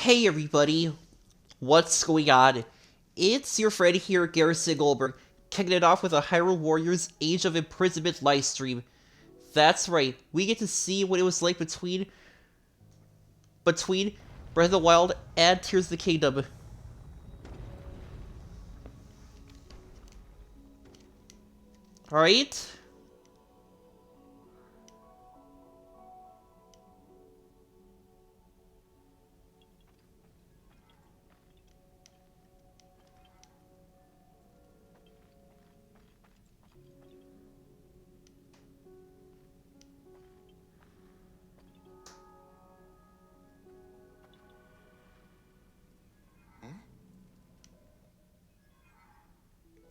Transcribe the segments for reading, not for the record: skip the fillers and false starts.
Hey everybody, what's going on? It's your friend here, Garrison Goldberg, kicking it off with a Hyrule Warriors Age of Imprisonment livestream. That's right, we get to see what it was like between Breath of the Wild and Tears of the Kingdom. Alright?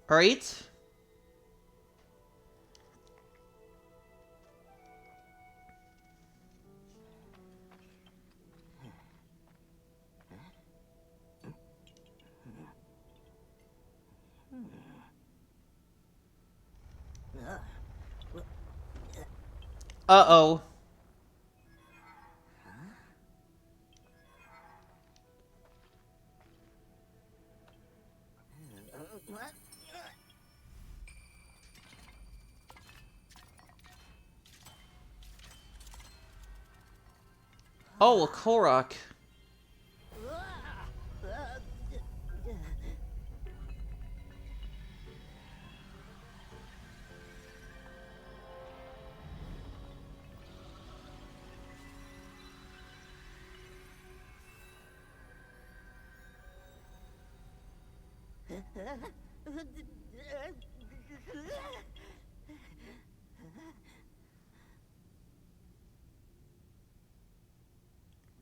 Alright? Uh-oh. Oh, a Korok.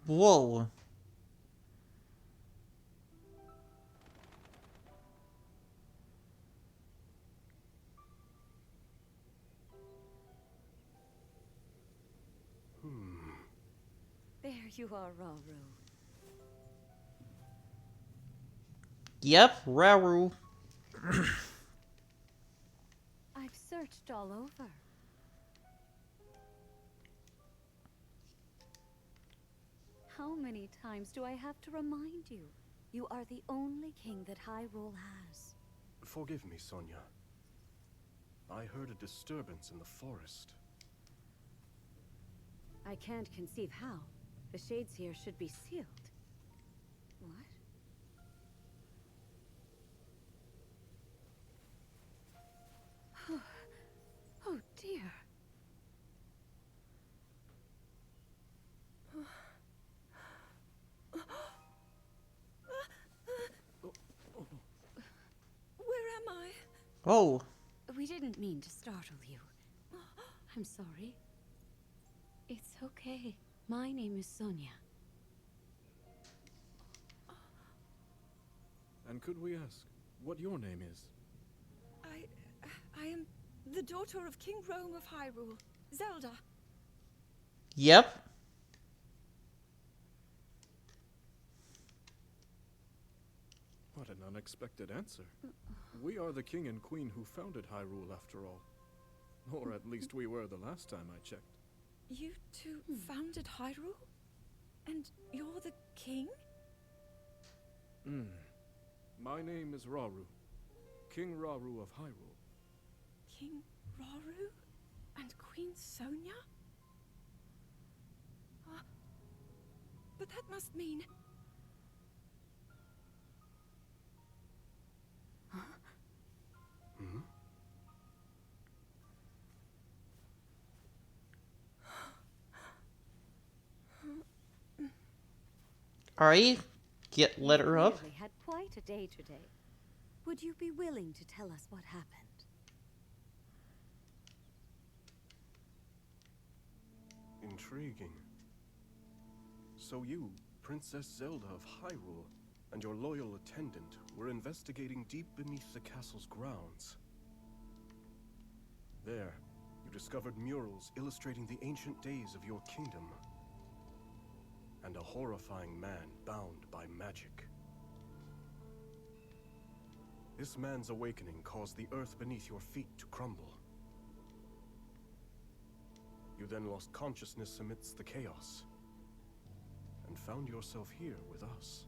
Whoa. There you are, Rauru. Yep, Rauru. I've searched all over. How many times do I have to remind you? You are the only king that Hyrule has. Forgive me, Sonia. I heard a disturbance in the forest. I can't conceive how. The shades here should be sealed. What? Oh dear. Where am I? Oh. We didn't mean to startle you. I'm sorry. It's okay. My name is Sonia. And could we ask what your name is? I am the daughter of King Rome of Hyrule, Zelda. Yep. What an unexpected answer. We are the king and queen who founded Hyrule, after all. Or at least we were the last time I checked. You two founded Hyrule? And you're the king? My name is Rauru. King Rauru of Hyrule. King Rauru? And Queen Sonia? But that must mean... Alright. Let her up. We had quite a day today. Would you be willing to tell us what happened? Intriguing. So you, Princess Zelda of Hyrule, and your loyal attendant were investigating deep beneath the castle's grounds. There, you discovered murals illustrating the ancient days of your kingdom. And a horrifying man bound by magic. This man's awakening caused the earth beneath your feet to crumble. You then lost consciousness amidst the chaos, and found yourself here with us.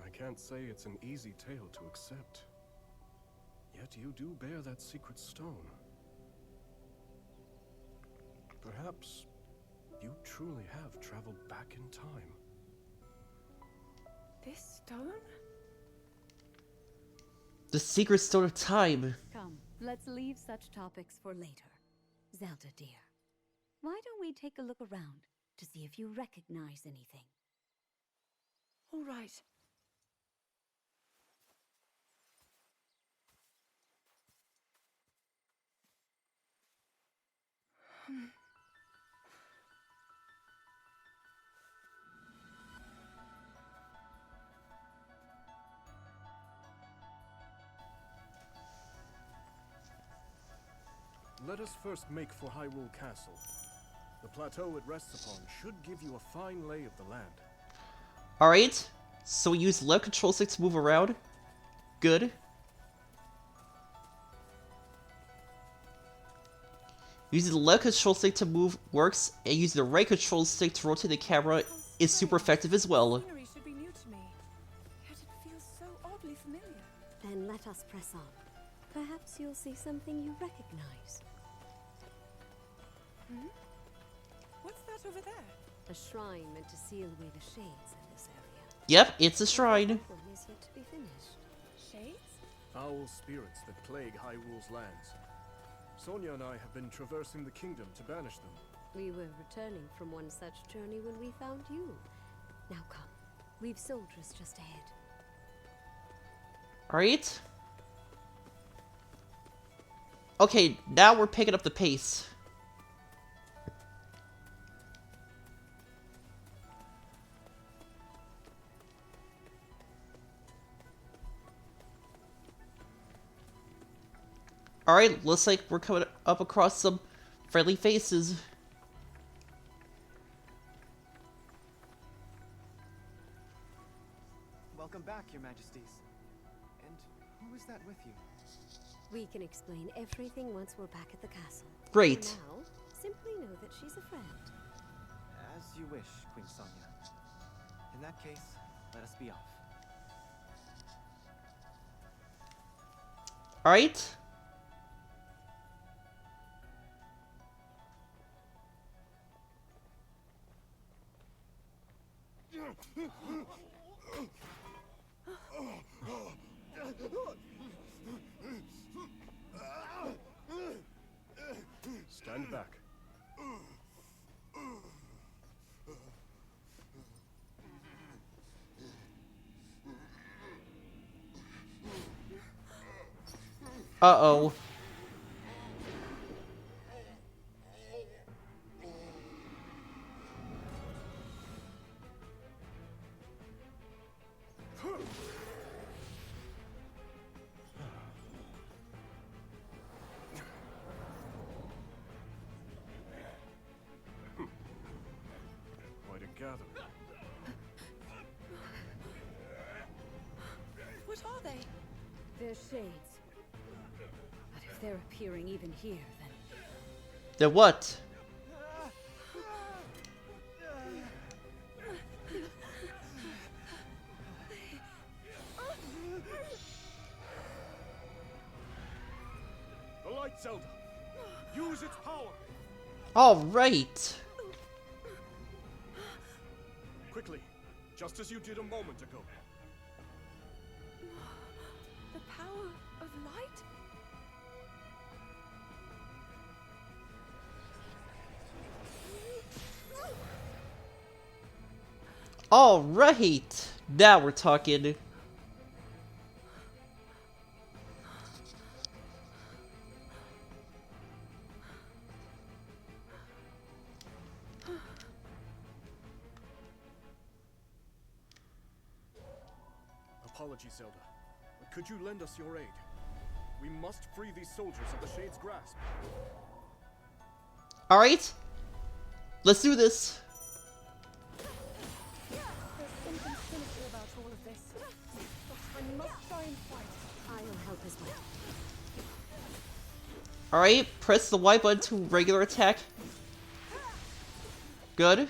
I can't say it's an easy tale to accept. Yet you do bear that secret stone. Perhaps you truly have traveled back in time. This stone? The secret stone of time. Come, let's leave such topics for later. Zelda, dear, why don't we take a look around to see if you recognize anything? All right. Let us first make for Hyrule Castle. The plateau it rests upon should give you a fine lay of the land. Alright, so we use left control stick to move around. Good. Using the left control stick to move works, and using the right control stick to rotate the camera is super effective as well. Scenery should be new to me, yet it feels so oddly familiar. Then let us press on. Perhaps you'll see something you recognize. What's that over there? A shrine meant to seal away the shades in this area. Yep, it's a shrine. That one is yet to be finished. Shades? Foul spirits that plague Hyrule's lands. Sonia and I have been traversing the kingdom to banish them. We were returning from one such journey when we found you. Now come, we've soldiers just ahead. Alright. Okay, now we're picking up the pace. Alright, looks like we're coming up across some friendly faces. Welcome back, Your Majesties. And who is that with you? We can explain everything once we're back at the castle. Great. For now, simply know that she's a friend. As you wish, Queen Sonia. In that case, let us be off. Alright. Stand back. Uh-oh. Quite a gathering. What are they? They're shades. But if they're appearing even here, then... Then what? The Light Zelda! Use its power! Alright. Quickly, just as you did a moment ago. The power of light? Alright. Now we're talking. Apologies, Zelda, but could you lend us your aid? We must free these soldiers of the Shade's grasp. Alright. Let's do this. There's something sinister about all of this. But I must try and fight. I'll help as well. Alright, press the Y button to regular attack. Good.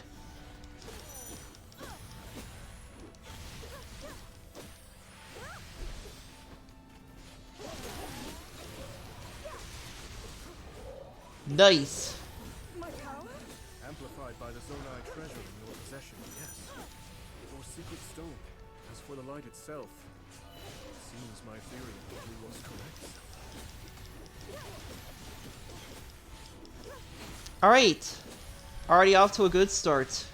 Nice. My power? Amplified by the Zonai treasure in your possession, yes. Your secret stone. As for the light itself, it seems my theory of you was correct. Alright. Already off to a good start.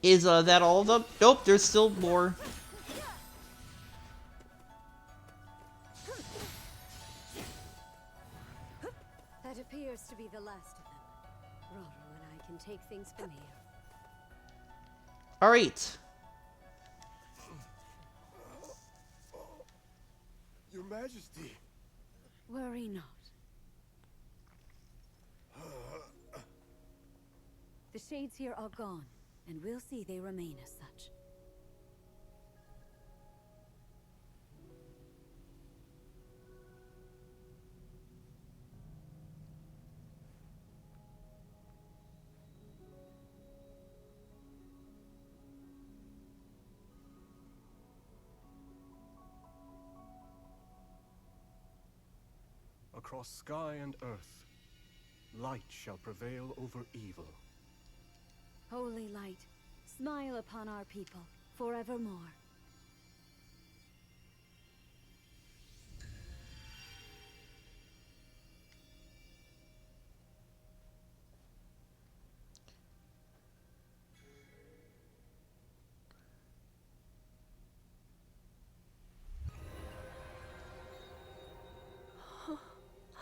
Is that all of them? Nope, there's still more. That appears to be the last of them. Roro and I can take things from here. Alright. Your Majesty! Worry not. The shades here are gone, and we'll see they remain as such. Across sky and earth, light shall prevail over evil. Holy light, smile upon our people forevermore.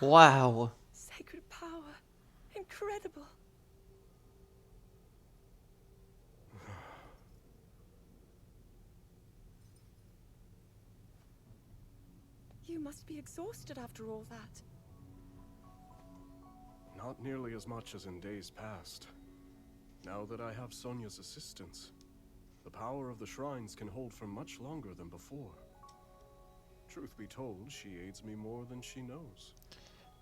Wow. Sacred power. Incredible. You must be exhausted after all that. Not nearly as much as in days past. Now that I have Sonia's assistance, the power of the shrines can hold for much longer than before. Truth be told, she aids me more than she knows.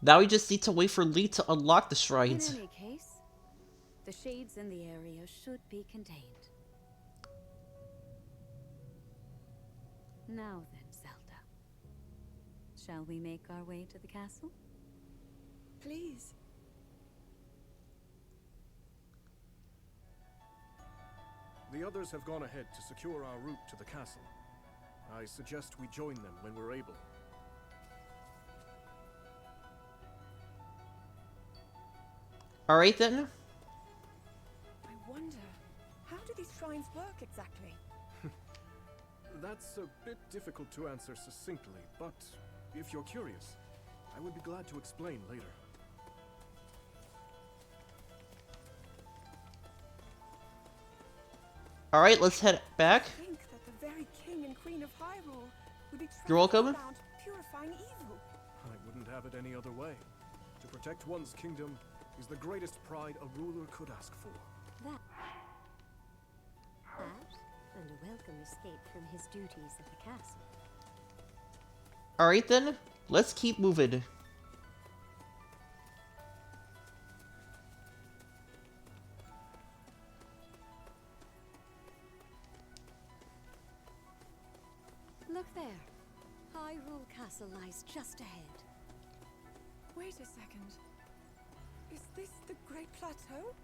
Now we just need to wait for Lee to unlock the In shrines. any case, the shades in the area should be contained. Now then, Zelda. Shall we make our way to the castle? Please. The others have gone ahead to secure our route to the castle. I suggest we join them when we're able. Alright then. I wonder, how do these shrines work exactly? That's a bit difficult to answer succinctly, but if you're curious, I would be glad to explain later. Alright, let's head back. I think that the very king and queen of Hyrule would be You're welcome. traveling around purifying evil. I wouldn't have it any other way. To protect one's kingdom is the greatest pride a ruler could ask for. That and a welcome escape from his duties at the castle. Alright then, let's keep moving. Look there. Hyrule Castle lies just ahead. Wait a second. Is this the Great Plateau?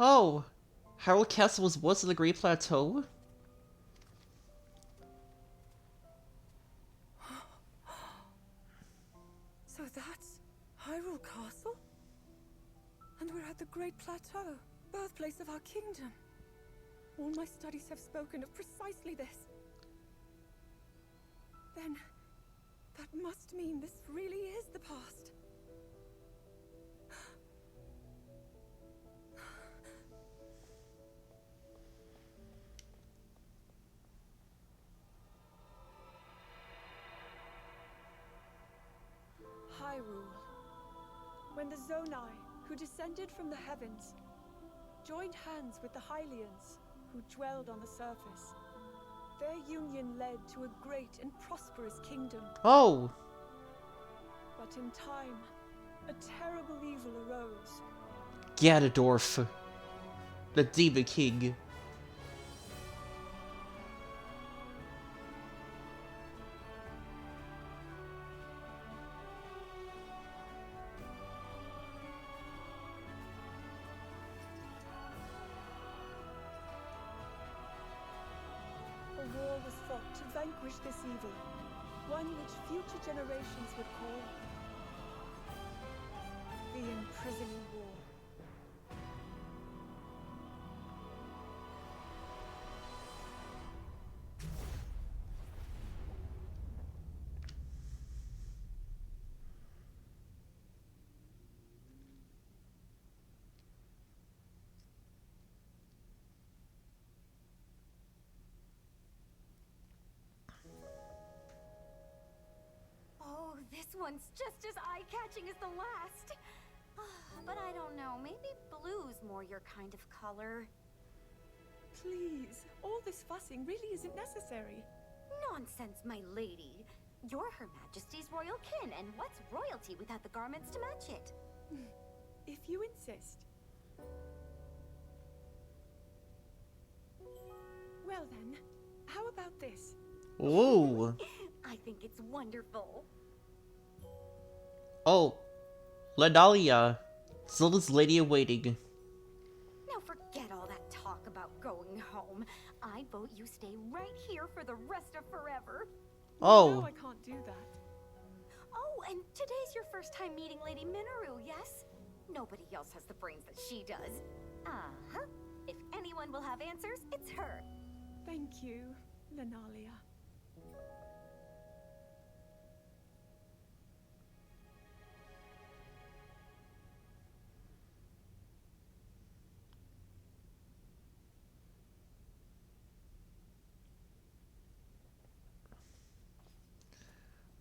Oh, Hyrule Castle was once in the Great Plateau? So that's Hyrule Castle? And we're at the Great Plateau, birthplace of our kingdom. All my studies have spoken of precisely this. Then that must mean this really is the past. Hyrule. When the Zonai, who descended from the heavens, joined hands with the Hylians, who dwelled on the surface, their union led to a great and prosperous kingdom. Oh, But in time, a terrible evil arose. Ganondorf, the Demon King. A war was fought to vanquish this evil, one which future generations would call the Imprisoning War. Oh, this one's just as eye-catching as the last. But I don't know, maybe blue's more your kind of color. Please, all this fussing really isn't necessary. Nonsense, my lady. You're Her Majesty's royal kin, and what's royalty without the garments to match it? If you insist. Well then, how about this? Ooh. I think it's wonderful. Oh, Ledalia, Zelda's lady-in-waiting. Now forget all that talk about going home. I vote you stay right here for the rest of forever. No, Oh, I can't do that. Oh, and today's your first time meeting Lady Minoru, yes? Nobody else has the brains that she does. Uh-huh. If anyone will have answers, it's her. Thank you, Lenalia.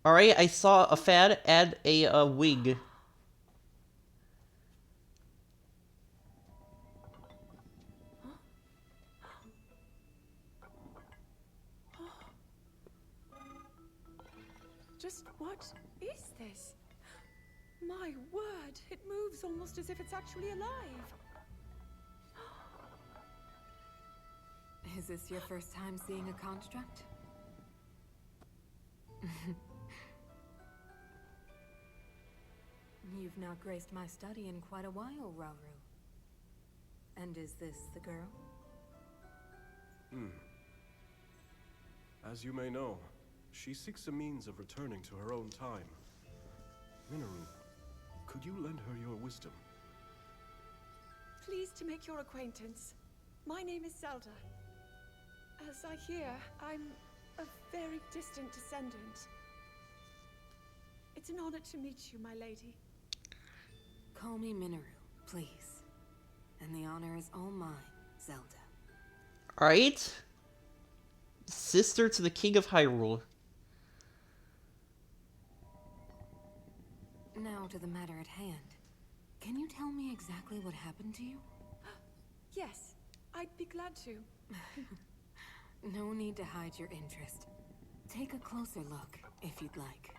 alright, I saw a fan add a wig. Just what is this? My word, it moves almost as if it's actually alive. Is this your first time seeing a construct? You've not graced my study in quite a while, Rauru. And is this the girl? As you may know, she seeks a means of returning to her own time. Minoru, could you lend her your wisdom? Pleased to make your acquaintance. My name is Zelda. As I hear, I'm a very distant descendant. It's an honor to meet you, my lady. Call me Minoru, please. And the honor is all mine, Zelda. Alright? Sister to the King of Hyrule. Now to the matter at hand. Can you tell me exactly what happened to you? Yes, I'd be glad to. No need to hide your interest. Take a closer look, if you'd like.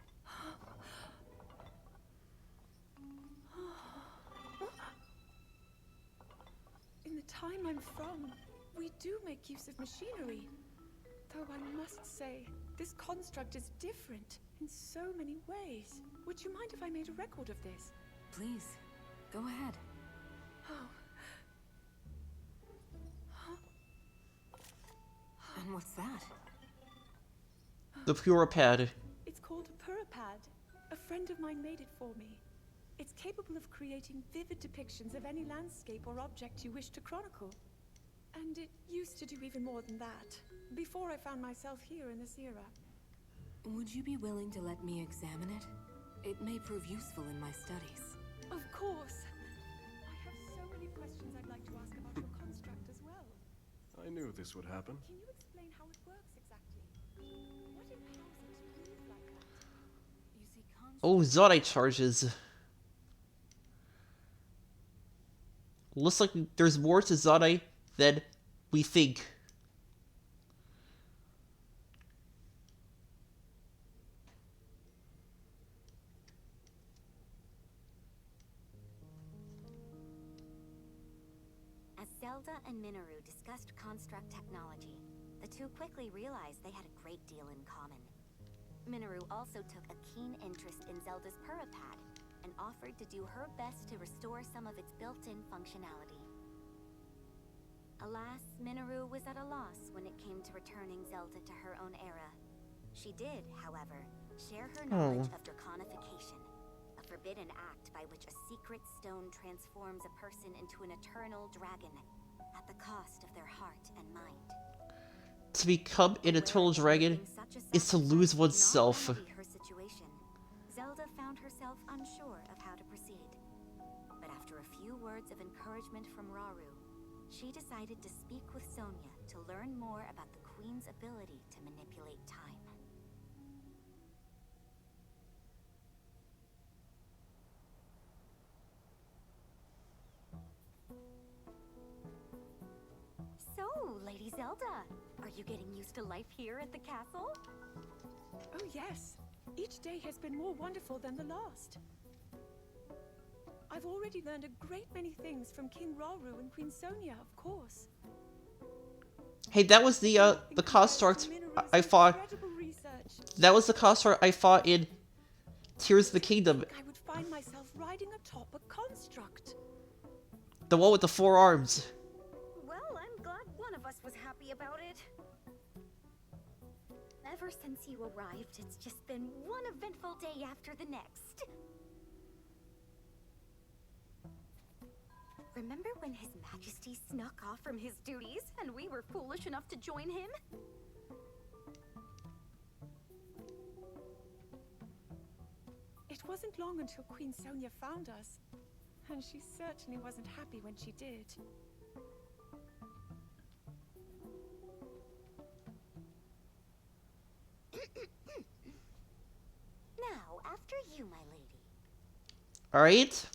In the time I'm from, we do make use of machinery. Though I must say, this construct is different in so many ways. Would you mind if I made a record of this? Please, go ahead. Oh. And what's that? The Puripad. It's called a Puripad. A friend of mine made it for me. It's capable of creating vivid depictions of any landscape or object you wish to chronicle. And it used to do even more than that, before I found myself here in this era. Would you be willing to let me examine it? It may prove useful in my studies. Of course. I have so many questions I'd like to ask about your construct as well. I knew this would happen. Can you explain how it works exactly? What empowers it to move like that? You see, Oh, Zodite charges. Looks like there's more to Zodite than we think. As Zelda and Minoru discussed construct technology, the two quickly realized they had a great deal in common. Minoru also took a keen interest in Zelda's Purapad and offered to do her best to restore some of its built-in functionality. Alas, Minoru was at a loss when it came to returning Zelda to her own era. She did, however, share her knowledge of draconification, a forbidden act by which a secret stone transforms a person into an eternal dragon at the cost of their heart and mind. To become an eternal dragon is to lose oneself. Her situation, Zelda found herself unsure of how to proceed. But after a few words of encouragement from Rauru, she decided to speak with Sonia to learn more about the Queen's ability to manipulate time. So, Lady Zelda, are you getting used to life here at the castle? Oh yes. Each day has been more wonderful than the last. I've already learned a great many things from King Rauru and Queen Sonia, of course. Hey, that was the construct I fought. That was the construct I fought in Tears of the Kingdom. I would find myself riding atop a construct. The one with the 4 arms. Well, I'm glad one of us was happy about it. Ever since you arrived, it's just been one eventful day after the next. Remember when His Majesty snuck off from his duties and we were foolish enough to join him? It wasn't long until Queen Sonia found us, and she certainly wasn't happy when she did. Now, after you, my lady. Alright.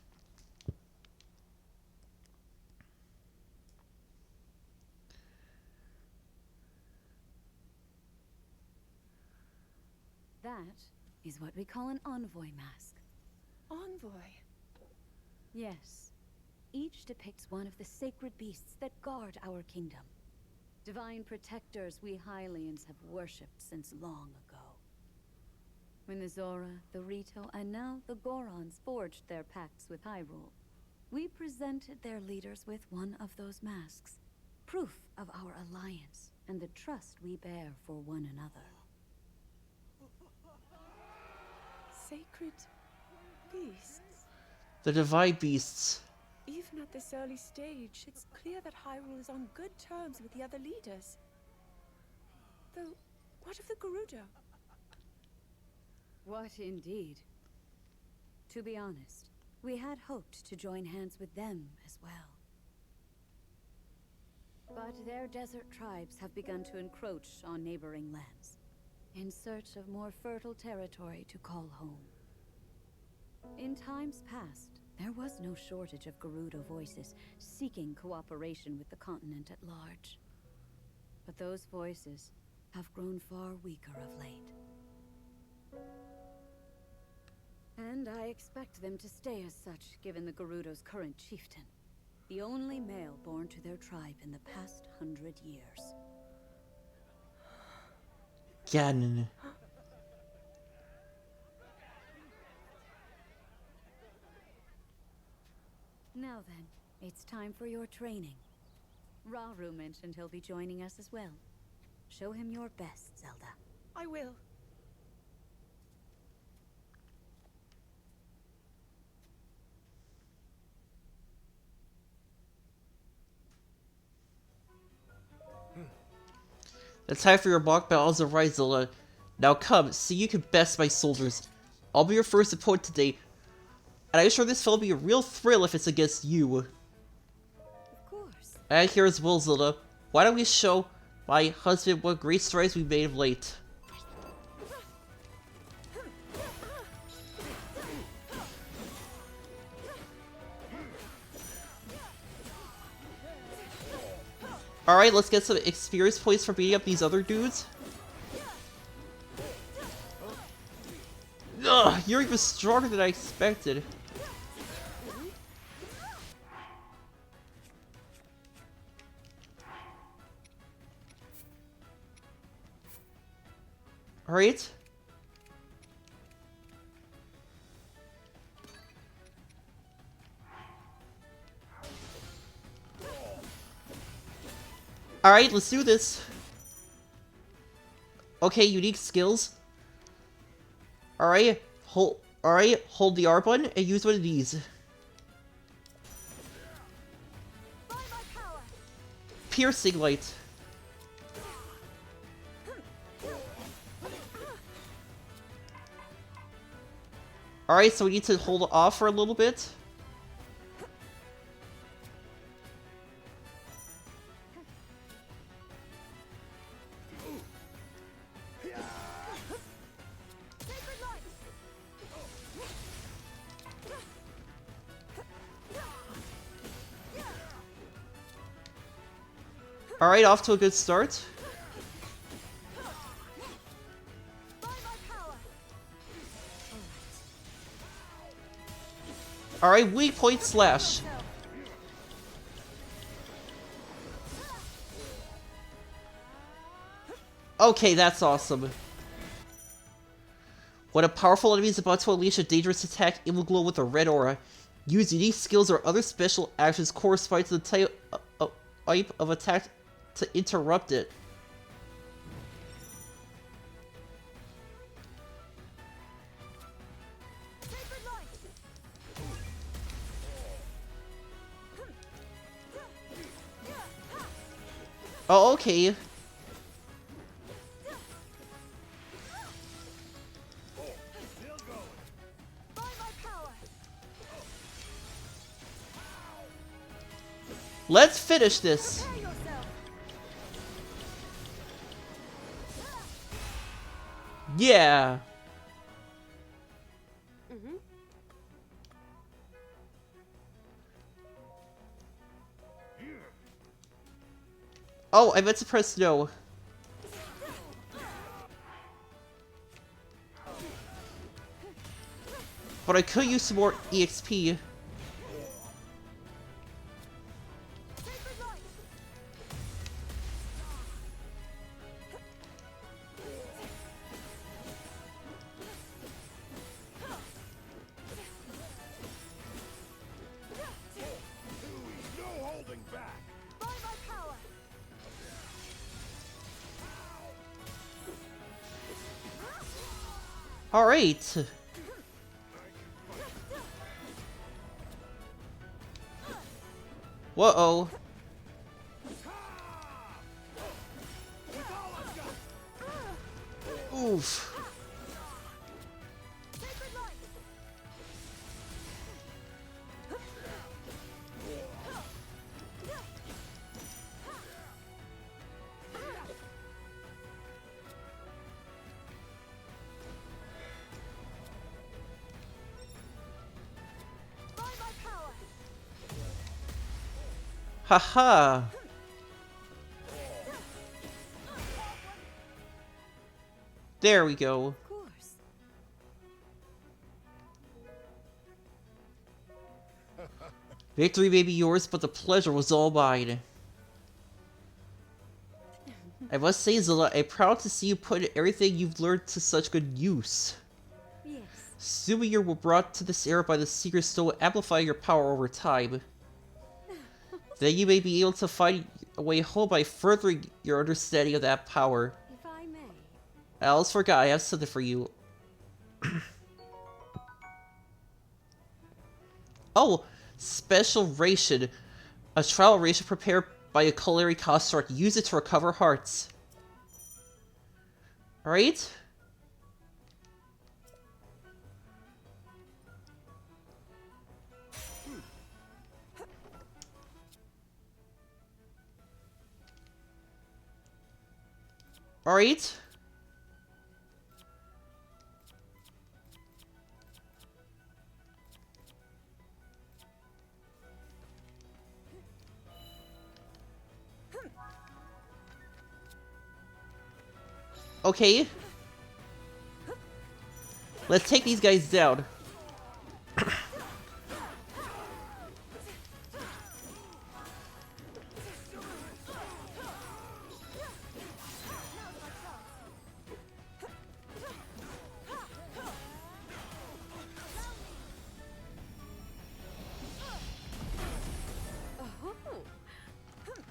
That is what we call an envoy mask. Envoy? Yes. Each depicts one of the sacred beasts that guard our kingdom. Divine protectors we Hylians have worshipped since long ago. When the Zora, the Rito, and now the Gorons forged their pacts with Hyrule, we presented their leaders with one of those masks. Proof of our alliance and the trust we bear for one another. Sacred beasts? The divine beasts. Even at this early stage, it's clear that Hyrule is on good terms with the other leaders. Though, what of the Gerudo? What indeed? To be honest, we had hoped to join hands with them as well. But their desert tribes have begun to encroach on neighboring lands, in search of more fertile territory to call home. In times past, there was no shortage of Gerudo voices seeking cooperation with the continent at large. But those voices have grown far weaker of late. And I expect them to stay as such, given the Gerudo's current chieftain, the only male born to their tribe in the past 100 years. Ganon. Now then, it's time for your training. Rauru mentioned he'll be joining us as well. Show him your best, Zelda. I will. The time for your mock battles of Rizzola. Now come, so you can best my soldiers. I'll be your first opponent today, and I'm sure this fight will be a real thrill if it's against you. Of course. And here as well, Zelda. Why don't we show my husband what great strides we made of late? Alright, let's get some experience points for beating up these other dudes. Ugh, you're even stronger than I expected. Alright. Alright, let's do this. Okay, unique skills. Alright, hold the R button and use one of these. Piercing light. Alright, so we need to hold off for a little bit. Alright, off to a good start. Alright, weak point slash. Okay, that's awesome. When a powerful enemy is about to unleash a dangerous attack, it will glow with a red aura. Use unique skills or other special actions corresponding to the type of attack to interrupt it. Oh, okay. Let's finish this. Yeah. Oh, I meant to press no. But I could use some more EXP. Alright. Whoa. Oof. Haha. There we go. Of course. Victory may be yours, but the pleasure was all mine. I must say, Zilla, I'm proud to see you put everything you've learned to such good use. Yes. Assuming you were brought to this era by the Secret Stone will amplify your power over time. Then you may be able to find a way home by furthering your understanding of that power. If I may. I almost forgot, I have something for you. Oh! Special ration. A trial ration prepared by a culinary construct. Use it to recover hearts. Alright? Alright. Okay. Let's take these guys down.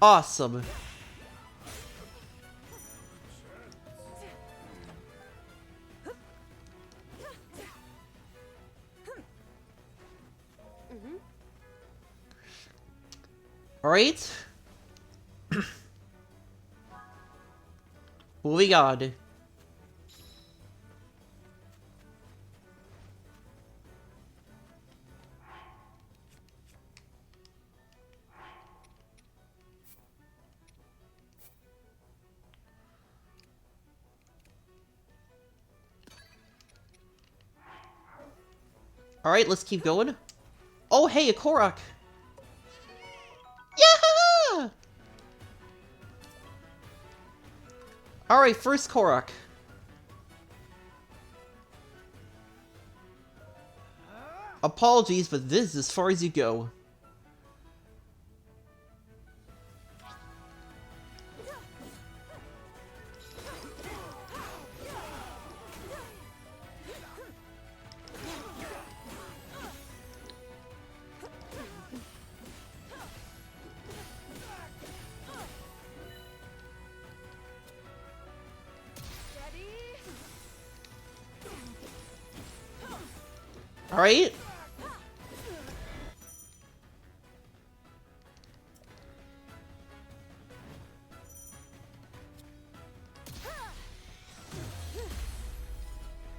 Awesome. Alright. Moving on. Alright, let's keep going. Oh, hey, a Korok! Yeah! Alright, first Korok. Apologies, but this is as far as you go. Alright.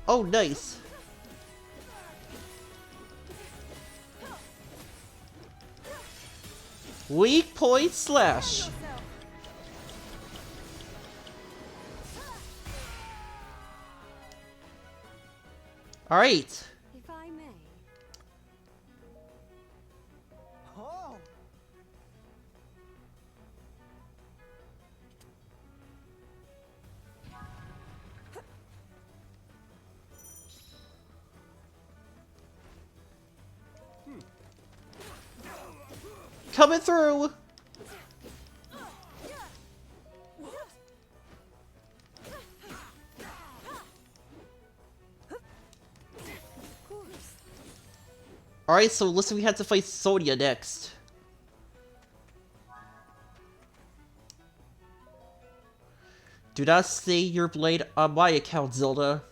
Oh, nice. Weak point slash. Alright. If I may. Oh! Coming through. Alright, so listen, we had to fight Sonya next. Do not stay your blade on my account, Zelda.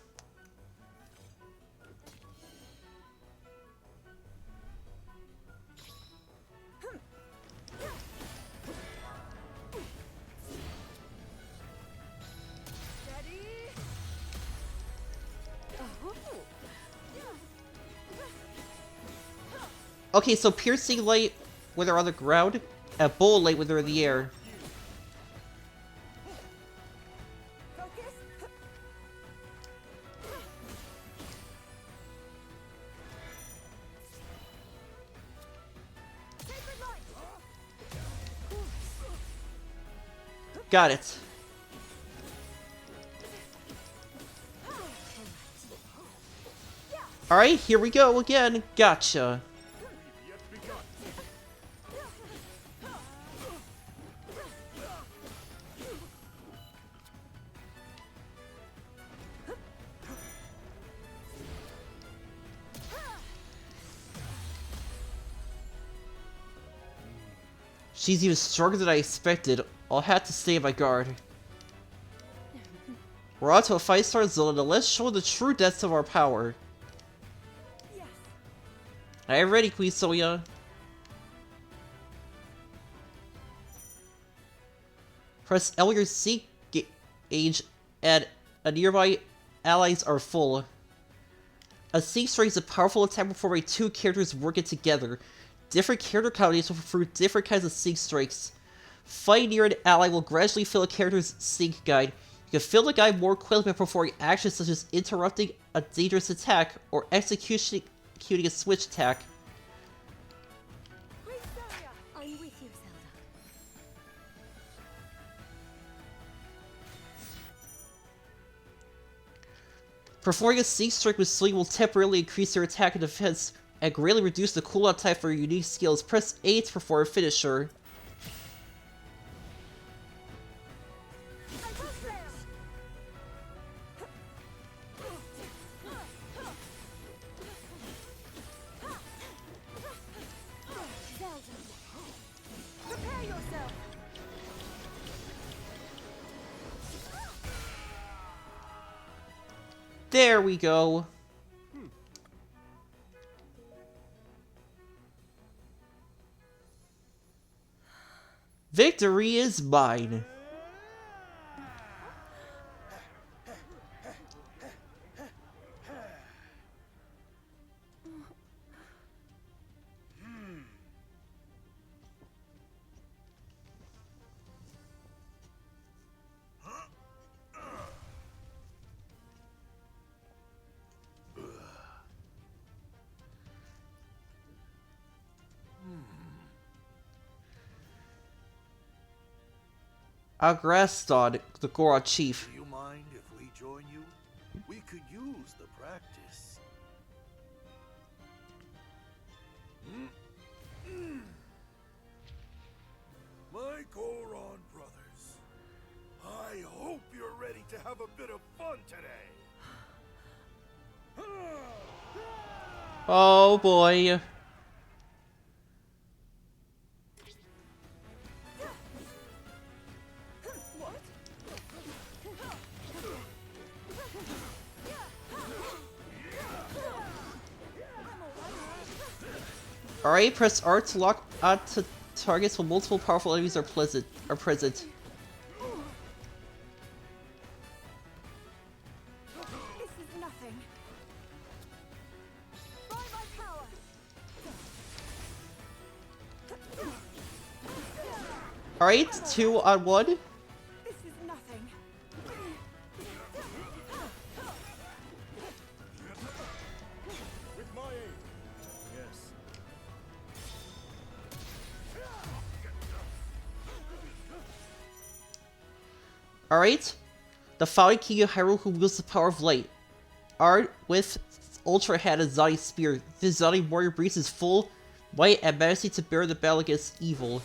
Okay, so piercing light when they're on the ground, and bullet light when they're in the air. Got it. Alright, here we go again. Gotcha. She's even stronger than I expected. I'll have to stay on my guard. We're on to a 5-star Zelda. Let's show the true depths of our power. Yes. I am ready, Queen Sonya. Press L your sync gauge and a nearby allies are full. A sync strike is a powerful attack performed by two characters working together. Different character combinations will prefer different kinds of sync strikes. Fighting near an ally will gradually fill a character's sync guide. You can fill the guy more quickly by performing actions such as interrupting a dangerous attack or executing a switch attack. I'm with you, Zelda. Performing a Sneak Strike with Swing will temporarily increase your attack and defense and greatly reduce the cooldown time for your unique skills. Press A to perform a finisher. Prepare yourself. There we go. Victory is mine. Agraston, the Goron chief. Do you mind if we join you? We could use the practice. My Goron brothers, I hope you're ready to have a bit of fun today. Oh boy. Alright, press R to lock onto targets when multiple powerful enemies are present. This is nothing. By my power. Alright, 2-on-1. This is nothing. With my aid. Yes. Alright, the founding king of Hyrule who wields the power of light. Art with Ultra Hand and Zani Spear. This Zani warrior breathes his full might and majesty to bear the battle against evil.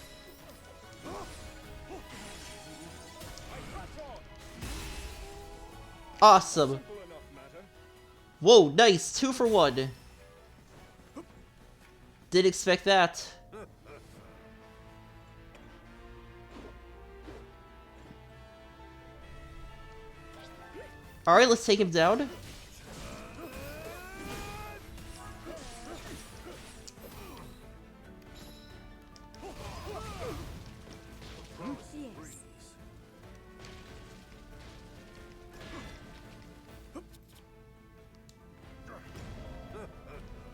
Awesome. Simple enough matter. Whoa, nice. 2 for 1. Didn't expect that. Alright, let's take him down.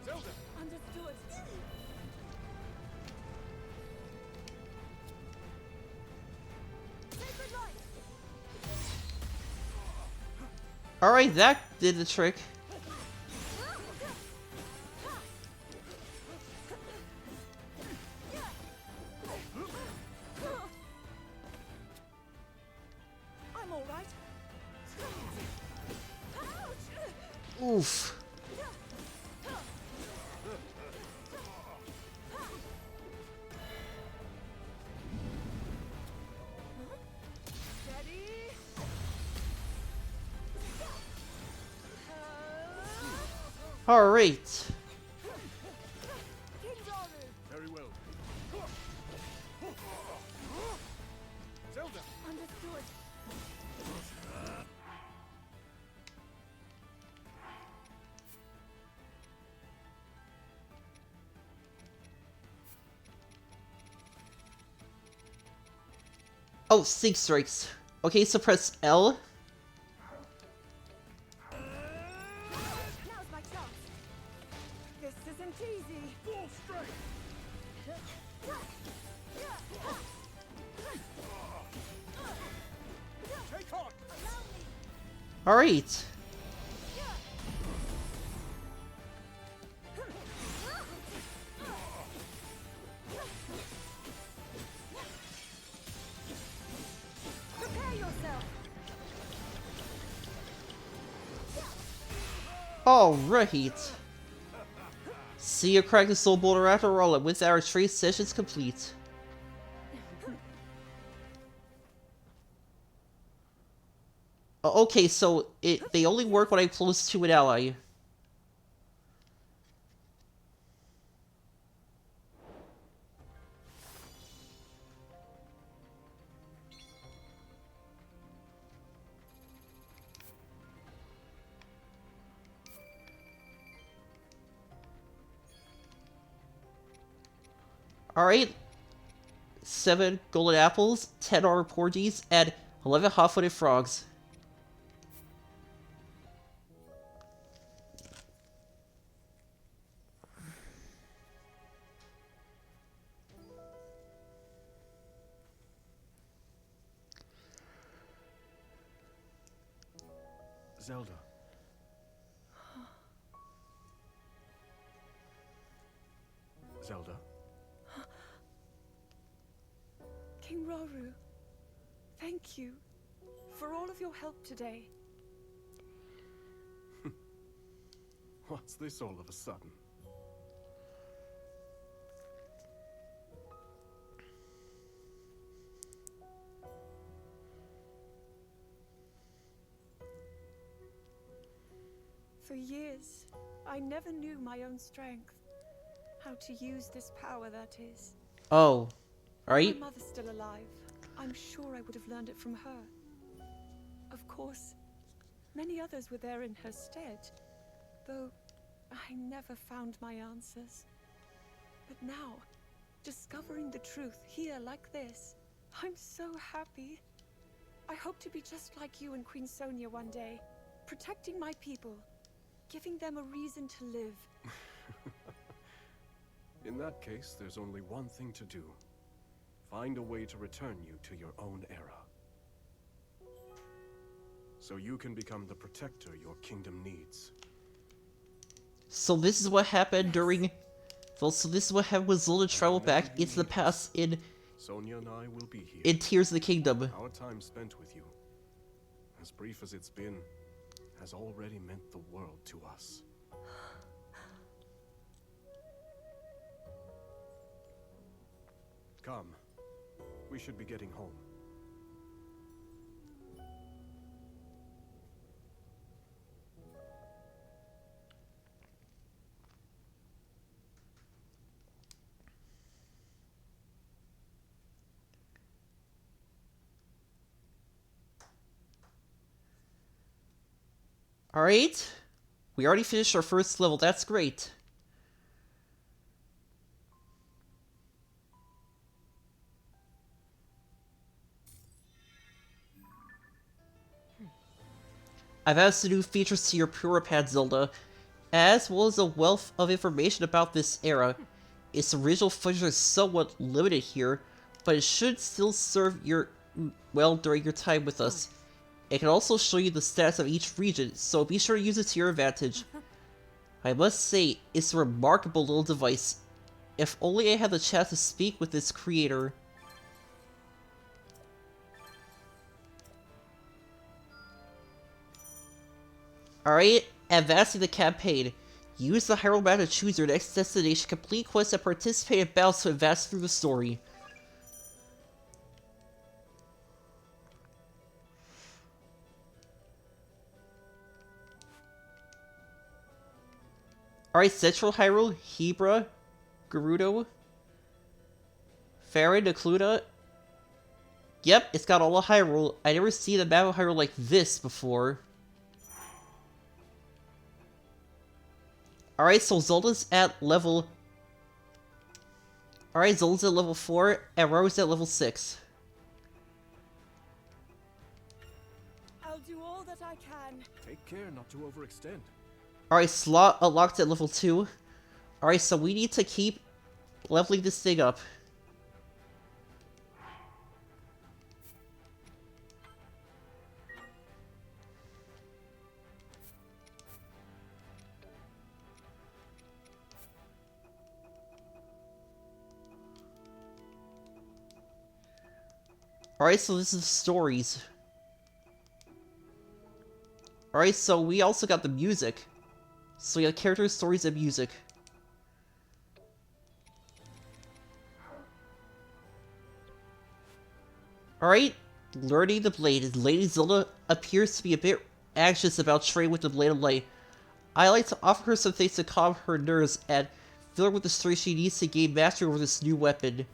Zelda, Understood. Sacred light. Alright, that did the trick. I'm all right. Oof. Steady. Alright. very well. Zelda, Understood. Oh, Sync Strikes. Okay, so press L. Now's my chance. This isn't easy. full strength. Take on. Allow Alright. Prepare yourself. Alright. See you crack the soul boulder after all, and with our trade sessions complete. Okay, so they only work when I'm close to an ally. Alright. 7 golden apples, 10 armor porgies, and 11 hot-footed frogs. Zelda. Zelda? King Rauru, thank you for all of your help today. What's this all of a sudden? For years, I never knew my own strength. How to use this power, that is. Oh. Alright. My mother's still alive. I'm sure I would have learned it from her. Of course, many others were there in her stead, though I never found my answers. But now, discovering the truth here like this, I'm so happy. I hope to be just like you and Queen Sonia one day, protecting my people, giving them a reason to live. In that case, there's only one thing to do. Find a way to return you to your own era. So you can become the protector your kingdom needs. So this is what happened during... Well, so this is what happened when Zelda traveled back into the past in Sonia and I will be here. in Tears of the Kingdom. Our time spent with you, as brief as it's been, has already meant the world to us. Come. We should be getting home. Alright. We already finished our first level, that's great. I've added some new features to your Puripad, Zelda, as well as a wealth of information about this era. Its original footage is somewhat limited here, but it should still serve your well during your time with us. It can also show you the stats of each region, so be sure to use it to your advantage. I must say, it's a remarkable little device. If only I had the chance to speak with its creator. Alright, advancing the campaign. Use the Hyrule map to choose your next destination, complete quests, and participate in battles to advance through the story. Alright, Central Hyrule, Hebra, Gerudo, Farin, Necluda. Yep, it's got all of Hyrule. I never seen a map of Hyrule like this before. Alright, so Zelda's at level... Alright, Zelda's at level 4, and Raru's at level 6. I'll do all that I can. Take care not to overextend. Alright, slot unlocked at level 2. Alright, so we need to keep leveling this thing up. Alright, so this is stories. Alright, so we also got the music. So we have characters, stories, and music. Alright, learning the blade. Lady Zelda appears to be a bit anxious about training with the Blade of Light. I like to offer her some things to calm her nerves and fill her with the strength she needs to gain mastery over this new weapon.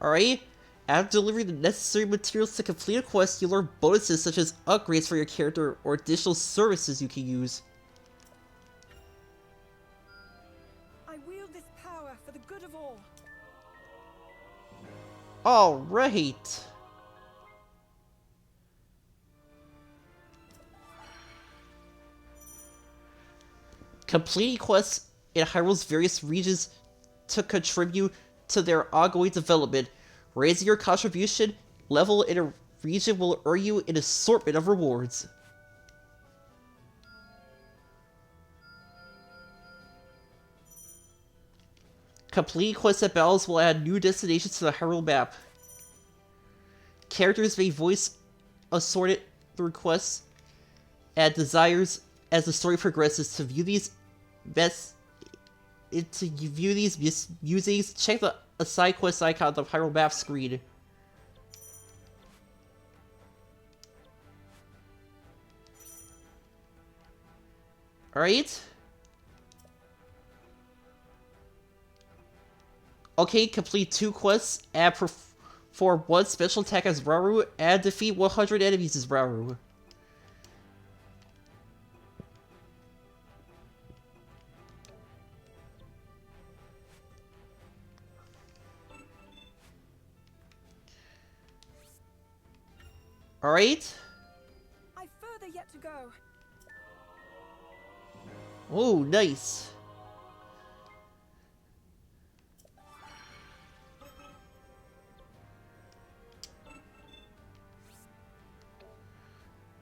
Alright, after delivering the necessary materials to complete a quest, you'll learn bonuses such as upgrades for your character or additional services you can use. I wield this power for the good of all. Alright. Completing quests in Hyrule's various regions to contribute to their ongoing development. Raising your contribution level in a region will earn you an assortment of rewards. Completing quests and battles will add new destinations to the Hyrule map. Characters may voice assorted through quests and desires as the story progresses. To view these musings, check the side quest icon on the Hyrule map screen. Alright. Okay, complete 2 quests and perform 1 special attack as Rauru and defeat 100 enemies as Rauru. Alright. I've further yet to go. Oh, nice.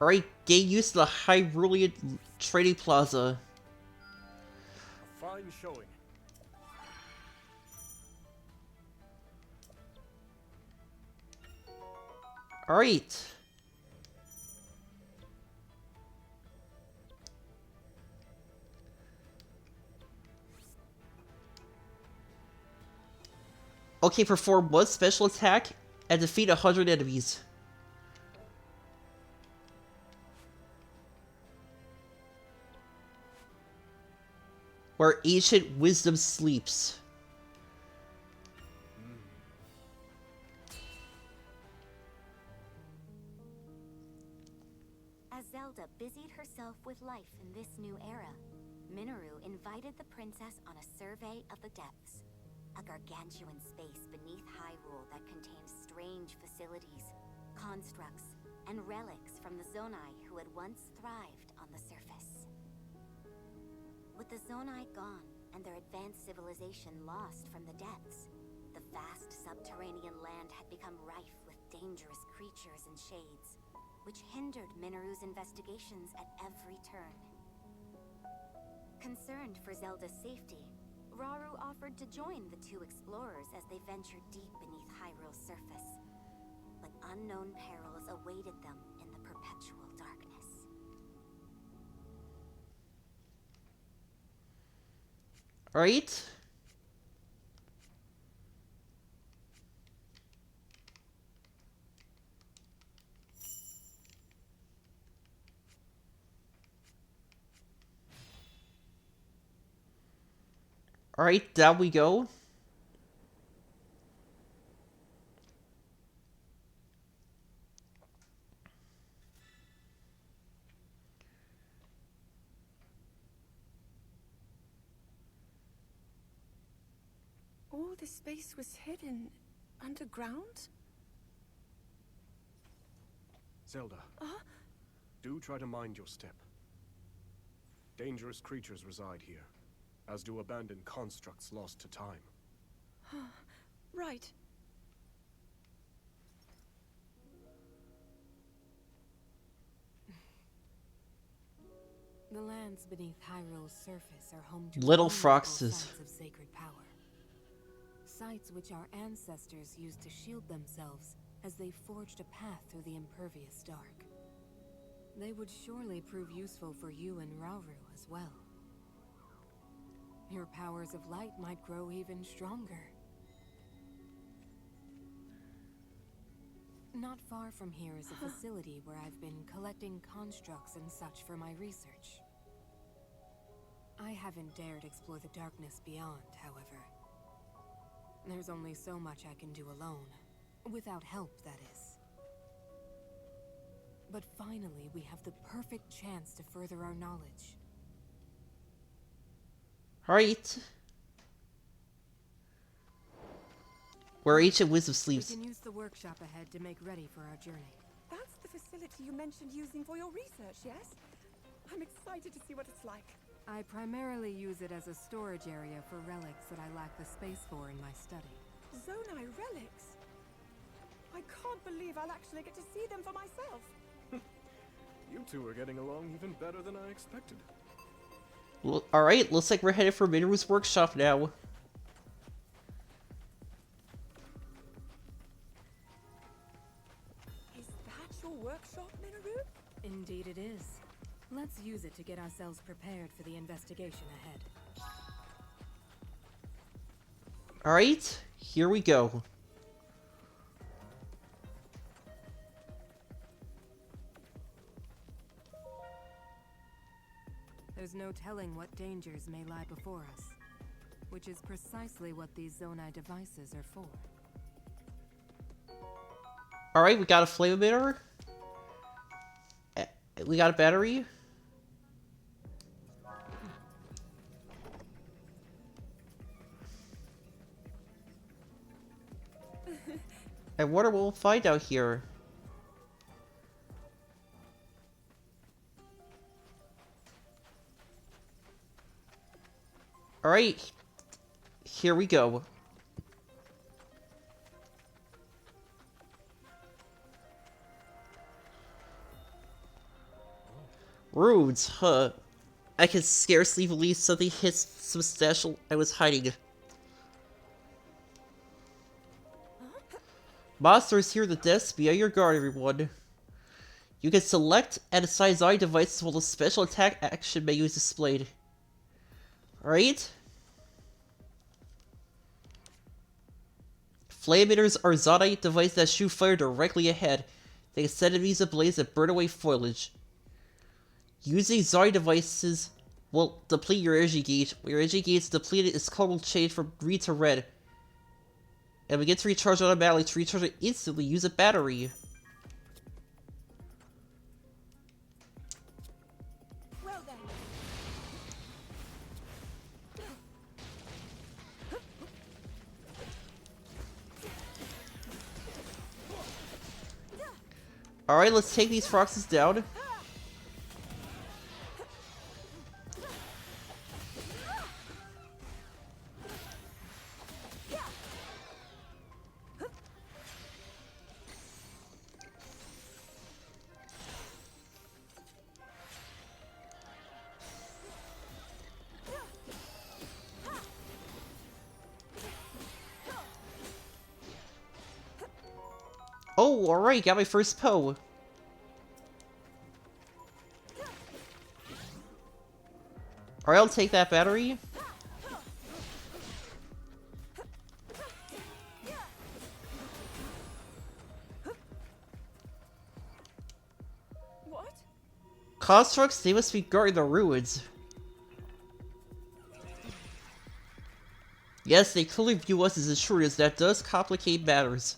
Alright, gain use of the Hyrulean Trading Plaza. A fine showing. Alright. Okay, perform 1 special attack and defeat 100 enemies. Where ancient wisdom sleeps. As Zelda busied herself with life in this new era, Minoru invited the princess on a survey of the depths. A gargantuan space beneath Hyrule that contains strange facilities, constructs, and relics from the Zonai who had once thrived on the surface. With the Zonai gone and their advanced civilization lost from the depths, the vast subterranean land had become rife with dangerous creatures and shades, which hindered Minoru's investigations at every turn. Concerned for Zelda's safety, Rauru offered to join the 2 explorers as they ventured deep beneath Hyrule's surface. But unknown perils awaited them in the perpetual darkness. Alright. Alright, down we go. All this space was hidden underground? Zelda, do try to mind your step. Dangerous creatures reside here, as do abandoned constructs lost to time. Right. The lands beneath Hyrule's surface are home to Little wonderful Froxes. sites of sacred power. Sites which our ancestors used to shield themselves as they forged a path through the impervious dark. They would surely prove useful for you and Rauru as well. Your powers of light might grow even stronger. Not far from here is a facility where I've been collecting constructs and such for my research. I haven't dared explore the darkness beyond, however. There's only so much I can do alone. Without help, that is. But finally, we have the perfect chance to further our knowledge. Alright. Where ancient wisdom sleeps. We can use the workshop ahead to make ready for our journey. That's the facility you mentioned using for your research, yes? I'm excited to see what it's like. I primarily use it as a storage area for relics that I lack the space for in my study. Zonai relics? I can't believe I'll actually get to see them for myself. You two are getting along even better than I expected. Well, alright, looks like we're headed for Minoru's workshop now. Is that your workshop, Minoru? Indeed it is. Let's use it to get ourselves prepared for the investigation ahead. Alright, here we go. There's no telling what dangers may lie before us, which is precisely what these Zonai devices are for. Alright, we got a flame emitter. We got a battery. I wonder what we'll find out here. Alright, here we go. Runes, huh? I can scarcely believe something hits some stash I was hiding. Monsters here at the desk, be on your guard, everyone. You can select and assign Zonai devices while the special attack action menu is displayed. Alright? Flame emitters are Zonai devices that shoot fire directly ahead. They can set enemies ablaze and burn away foliage. Using Zonai devices will deplete your energy gauge. When your energy gauge is depleted, its color will change from green to red. And begin to recharge automatically. To recharge it instantly, use a battery. Well then. Alright, let's take these foxes down. Oh, alright, got my first Poe. Alright, I'll take that battery. What? Constructs, they must be guarding the ruins. Yes, they clearly view us as intruders. That does complicate matters.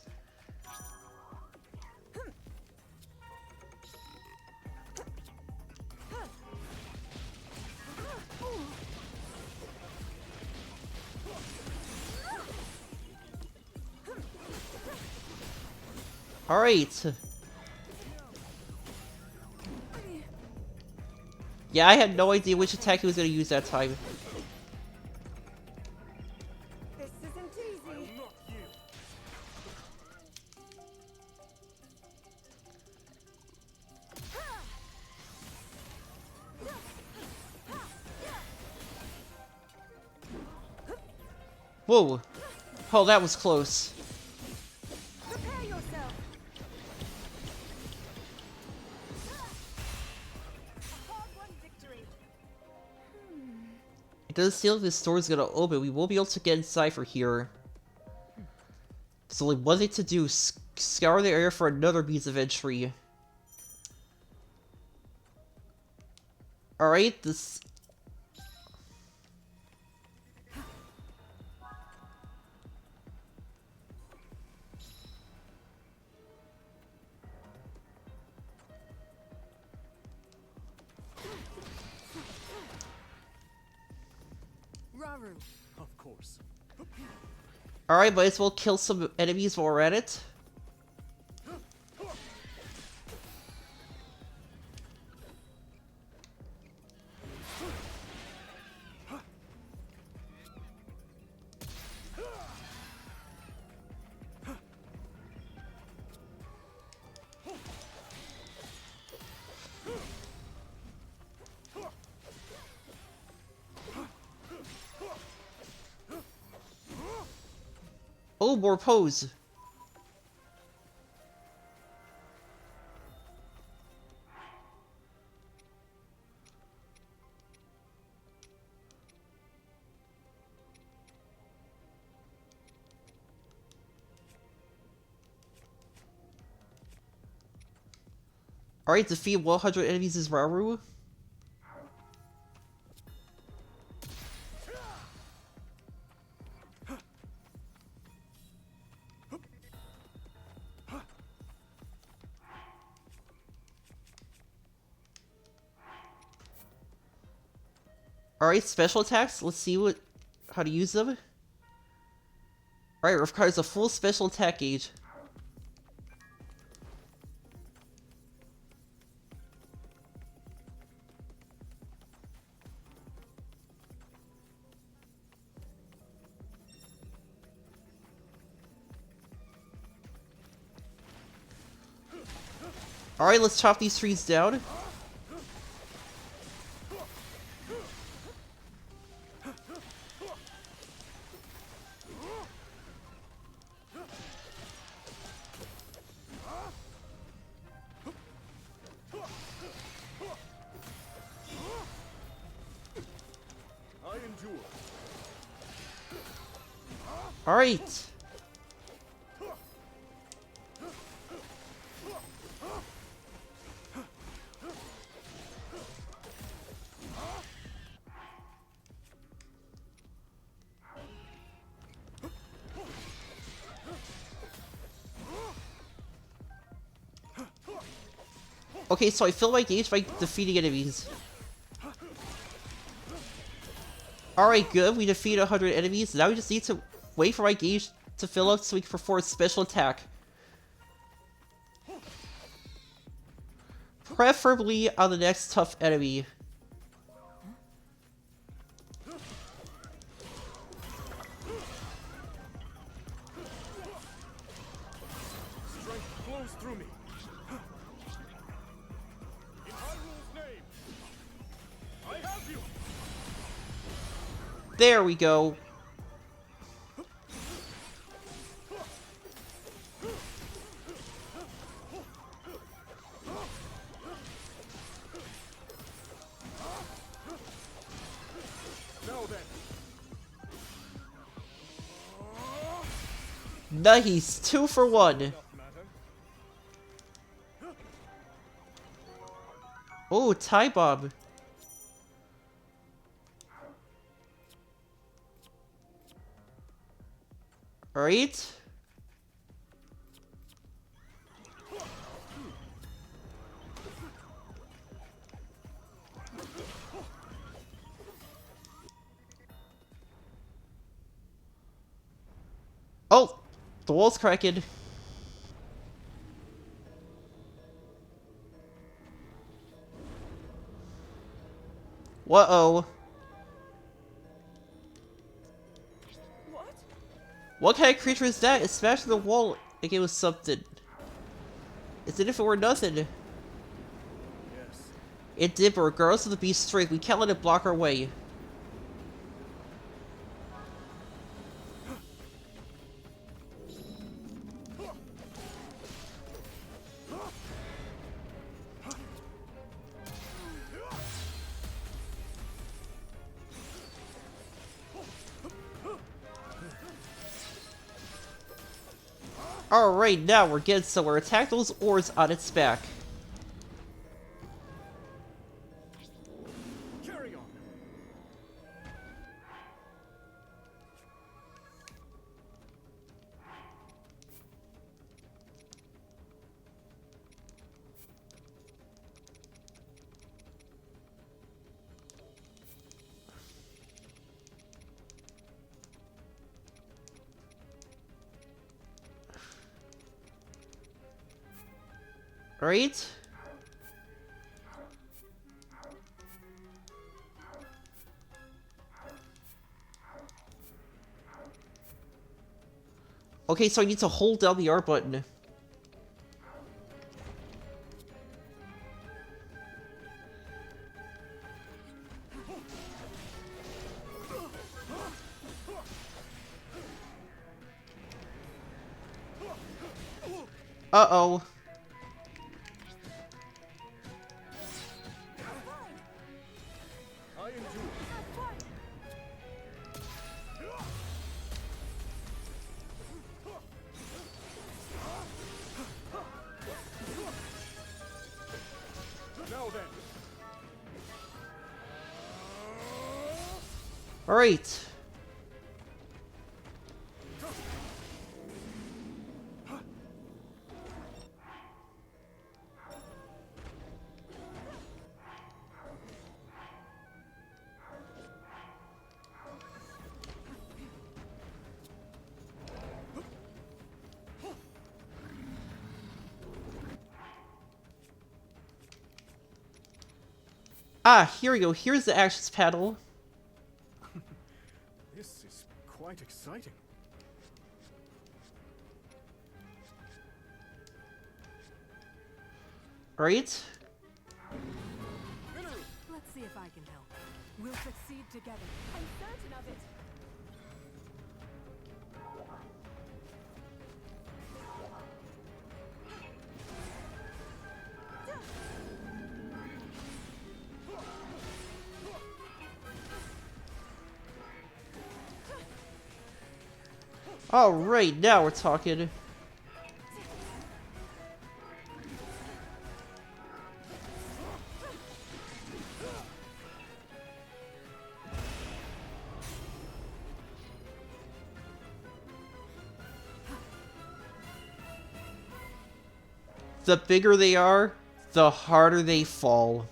Alright. Yeah, I had no idea which attack he was going to use that time. This isn't easy. Not you. Whoa. Oh, that was close. Prepare yourself. It doesn't seem like this door is gonna open. We won't be able to get inside from here. So like, one thing to do, scour the area for another means of entry. Alright, this... Raru. Of course. Alright, might as well kill some enemies while we're at it. Oh, more pose. Alright, defeat 100 enemies is Raru. Alright, special attacks. Let's see how to use them. Alright, requires a full special attack gauge. Alright, let's chop these trees down. I endure. Alright. Okay, so I fill my gauge by defeating enemies. Alright, good. We defeated 100 enemies. Now we just need to wait for my gauge to fill up so we can perform a special attack. Preferably on the next tough enemy. Strength flows through me. In Hyrule's name, I have you. There we go. Now then. Nice, 2 for 1. Enough matter. Oh, tie bomb. Alright. Oh, the wall's cracking. Uh-oh. What? What kind of creature is that? It smashed the wall like it was something. As if it were nothing. Yes. It did, but regardless of the beast's strength, we can't let it block our way. Alright, now we're getting somewhere. Attack those oars on its back. Carry on. Right? Okay, so I need to hold down the R button. Uh-oh. I endure. Now then. Alright. Ah, here we go. Here's the actions panel. This is quite exciting. Right? Let's see if I can help. We'll succeed together. I'm certain of it. Alright, now we're talking. The bigger they are, the harder they fall.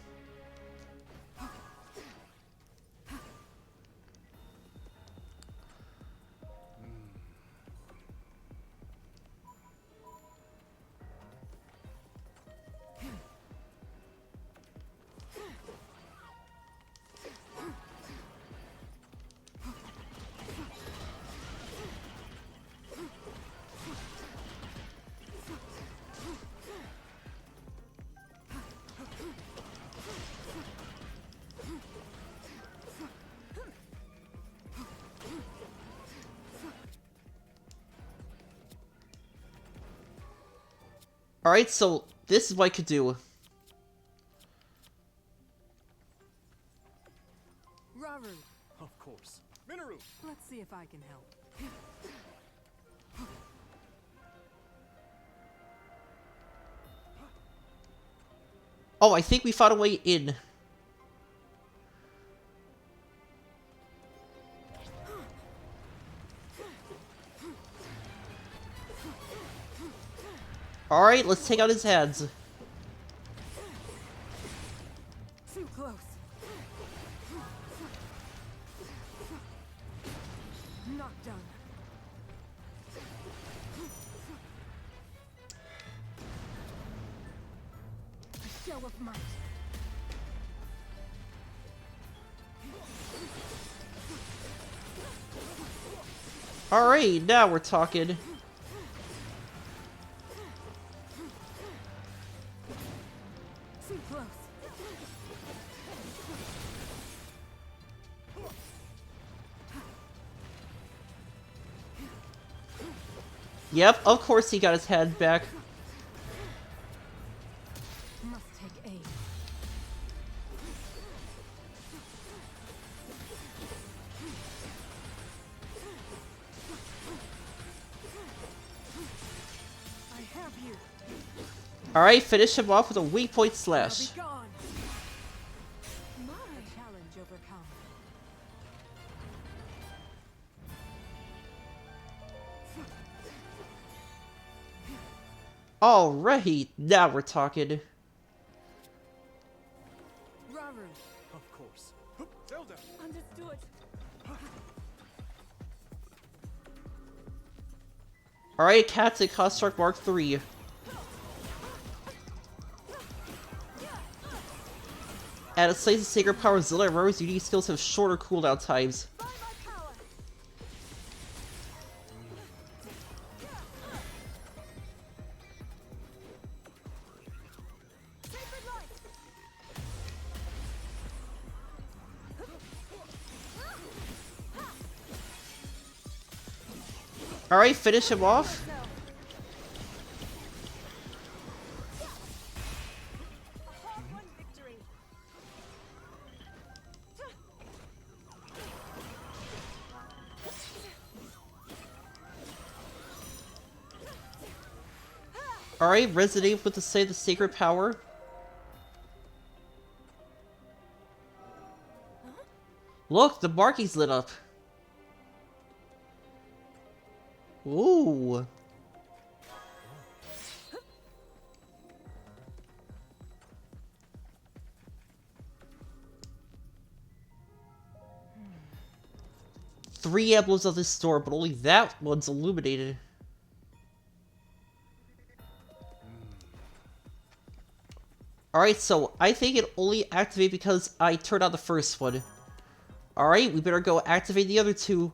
Alright, so this is what I could do. Raru, Of course. Minoru! let's see if I can help. Oh, I think we found a way in. Alright, let's take out his heads. Too close. Not done. A show of might. Alright, now we're talking. Too close. Yep, of course he got his head back. Must take aim. Alright, finish him off with a weak point slash. Be gone. My challenge overcome. Alright, now we're talking. Raru. Of course. Zelda! Understood. Alright, Captain Construct Mark III. At a Slays of Sacred Power, Zelda and Raru's unique skills have shorter cooldown times. By my power. Sacred light. Alright, finish him off. A hard-won victory. Alright, resonate with the Say the Sacred Power. Look, the markings lit up. Ooh. Three emblems of this store, but only that one's illuminated. Alright, so I think it only activated because I turned on the first one. Alright, we better go activate the other two.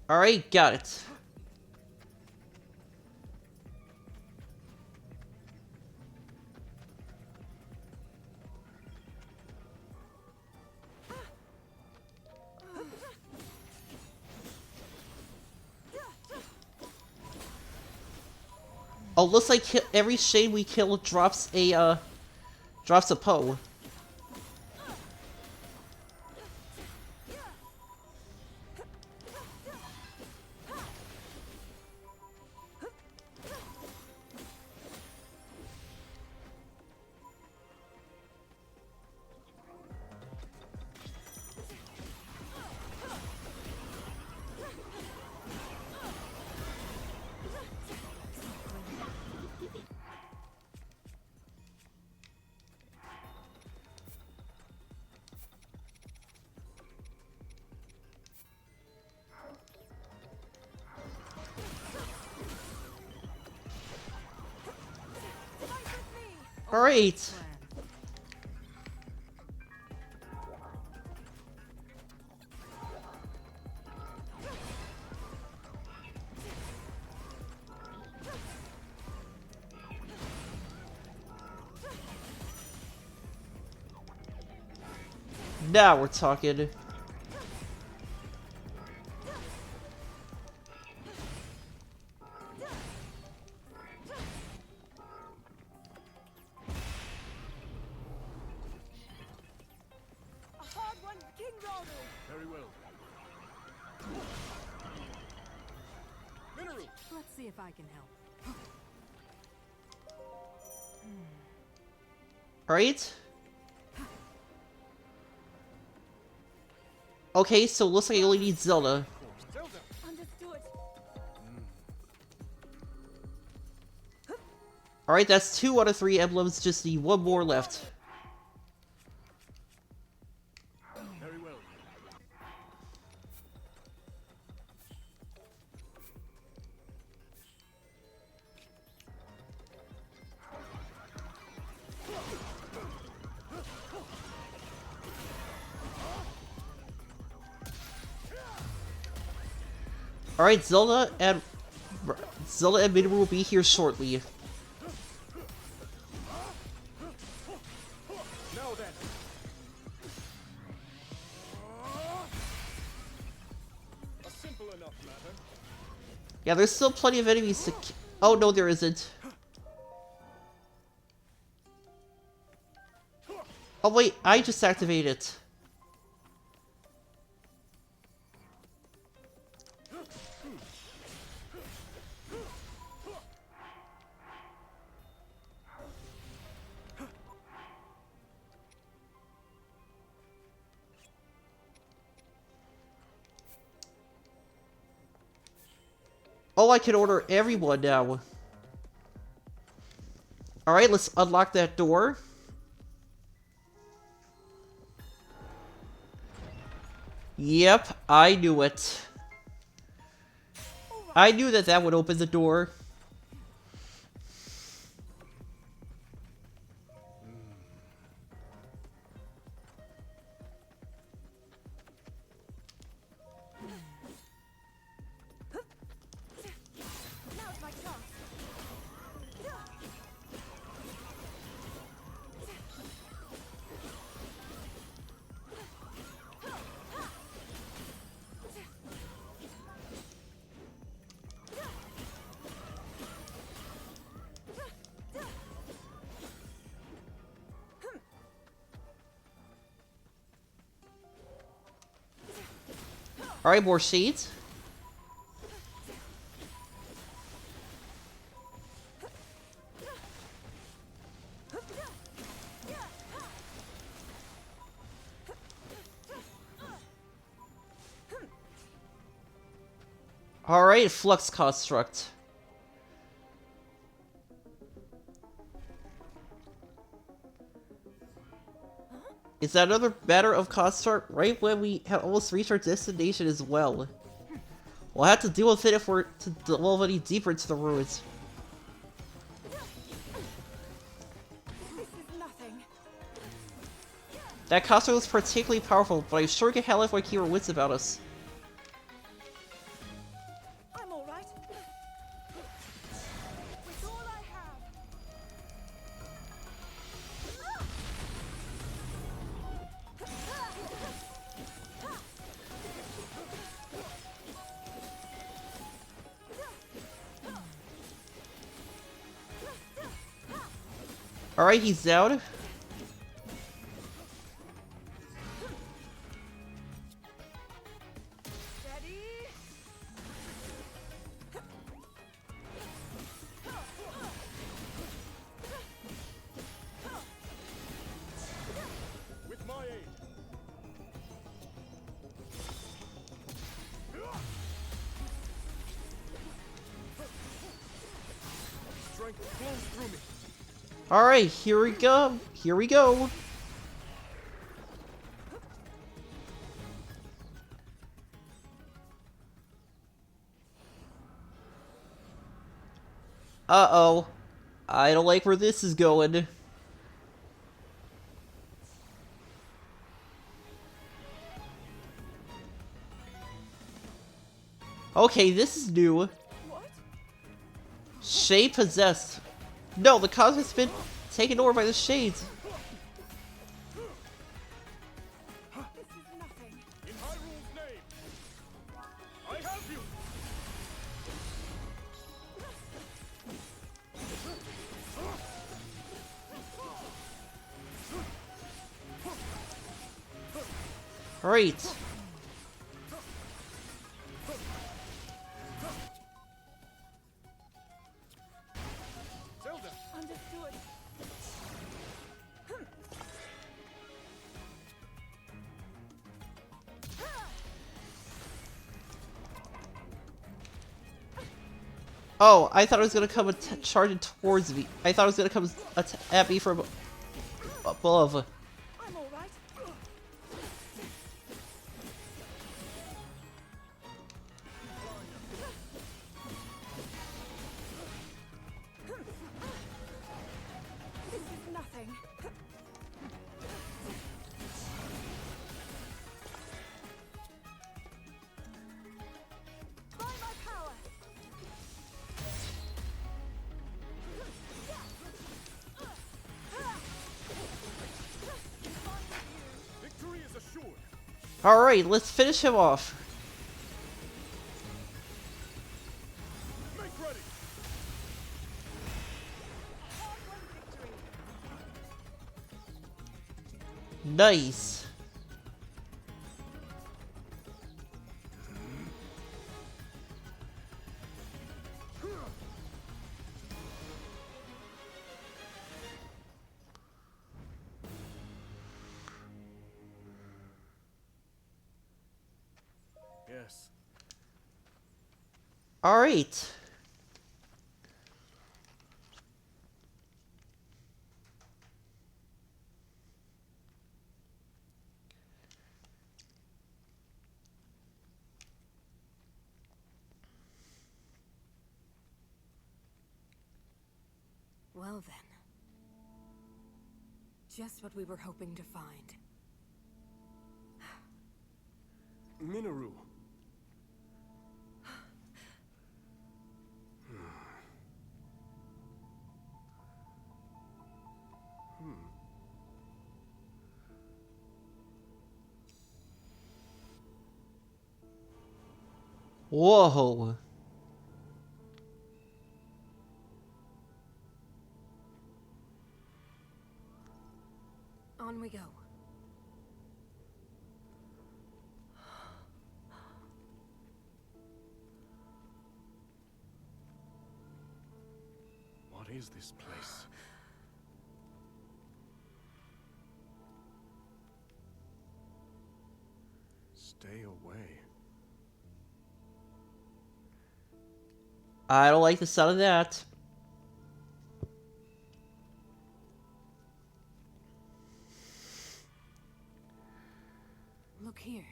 Alright, got it. Oh, looks like every shade we kill drops a Poe. Alright. Now we're talking. A hard-won King Raru. Very well. Mineral! Let's see if I can help. Alright. Okay, so it looks like I only need Zelda. Zelda! Understood. Alright, that's 2 out of 3 emblems, just need one more left. Very well. Alright, Zelda and Mineral will be here shortly. Now then! A simple enough matter. Yeah, there's still plenty of enemies to oh no, there isn't. Oh wait, I just activated it. Oh, I can order everyone now. Alright, let's unlock that door. Yep, I knew it. I knew that that would open the door. Now's my chance. Alright, more shades. Alright, flux construct. Is that another matter of construct right when we have almost reached our destination as well? We'll have to deal with it if we're to delve any deeper into the ruins. This is nothing. That construct was particularly powerful, but I sure can handle it if I keep our wits about us. I'm all right. With all I have. Alright, he's down. Steady. With my aid. Strength flows through me. Alright, here we go. Here we go. Uh-oh. I don't like where this is going. Okay, this is new. What? Shade possessed. No, the cosmic's been taken over by the shades. This is nothing. In Hyrule's name, I have you. Great. Zelda, Understood. Oh, I thought it was gonna come charging towards me. I thought it was gonna come at me from above. I'm all right. This is nothing. By my power. victory is assured. Alright, let's finish him off. Make ready. Hard-won victory. Nice. Yes. All right. Well then. Just what we were hoping to find. Minoru. Whoa. On we go. What is this place? Stay away. I don't like the sound of that. Look here.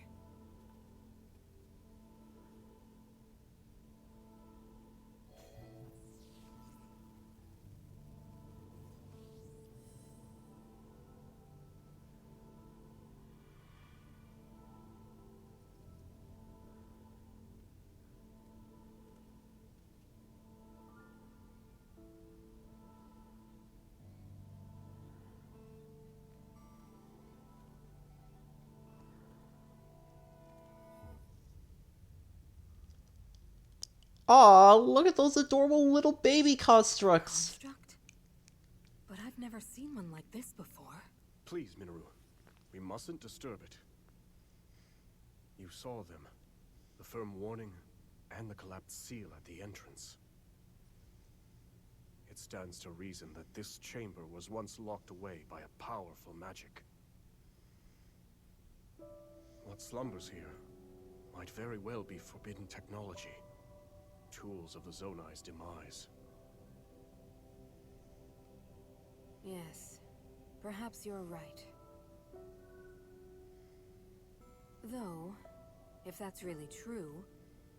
Aw, look at those adorable little baby constructs. Construct? But I've never seen one like this before. Please, Minoru. We mustn't disturb it. You saw them. The firm warning and the collapsed seal at the entrance. It stands to reason that this chamber was once locked away by a powerful magic. What slumbers here might very well be forbidden technology. Tools of the Zonai's demise. Yes, perhaps you're right. Though, if that's really true,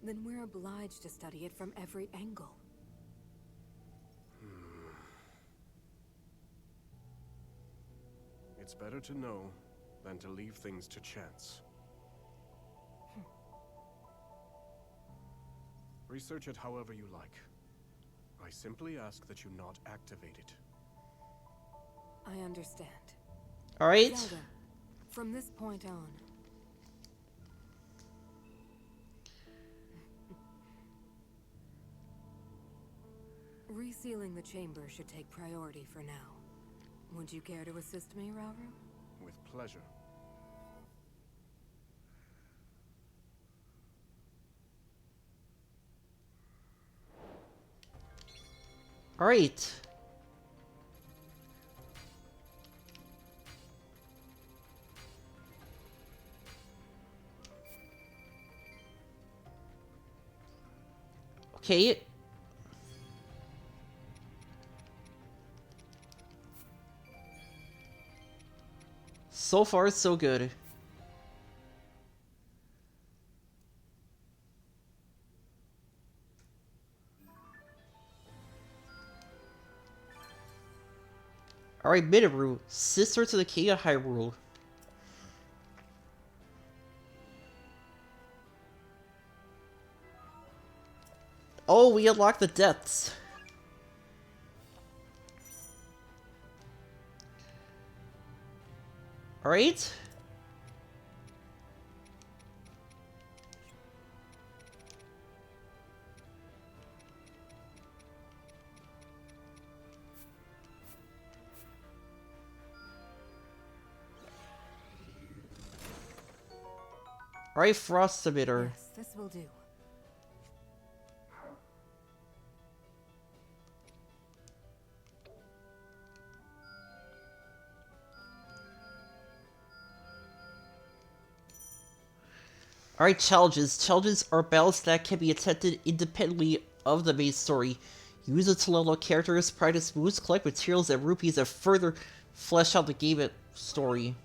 then we're obliged to study it from every angle. It's better to know than to leave things to chance. Research it however you like. I simply ask that you not activate it. I understand. All right. Zelda, from this point on. Resealing the chamber should take priority for now. Would you care to assist me, Rauru? With pleasure. All right. Okay. So far, so good. Alright, Minoru, sister to the king of Hyrule. Oh, we unlocked the depths. Alright. Alright, Frost Emitter. Yes, this will do. Alright, challenges. Challenges are battles that can be attempted independently of the main story. Use it to level up characters, practice moves, collect materials and rupees, and further flesh out the game story.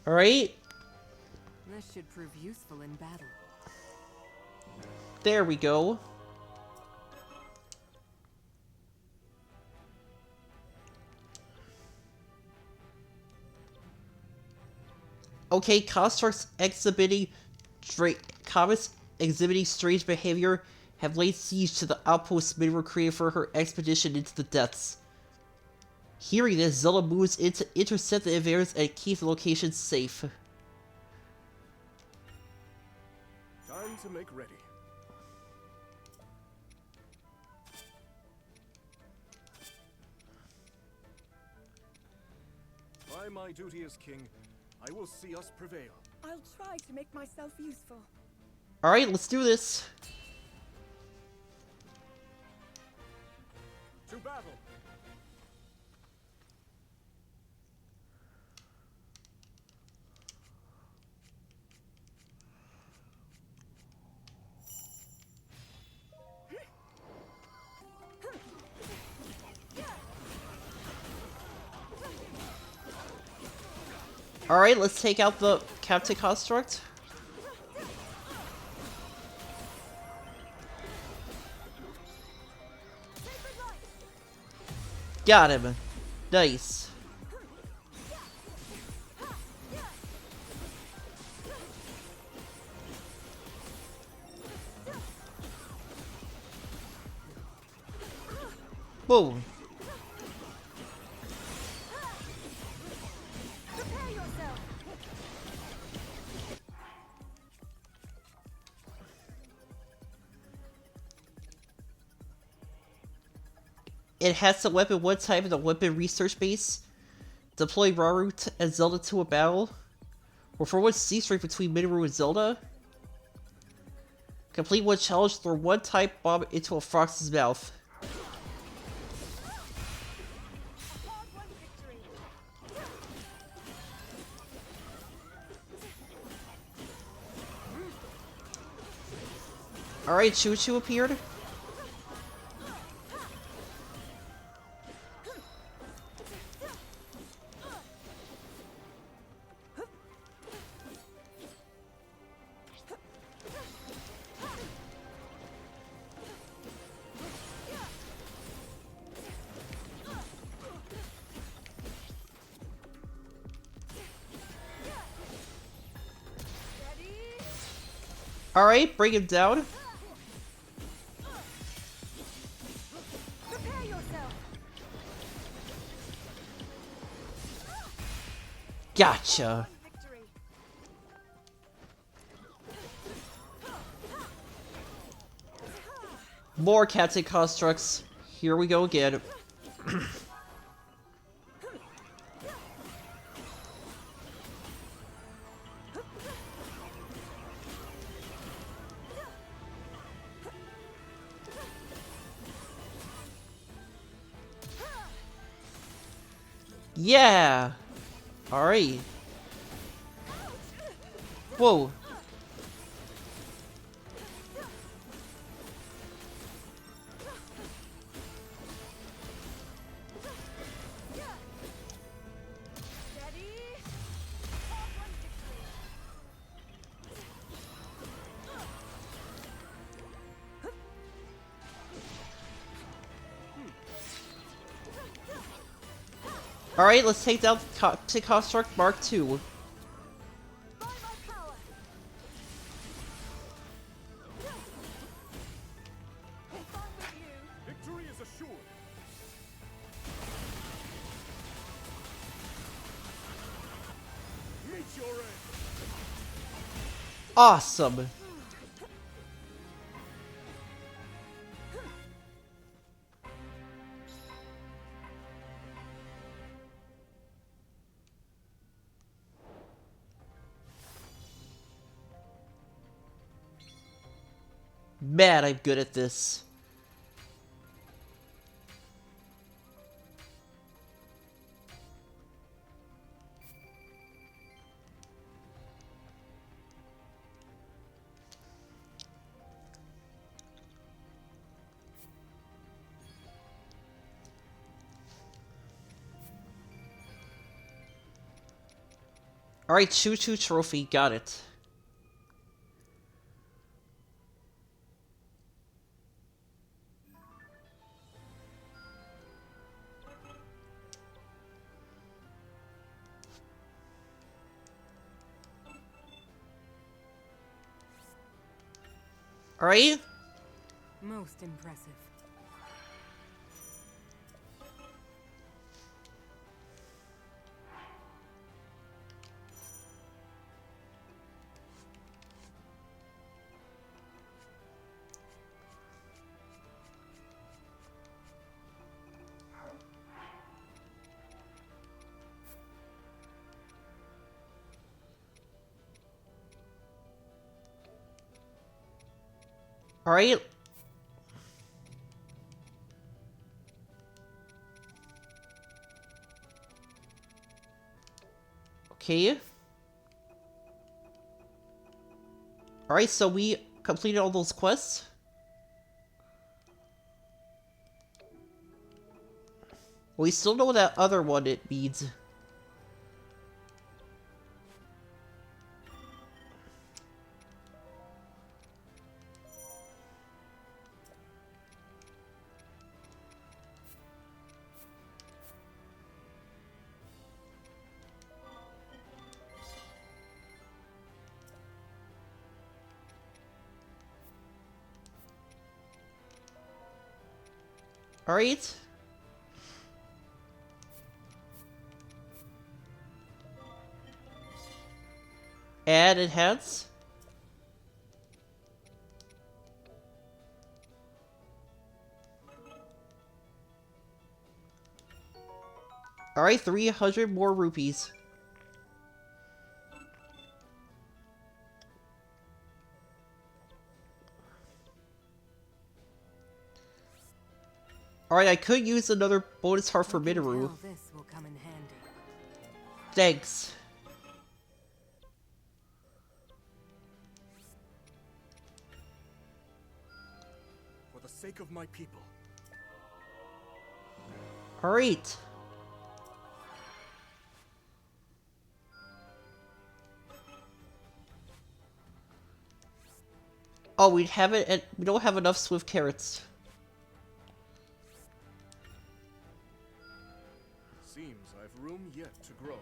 Alright, This should prove useful in battle. there we go. Okay, Comets exhibiting strange behavior have laid siege to the outpost Midward created for her expedition into the depths. Hearing this, Zelda moves in to intercept the invaders and keep the location safe. Time to make ready. By my duty as king, I will see us prevail. I'll try to make myself useful. Alright, let's do this. To battle! Alright, let's take out the Captain Construct. Got him. Nice. Boom. Enhance the weapon one time in the weapon research base. Deploy Raru and Zelda to a battle. Or for one C-strike between Minoru and Zelda. Complete one challenge, throw one type bomb into a fox's mouth. Alright, Choo Choo appeared. Alright, bring him down. Gotcha. More Captain Constructs. Here we go again. Yeah! Alright. Whoa. Alright, let's take down the Construct Mark II. Awesome! Man, I'm good at this. Alright, Choo Choo Trophy, got it. Alright? Most impressive. Alright. Okay. Alright, so we completed all those quests. We still know that other one it means. Alright. Add enhance. Alright, 300 more rupees. Alright, I could use another bonus heart for Minoru. This will come in handy. Thanks. For the sake of my people. Alright. Oh, we haven't, and we don't have enough swift carrots. Seems I've room yet to grow.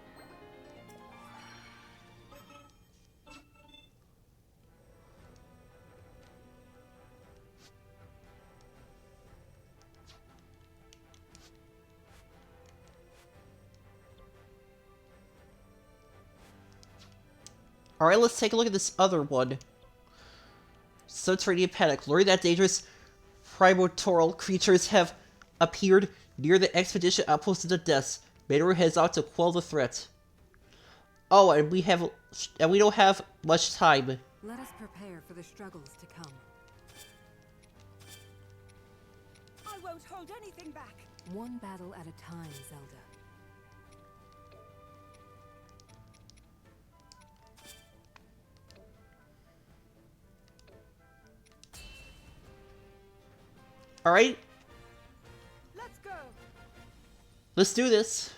Alright, let's take a look at this other one. Subterranean Panic. Learning that dangerous primordial creatures have appeared near the expedition outpost of the Deaths. Minoru heads out to quell the threat. Oh, and we don't have much time. Let us prepare for the struggles to come. I won't hold anything back. One battle at a time, Zelda. Alright, Let's go. let's do this.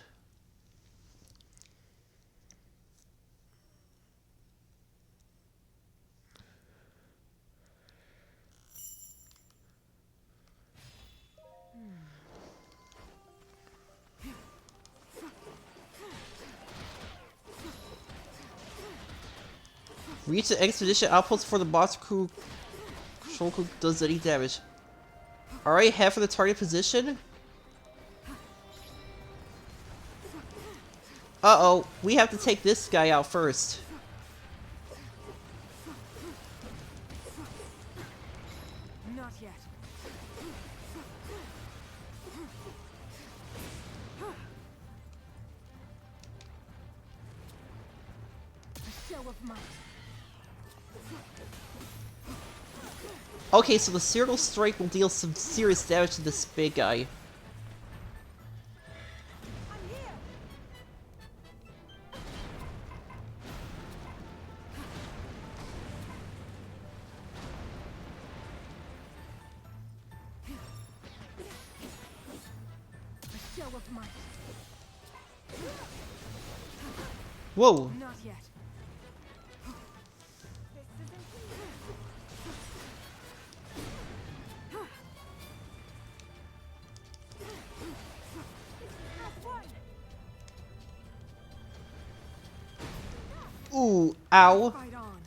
Reach the expedition outpost before the monster crew does any damage. Alright, head for the target position. Uh-oh, we have to take this guy out first. Not yet. A show of might. Okay, so the Serial Strike will deal some serious damage to this big guy. I'm here. A show of might. Whoa! Not yet. This isn't Ooh, ow. Fight on.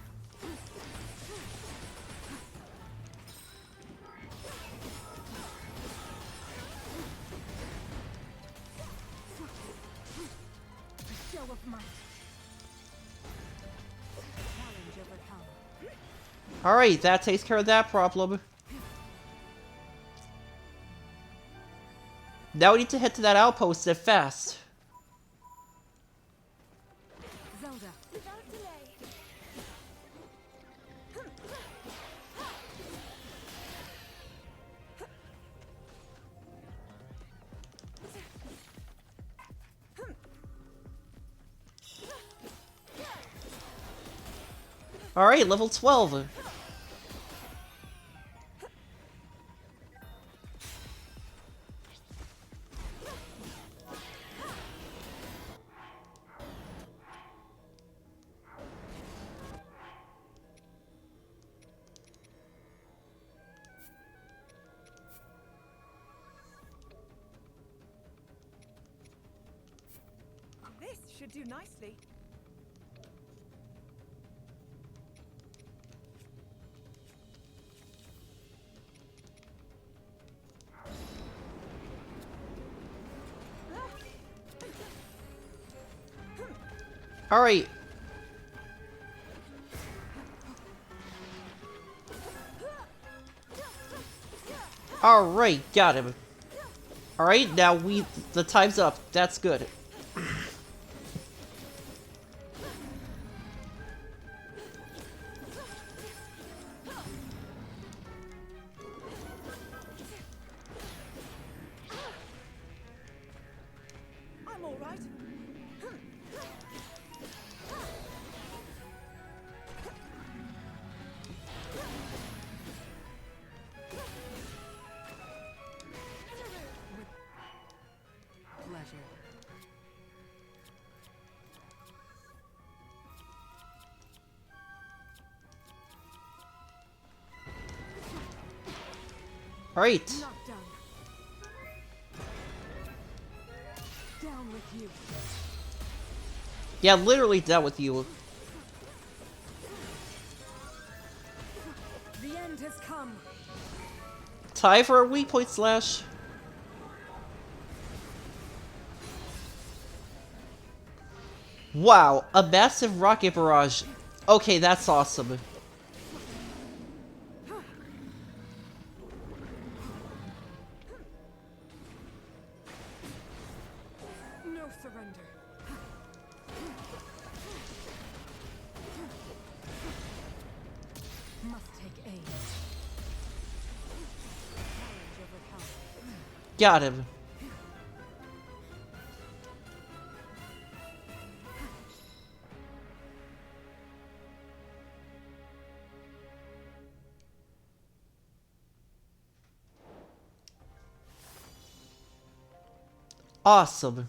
A show of might. Challenge overcome. Alright, that takes care of that problem. Now we need to head to that outpost and fast. Zelda. without delay. Alright, level 12. This should do nicely. Alright. Alright, got him. Alright, now the time's up. That's good. I'm all right. Pleasure. Alright. Not done. Down with you. Yeah, literally done with you. The end has come. Time for a weak point slash. Wow, a massive rocket barrage. Okay, that's awesome. No surrender. Must take aim. Challenge overcome. Got him. Awesome.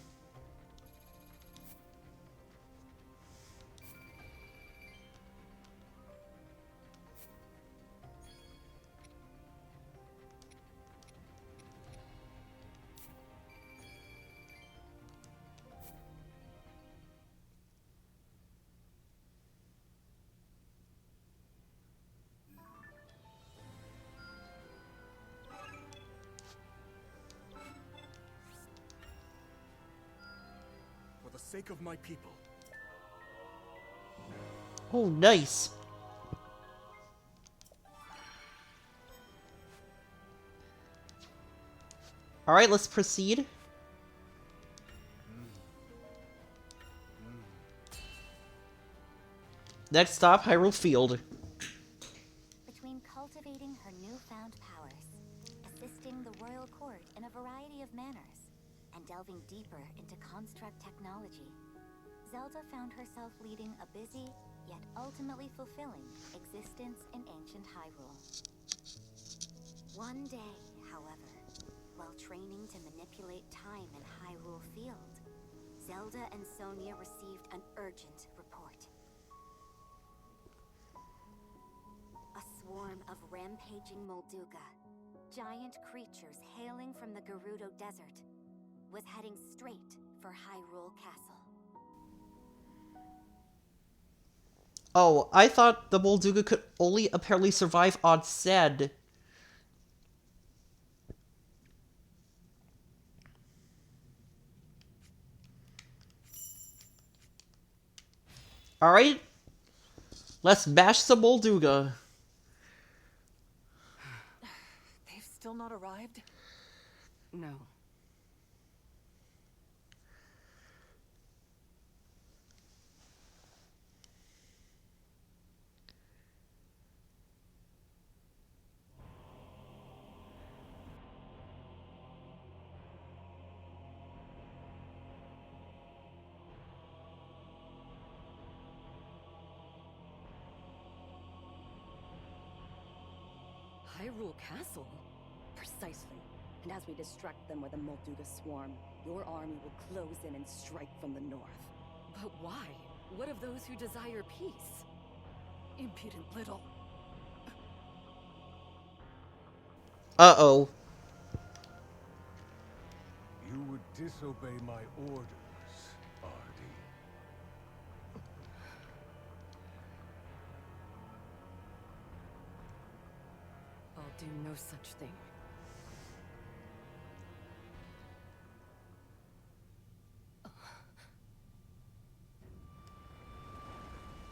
For the sake of my people, Oh, nice. Alright, let's proceed. Next stop, Hyrule Field. Between cultivating her newfound powers, assisting the royal court in a variety of manners, and delving deeper into construct technology, Zelda found herself leading a busy, yet ultimately fulfilling, existence in ancient Hyrule. One day, however, while training to manipulate time in Hyrule Field, Zelda and Sonia received an urgent report. A swarm of rampaging Molduga, giant creatures hailing from the Gerudo Desert, was heading straight for Hyrule Castle. Oh, I thought the Molduga could only apparently survive on sand. Alright. Let's bash some Molduga. They've still not arrived? No. Hyrule Castle? Precisely. And as we distract them with a Molduga swarm, your army will close in and strike from the north. But why? What of those who desire peace? Impudent little. Uh-oh. You would disobey my orders, Artie. I'll do no such thing.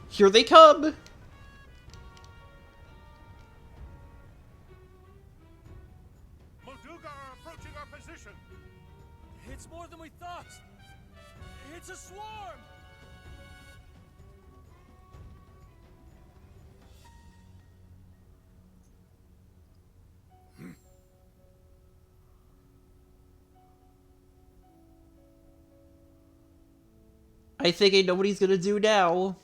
Here they come! Molduga are approaching our position. It's more than we thought! It's a swarm! I think I know what he's gonna do now.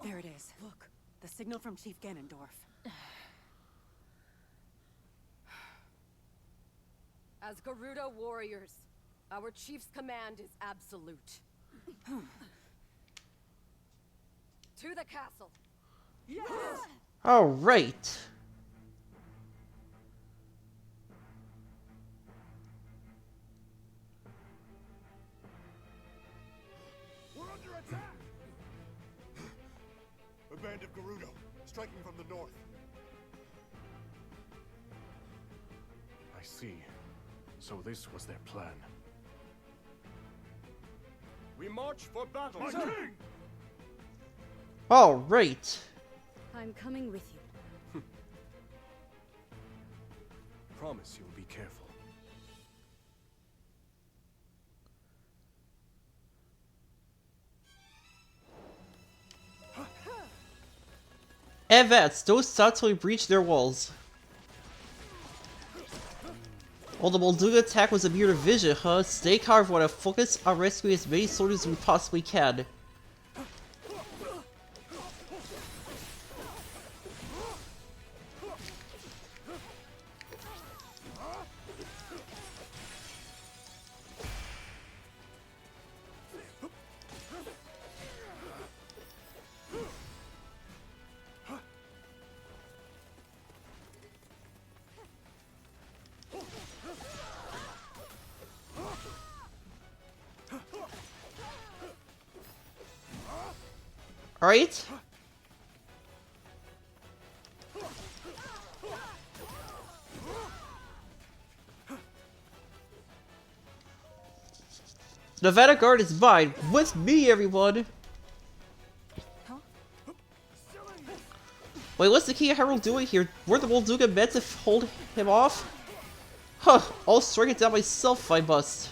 There it is. Look, the signal from Chief Ganondorf. As Gerudo warriors, our chief's command is absolute. To the castle! Alright. We're under attack! A band of Gerudo, striking from the north. I see. So this was their plan. We march for battle! My king! Alright. I'm coming with you. Promise you'll be careful. Advance! Those thoughts will breach their walls. While the Molduga attack was a mere division, huh? Stay calm, want to focus on rescuing as many soldiers as we possibly can. Alright. Nevada Guard is mine. With me, everyone. Wait, what's the King of Hyrule doing here? Were the Molduga meant to hold him off? Huh, I'll strike it down myself if I must.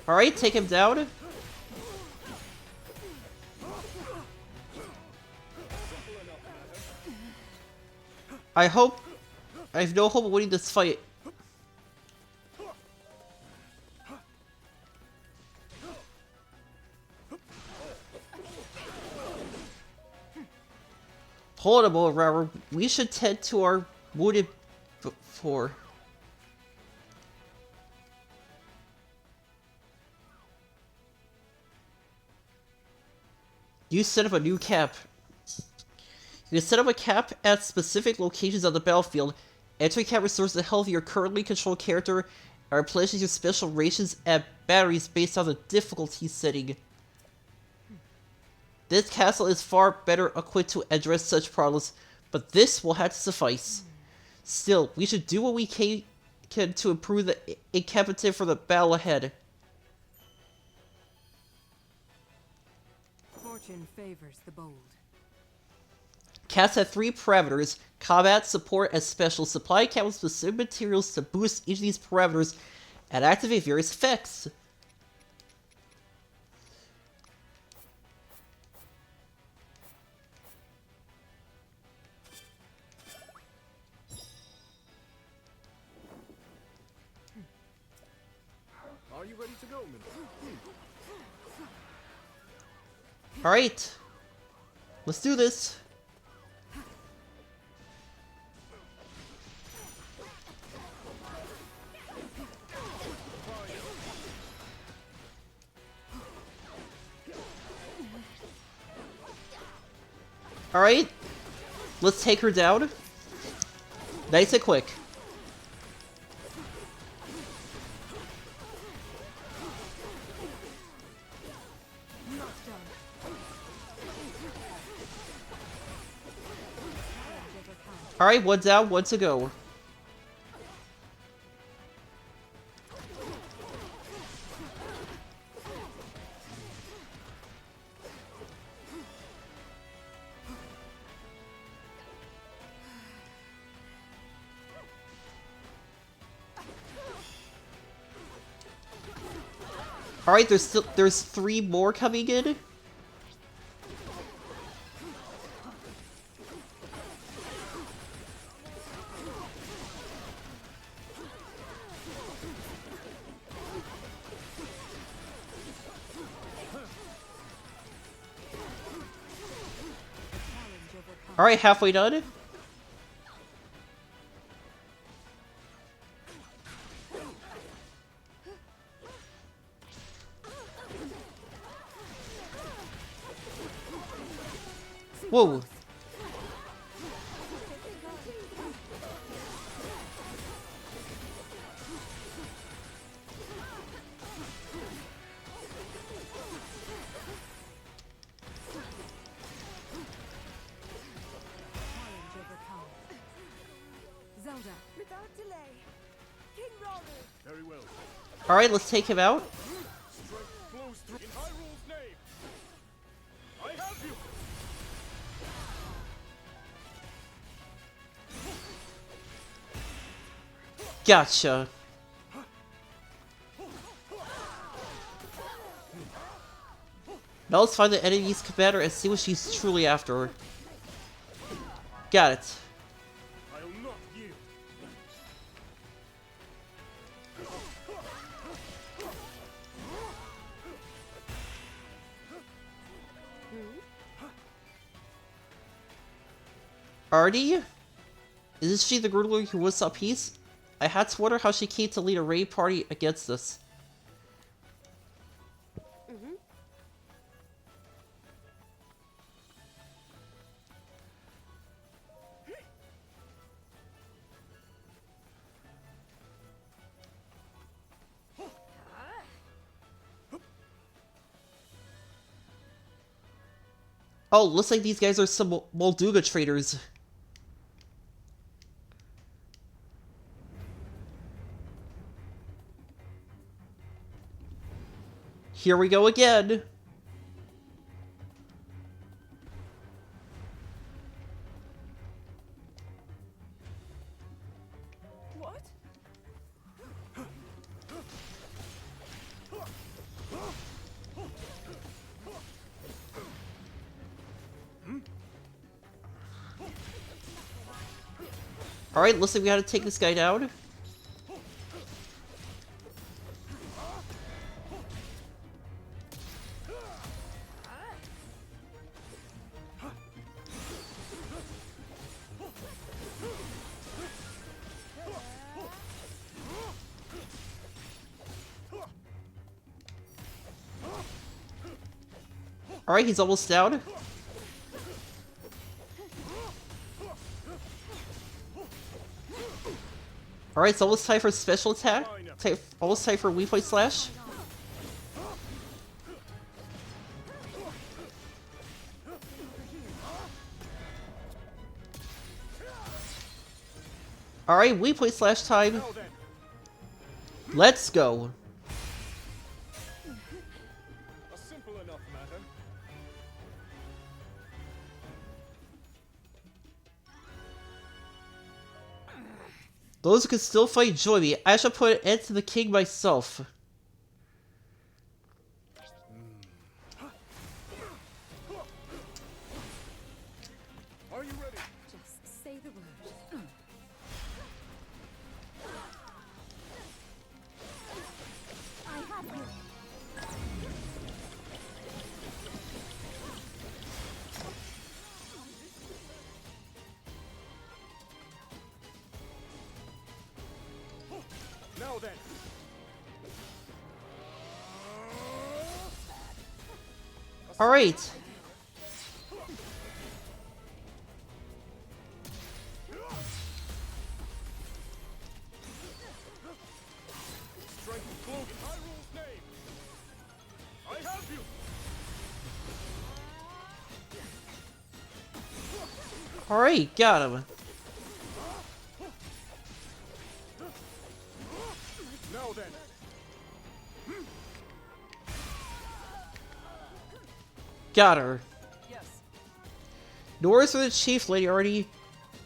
Alright, take him down. I have no hope of winning this fight. Hold on a moment, Robert. We should tend to our wounded before. You set up a new cap. You can set up a cap at specific locations on the battlefield. Entering cap restores the health of your currently controlled character and replenishes your special rations and batteries based on the difficulty setting. This castle is far better equipped to address such problems, but this will have to suffice. Still, we should do what we can to improve the encampment for the battle ahead. Fortune favors the bold. Cats have 3 parameters: combat, support, and special. Supply cat with specific materials to boost each of these parameters and activate various effects. Are you ready to go, Alright. Let's do this. Alright. Let's take her down. Nice and quick. Alright, 1 down, 1 to go. Alright, there's 3 more coming in. Alright, halfway done. Whoa. Without delay, King Rauru. Very well. Alright, let's take him out. Strength flows through. In Hyrule's name, I have you. Gotcha. Now let's find the enemy's commander and see what she's truly after. Got it. I'll not yield. Artie? Is she the ruler who was at peace? I had to wonder how she came to lead a raid party against us. Oh, looks like these guys are some Molduga traders. Here we go again. What? Alright, looks like we gotta take this guy down. Alright, he's almost down. Alright, it's almost time for special attack. Almost time for weak point slash. Alright, weak point slash time. Let's go. A simple enough matter. Those who can still fight, join me. I shall put an end to the king myself. Are you ready? Just say the word. I have you. Now then. Alright. Strength of cloak in Hyrule's name. I have you. Alright, got him. Now then. Got her. Yes. Orders for the chief lady already.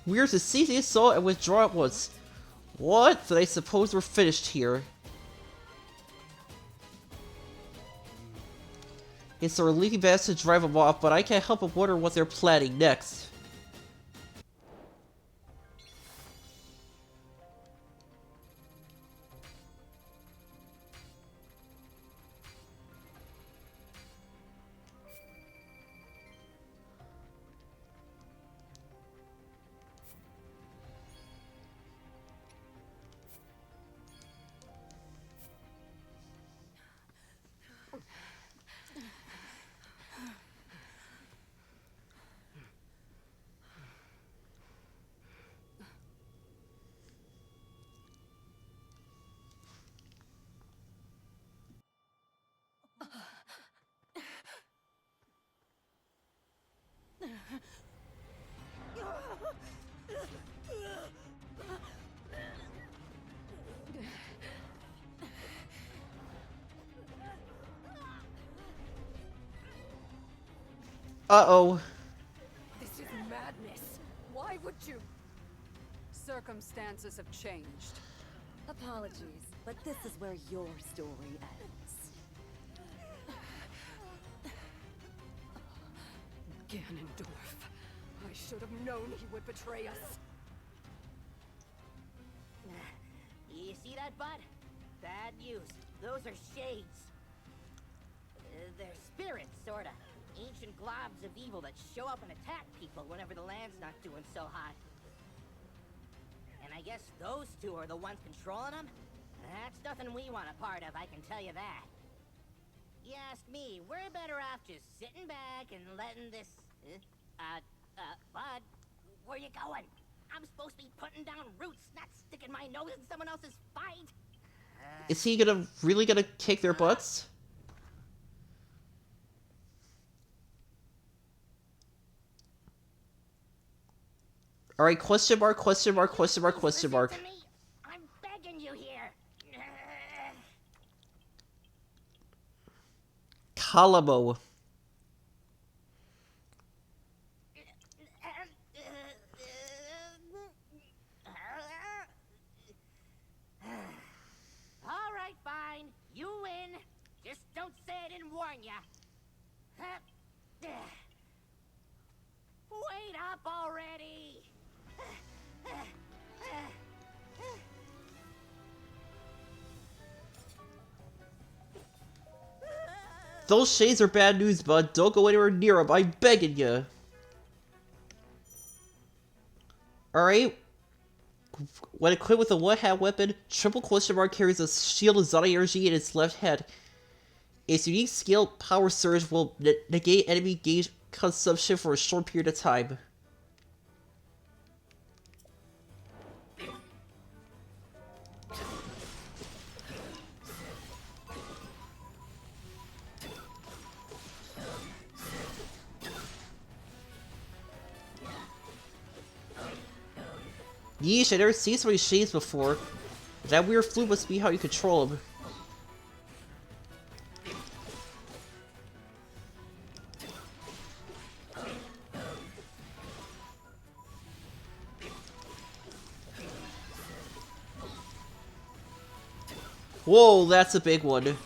We are to seize the assault and withdraw at once. What? Then I suppose we're finished here. It's a relieving best to drive them off, but I can't help but wonder what they're planning next. Uh-oh. This is madness. Why would you? Circumstances have changed. Apologies, but this is where your story ends. Ganondorf. I should have known he would betray us. You see that, bud? Bad news. Those are shades. They're spirits, sorta. Ancient globs of evil that show up and attack people whenever the land's not doing so hot. And I guess those two are the ones controlling them? That's nothing we want a part of, I can tell you that. You ask me, we're better off just sitting back and letting this... Bud, where you going? I'm supposed to be putting down roots, not sticking my nose in someone else's fight. Is he really gonna kick their butts? Alright, question mark, question mark, question mark, question mark. Listen to me. I'm begging you here. Calamo. All right, fine. You win. Just don't say I didn't warn ya. Wait up already. Those shades are bad news, bud. Don't go anywhere near them. I'm begging you. Alright. When equipped with a one-hand weapon, triple question mark carries a shield of Zona energy in its left hand. Its unique skill, Power Surge, will negate enemy gauge consumption for a short period of time. Yeesh, I never seen so many shades before. That weird flute must be how you control them. Whoa, that's a big one.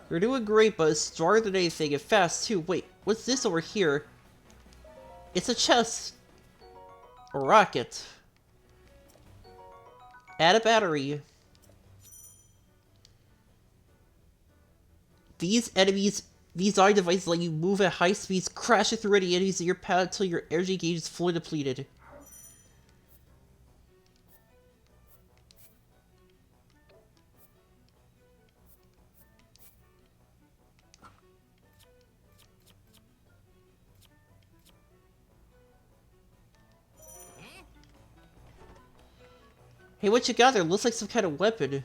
You're doing great, but it's stronger than anything and fast too. Wait, what's this over here? It's a chest. A rocket. Add a battery. These eye devices let you move at high speeds, crashing through any enemies in your path until your energy gauge is fully depleted. Hey, what you got there? Looks like some kind of weapon.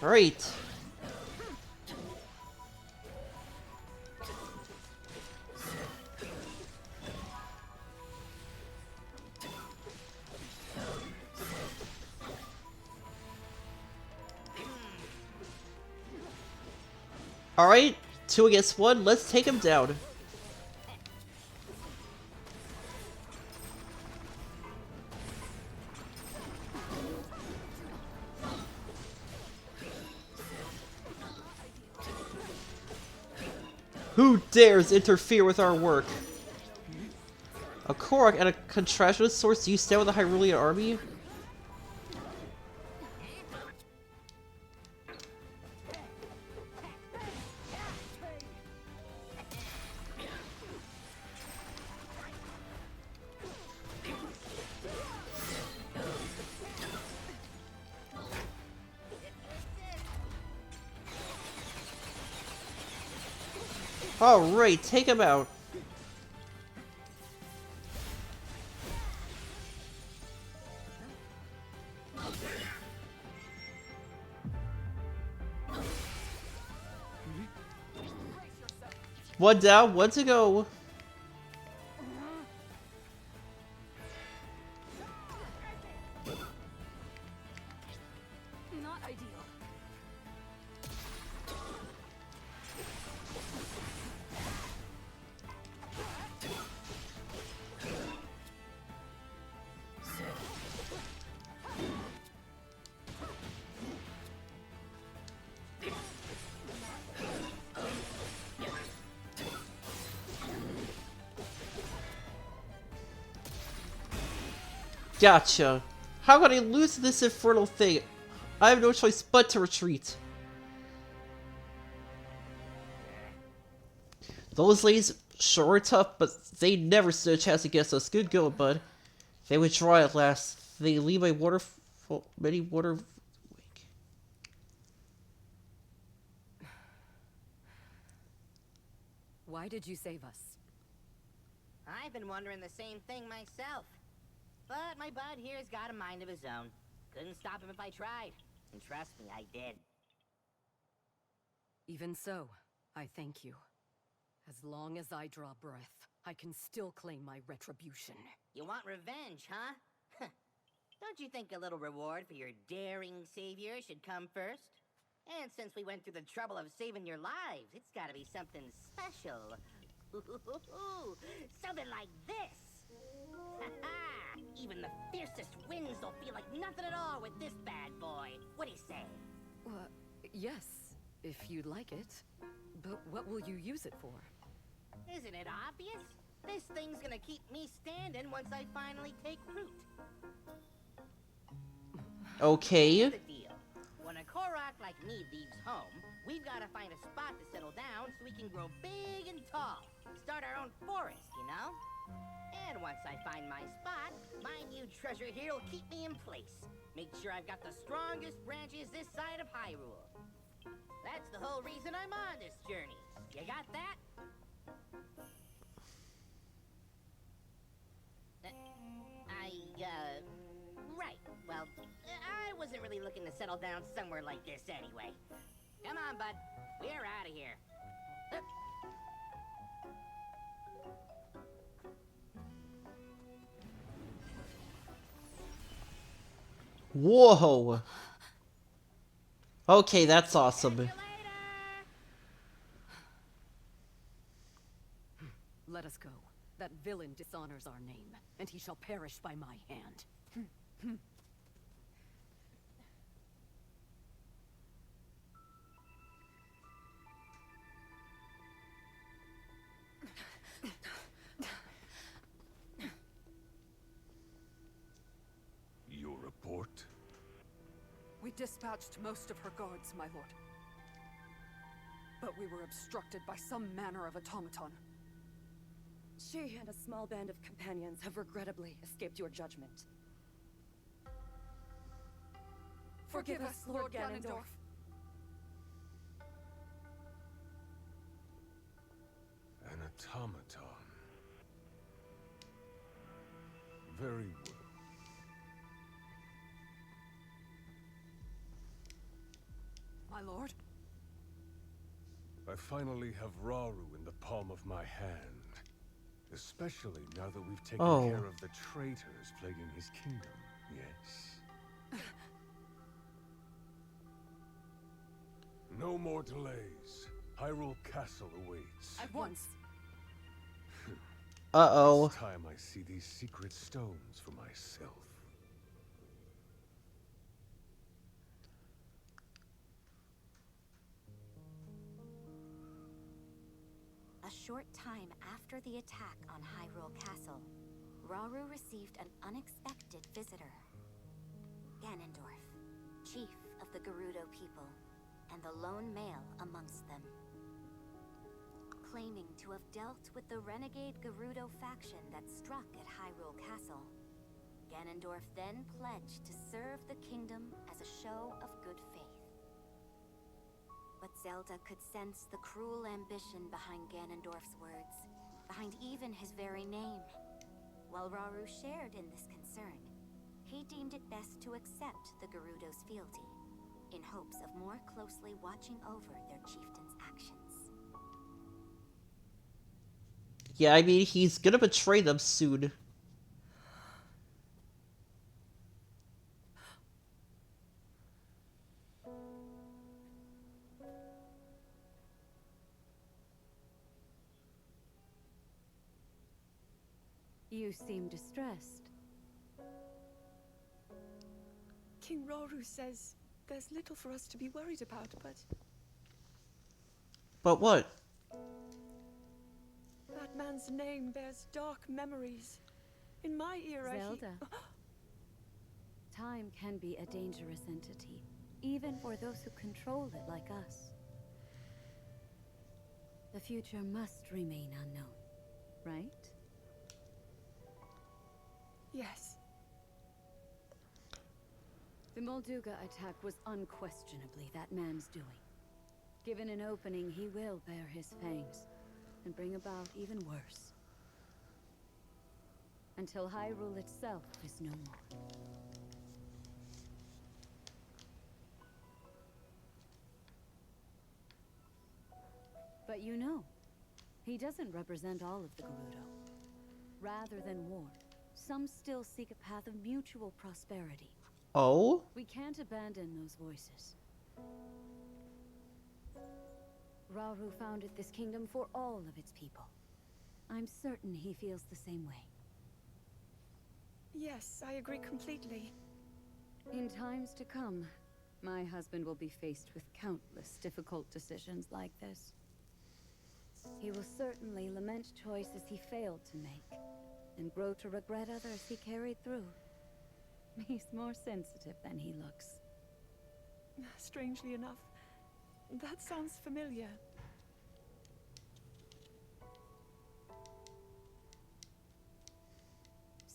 Alright. Alright, 2 against 1, let's take him down. Who dares interfere with our work? A Korok and a contrasted source, do you stand with the Hyrulean army? Alright, take him out. One down, one to go. Not ideal. Gotcha. How could I lose this infernal thing? I have no choice but to retreat. Those ladies sure are tough, but they never stood a chance against us. Good going, bud. They withdraw at last. They leave a waterfall, many water. Why did you save us? I've been wondering the same thing myself. But my bud here's got a mind of his own. Couldn't stop him if I tried. And trust me, I did. Even so, I thank you. As long as I draw breath, I can still claim my retribution. You want revenge, huh? Don't you think a little reward for your daring savior should come first? And since we went through the trouble of saving your lives, it's gotta be something special. Something like this! Even the fiercest winds don't feel like nothing at all with this bad boy. What do you say? Yes, if you'd like it. But what will you use it for? Isn't it obvious? This thing's gonna keep me standing once I finally take root. Okay. Here's the deal. When a Korok like me leaves home, we've gotta find a spot to settle down so we can grow big and tall. Start our own forest, you know? And once I find my spot, my new treasure here will keep me in place. Make sure I've got the strongest branches this side of Hyrule. That's the whole reason I'm on this journey. You got that? Right. Well, I wasn't really looking to settle down somewhere like this anyway. Come on, bud. We're out of here. Whoa. Okay, that's awesome. Let us go. That villain dishonors our name, and he shall perish by my hand. Your report? We dispatched most of her guards, my lord. But we were obstructed by some manner of automaton. She and a small band of companions have regrettably escaped your judgment. Forgive us, Lord Ganondorf. An automaton. Very well. My lord? I finally have Rauru in the palm of my hand. Especially now that we've taken care of the traitors plaguing his kingdom, yes? No more delays. Hyrule Castle awaits. At once. Uh-oh. It's time I see these secret stones for myself. A short time after the attack on Hyrule Castle, Rauru received an unexpected visitor. Ganondorf, chief of the Gerudo people, and the lone male amongst them. Claiming to have dealt with the renegade Gerudo faction that struck at Hyrule Castle, Ganondorf then pledged to serve the kingdom as a show of good faith. But Zelda could sense the cruel ambition behind Ganondorf's words, behind even his very name. While Rauru shared in this concern, he deemed it best to accept the Gerudo's fealty, in hopes of more closely watching over their chieftain's actions. Yeah, I mean, he's gonna betray them soon. You seem distressed. King Rauru says there's little for us to be worried about, but... But what? That man's name bears dark memories. In my era, Zelda. Time can be a dangerous entity, even for those who control it like us. The future must remain unknown, right? Yes. The Molduga attack was unquestionably that man's doing. Given an opening, he will bare his fangs and bring about even worse. Until Hyrule itself is no more. But you know, he doesn't represent all of the Gerudo. Rather than war, some still seek a path of mutual prosperity. Oh? We can't abandon those voices. Rauru founded this kingdom for all of its people. I'm certain he feels the same way. Yes, I agree completely. In times to come, my husband will be faced with countless difficult decisions like this. He will certainly lament choices he failed to make, and grow to regret others he carried through. He's more sensitive than he looks. Strangely enough, that sounds familiar.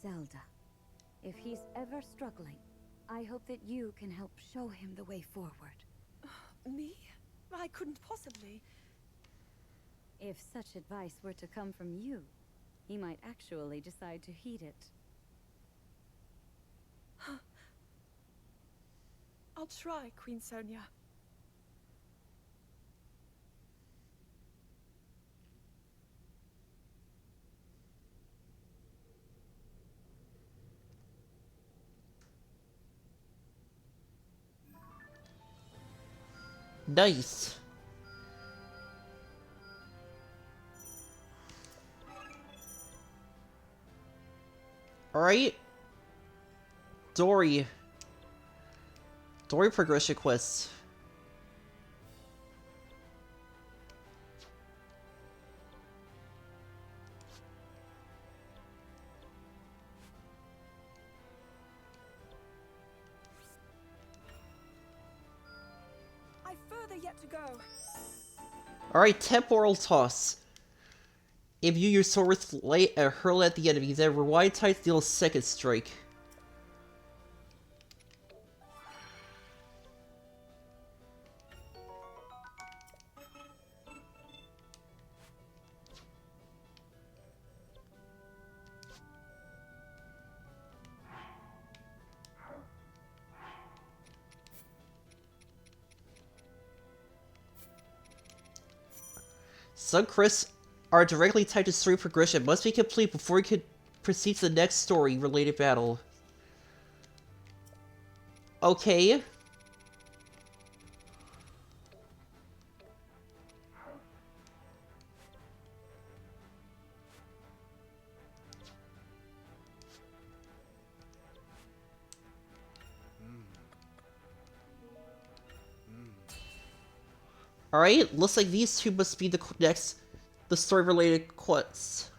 Zelda, if he's ever struggling, I hope that you can help show him the way forward. Me? I couldn't possibly. If such advice were to come from you, he might actually decide to heed it. I'll try, Queen Sonia. Nice. Alright. Dory progression quest. I've further yet to go. Alright, temporal toss. Imbue your sword with light and hurl at the enemy, then rewind time to deal a second strike. Some quests are directly tied to story progression, must be complete before you can proceed to the next story-related battle. Okay. Alright, looks like these two must be the story-related quests.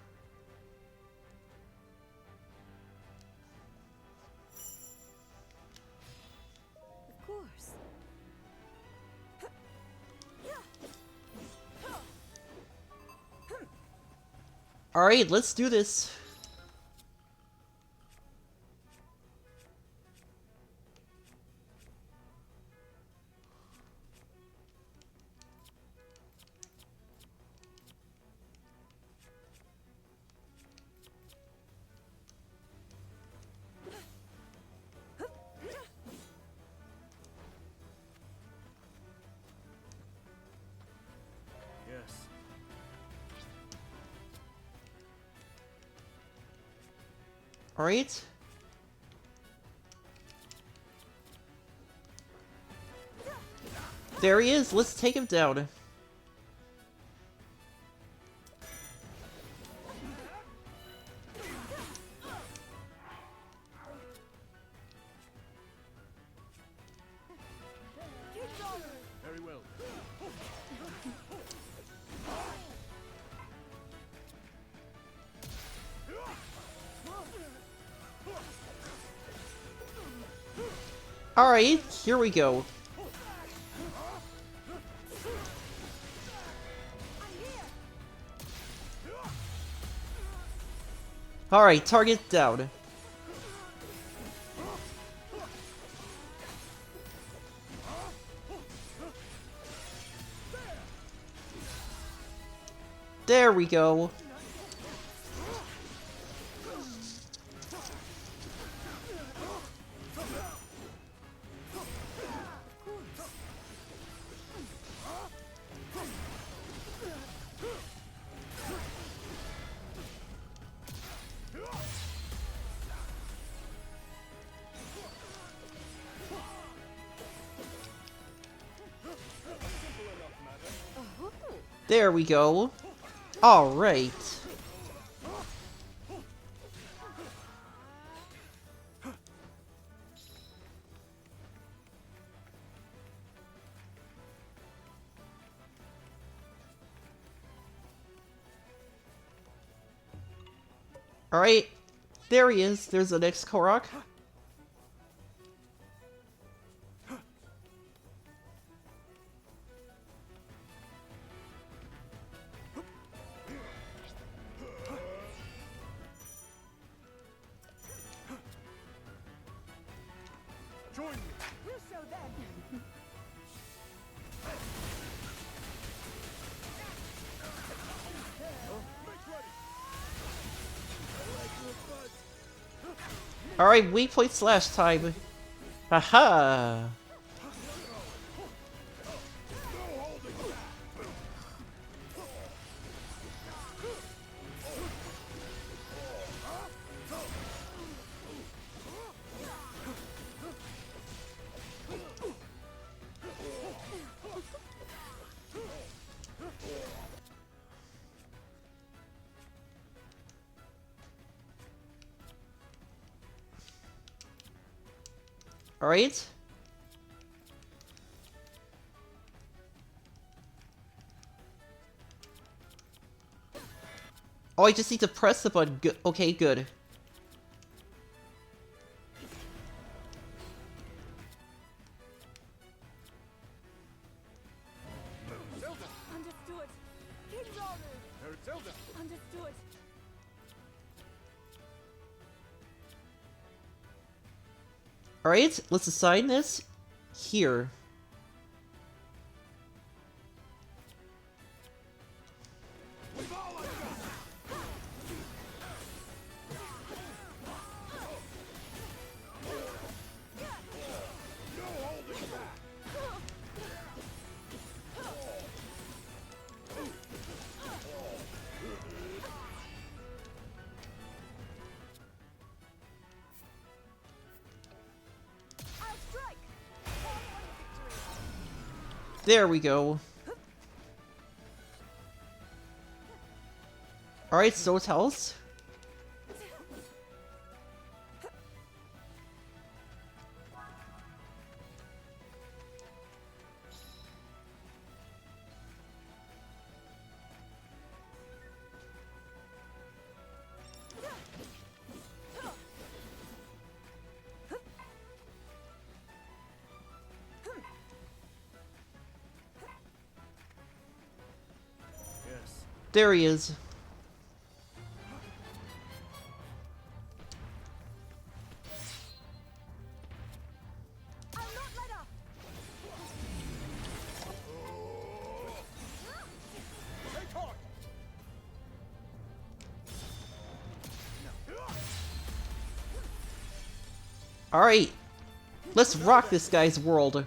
Of course. Alright, let's do this. Yes. Alright. There he is, let's take him down. Very well. Alright, here we go. Alright, target down. There we go. There we go. Alright. Alright. There he is. There's the next Korok. Join me. We'll show them. Alright, weak point slash time. Haha. Alright. Oh, I just need to press the button. Good. Okay, good. Understood. King Rauru. Zelda. Understood. Alright, let's assign this here. There we go. Alright, so tells. There he is. Alright, let's rock this guy's world.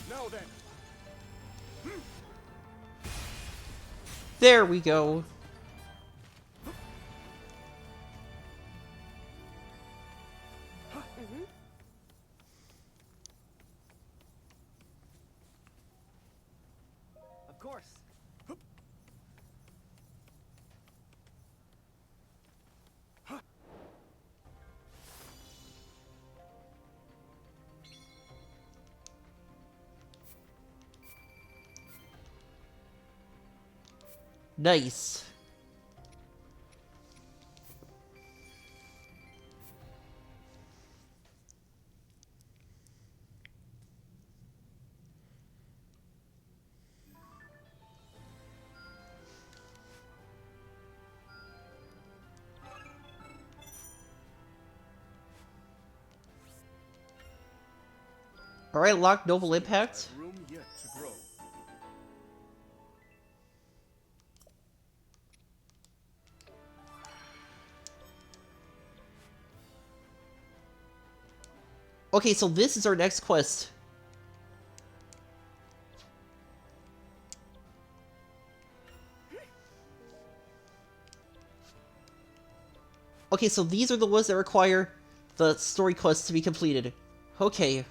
Now then. There we go. Of course. Nice. Alright, lock Noble Impact. I have room yet to grow. Okay, so this is our next quest. Okay, so these are the ones that require the story quests to be completed. Okay.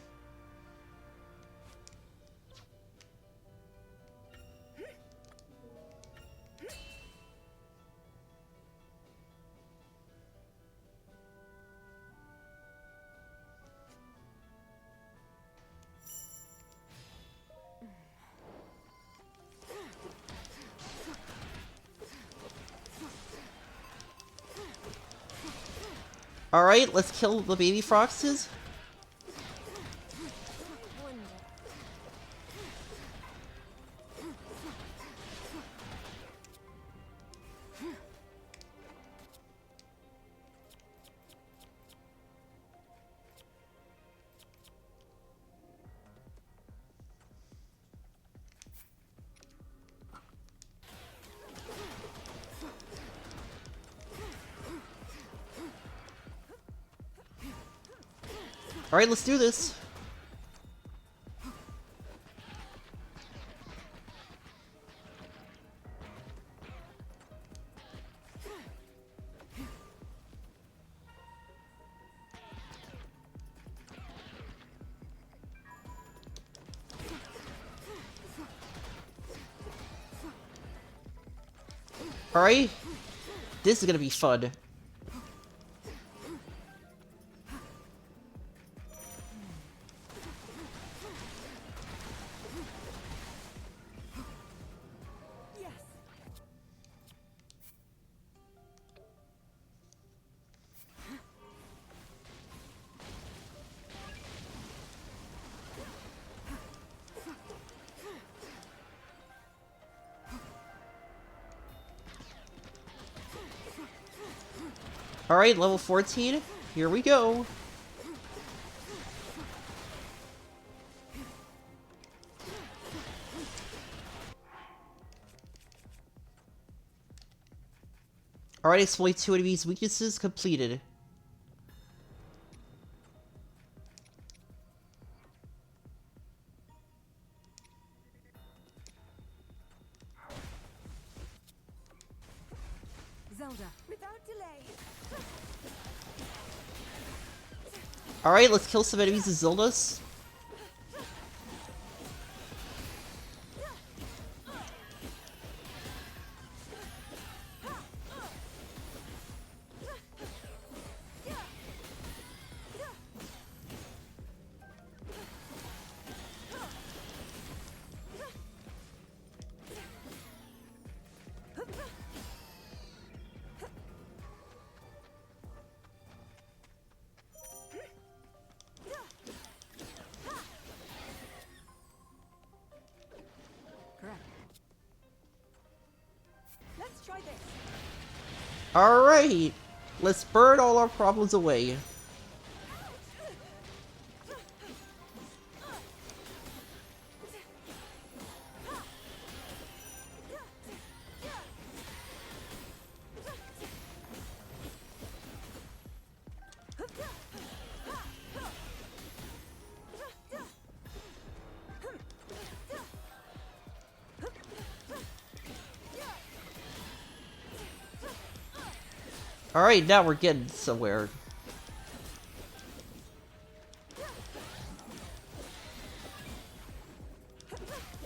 Alright, let's kill the baby foxes. Alright, let's do this. Alright. This is gonna be fun. Alright, level 14. Here we go. Alright, exploit 2 enemies' weaknesses completed. Zelda. Without delay. Alright, let's kill some enemies of Zildas. Let's try this. Alright, let's burn all our problems away. Alright, now we're getting somewhere.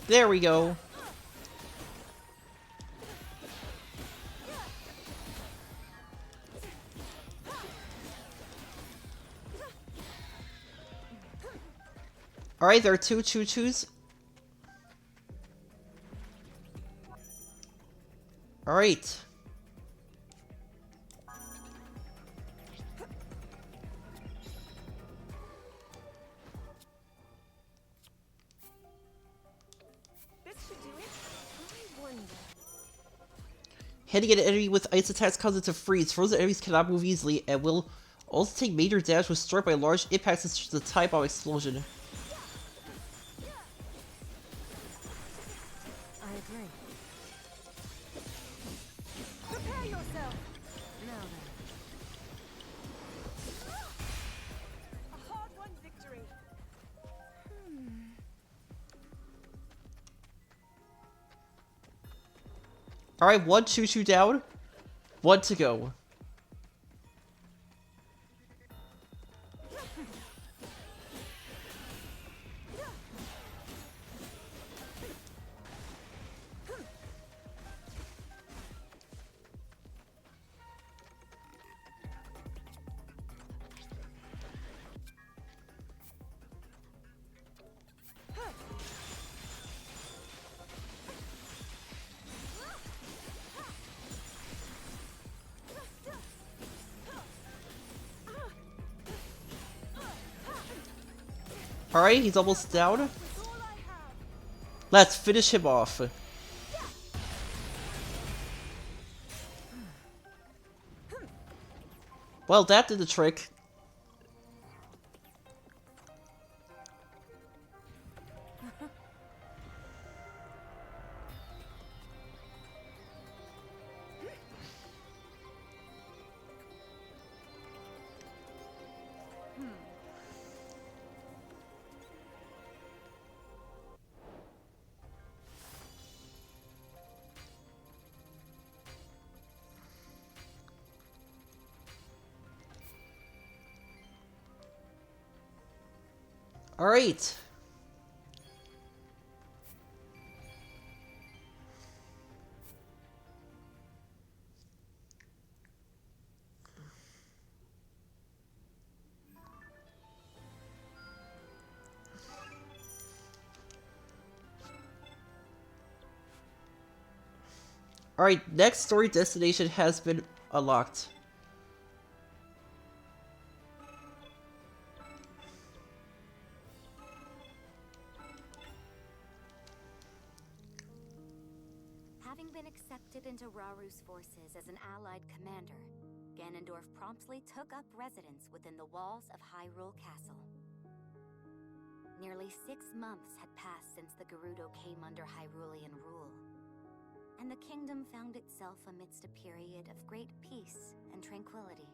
There we go. Alright, there are 2 choo-choos. Alright. This should do it. I wonder. Hitting an enemy with ice attacks causes it to freeze. Frozen enemies cannot move easily and will also take major damage when struck by large impacts such as the time bomb explosion. I agree. Prepare yourself. Now then. A hard-won victory. Alright, 1 choo-choo down. 1 to go. Alright, he's almost down. Let's finish him off. Well, that did the trick. Alright. Alright, next story destination has been unlocked. Having been accepted into Raru's forces as an allied commander, Ganondorf promptly took up residence within the walls of Hyrule Castle. Nearly 6 months had passed since the Gerudo came under Hyrulean rule, and the kingdom found itself amidst a period of great peace and tranquility.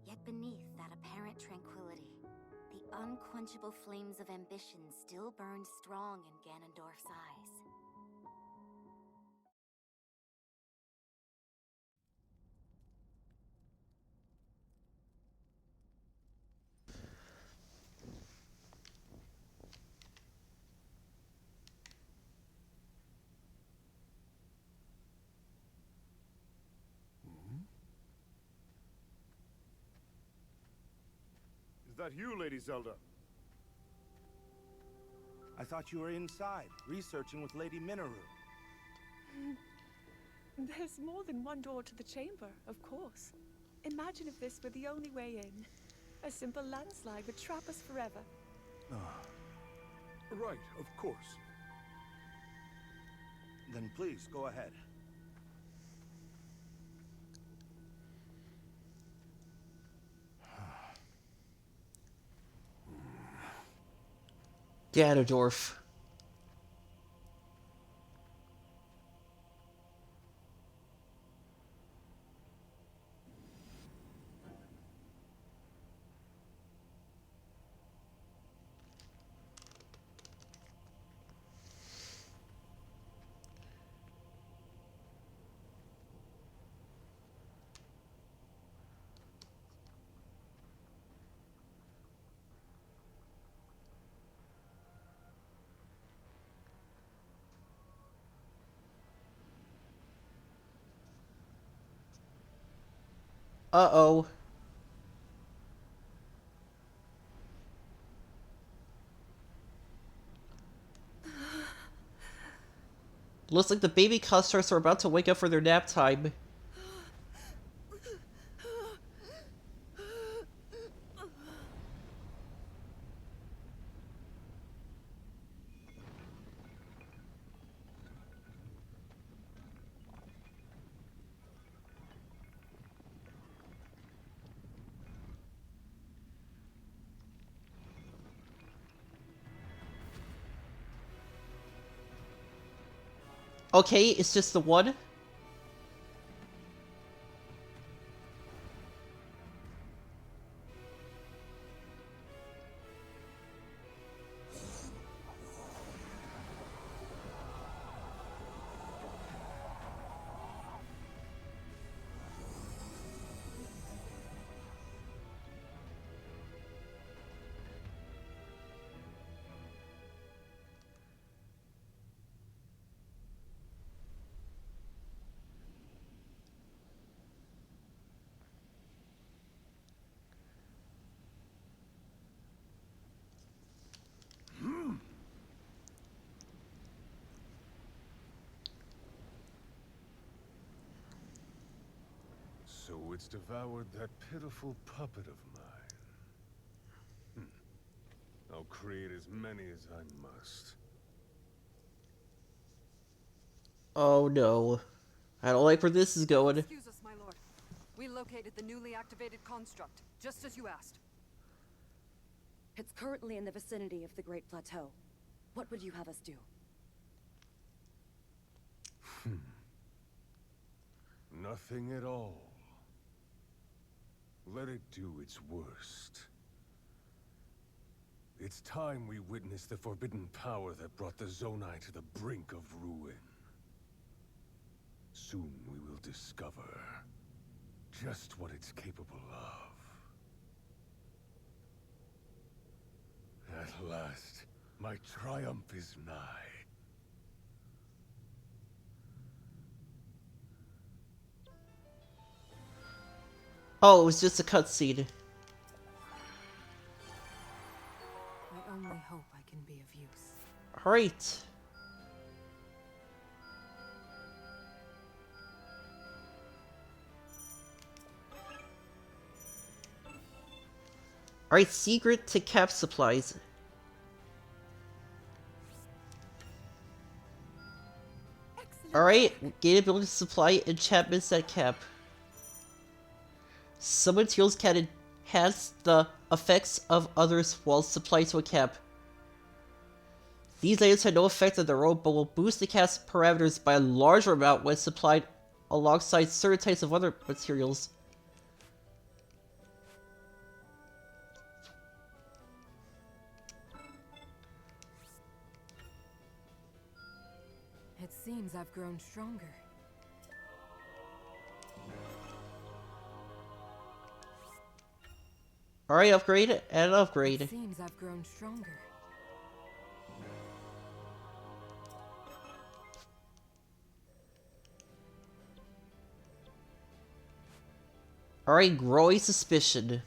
Yet beneath that apparent tranquility, the unquenchable flames of ambition still burned strong in Ganondorf's eyes. Is that you, Lady Zelda? I thought you were inside, researching with Lady Minoru. There's more than one door to the chamber, of course. Imagine if this were the only way in. A simple landslide would trap us forever. Right, of course. Then please, go ahead. Ganondorf. Uh-oh. Looks like the baby constructs are about to wake up for their nap time. Okay, it's just the one. So it's devoured that pitiful puppet of mine. I'll create as many as I must. Oh no. I don't like where this is going. Excuse us, my lord. We located the newly activated construct, just as you asked. It's currently in the vicinity of the Great Plateau. What would you have us do? Nothing at all. Let it do its worst. It's time we witness the forbidden power that brought the Zonai to the brink of ruin. Soon we will discover just what it's capable of. At last, my triumph is nigh. Oh, it was just a cutscene. I only hope I can be of use. Alright. Alright, secret to cap supplies. Alright, gain ability to supply enchantments at cap. Some materials can enhance the effects of others while supplied to a cap. These items have no effect on their own, but will boost the cap's parameters by a larger amount when supplied alongside certain types of other materials. It seems I've grown stronger. Alright, upgrade and upgrade. It seems I've grown stronger. Alright, growing suspicion.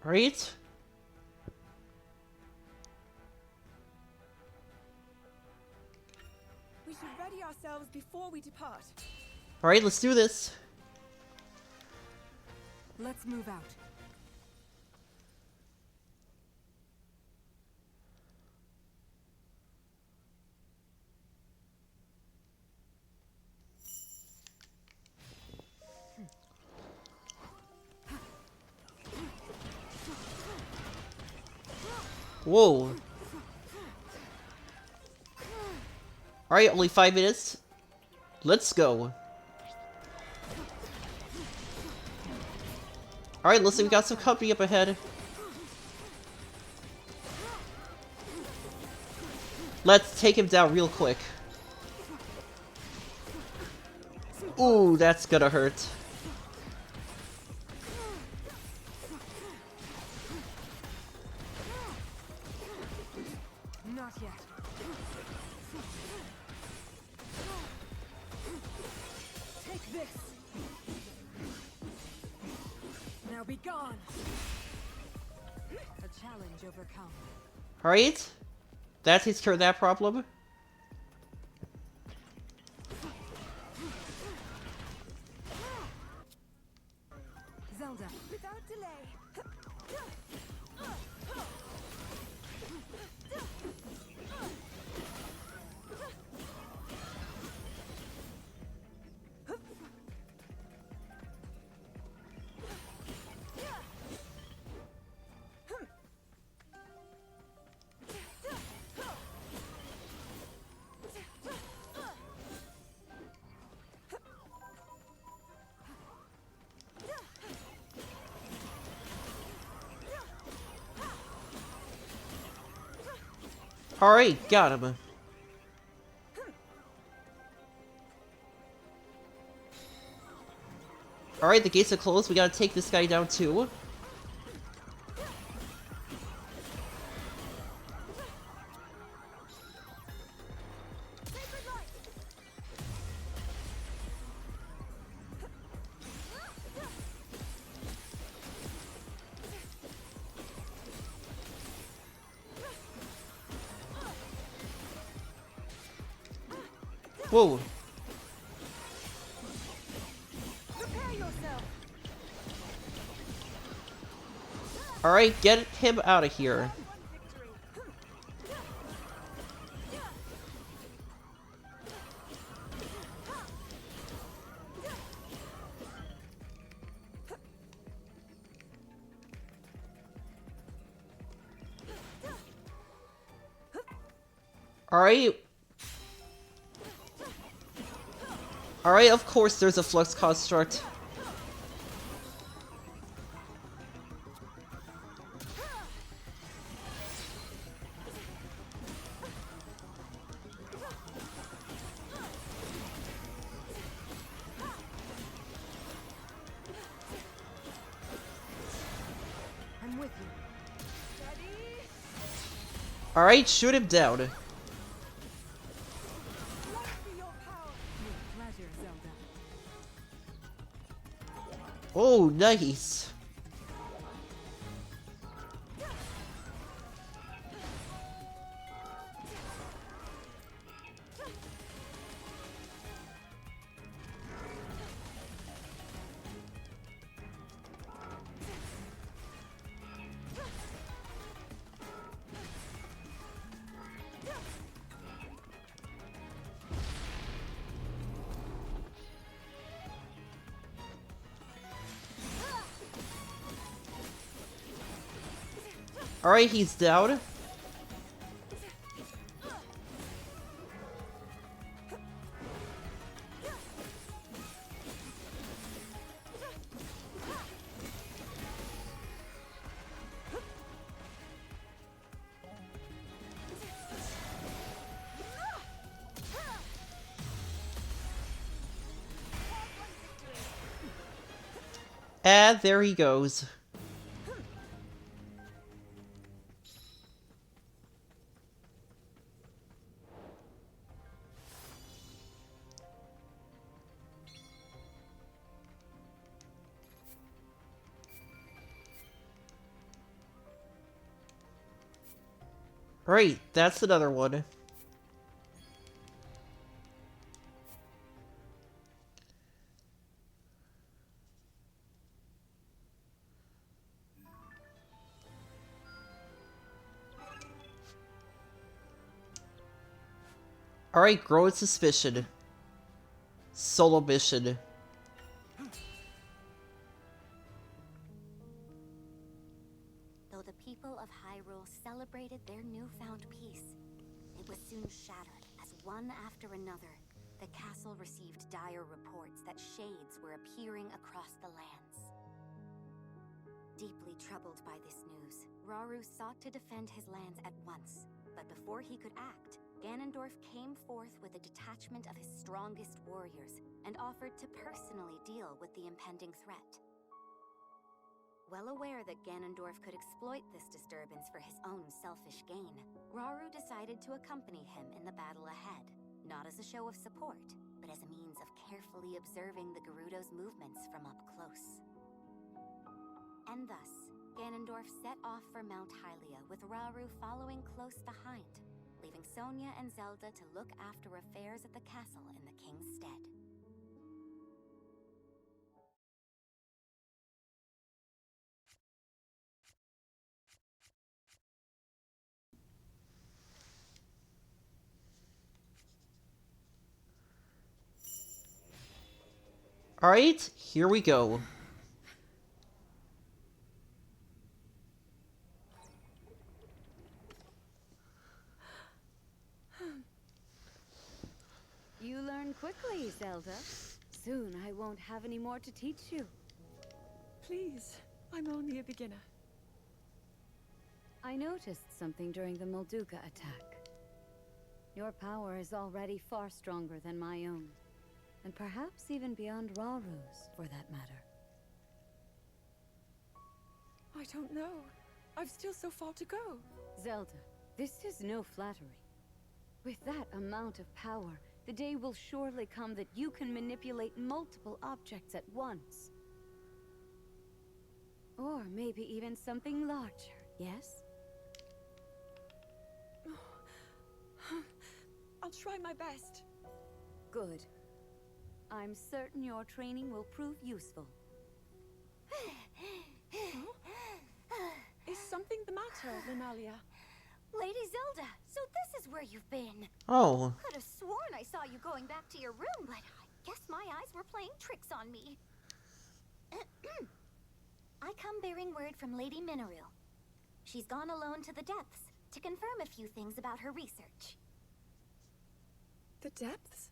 Alright. We should ready ourselves before we depart. Alright, let's do this. Let's move out. Whoa. Alright, only 5 minutes. Let's go. Alright, listen, we got some company up ahead. Let's take him down real quick. Ooh, that's gonna hurt. Not yet. Take this! Be gone. A challenge overcome. Alright. That takes care of that problem. Zelda, without delay. Alright, got him. Alright, the gates are closed. We gotta take this guy down too. Whoa. Alright, get him out of here. Alright. Alright, of course there's a flux construct. I'm with you. Alright, shoot him down. With pleasure, Zelda. Oh, nice. Alright, he's down. And there he goes. Right, that's another one. Alright, growing suspicion. Solo mission. Though the people of Hyrule celebrated their newfound peace, it was soon shattered as one after another, the castle received dire reports that shades were appearing across the lands. Deeply troubled by this news, Rauru sought to defend his lands at once, but before he could act, Ganondorf came forth with a detachment of his strongest warriors and offered to personally deal with the impending threat. Well aware that Ganondorf could exploit this disturbance for his own selfish gain, Rauru decided to accompany him in the battle ahead, not as a show of support, but as a means of carefully observing the Gerudo's movements from up close. And thus, Ganondorf set off for Mount Hylia with Rauru following close behind, leaving Sonia and Zelda to look after affairs at the castle in the king's stead. Alright, here we go. You learn quickly, Zelda. Soon I won't have any more to teach you. Please, I'm only a beginner. I noticed something during the Molduga attack. Your power is already far stronger than my own. And perhaps even beyond Rauru's, for that matter. I don't know. I've still so far to go. Zelda, this is no flattery. With that amount of power, the day will surely come that you can manipulate multiple objects at once. Or maybe even something larger, yes? I'll try my best. Good. I'm certain your training will prove useful. Is something the matter, Lunalia? Lady Zelda, so this is where you've been. Oh. Could have sworn I saw you going back to your room, but I guess my eyes were playing tricks on me. I come bearing word from Lady Mineru. She's gone alone to the depths to confirm a few things about her research. The depths?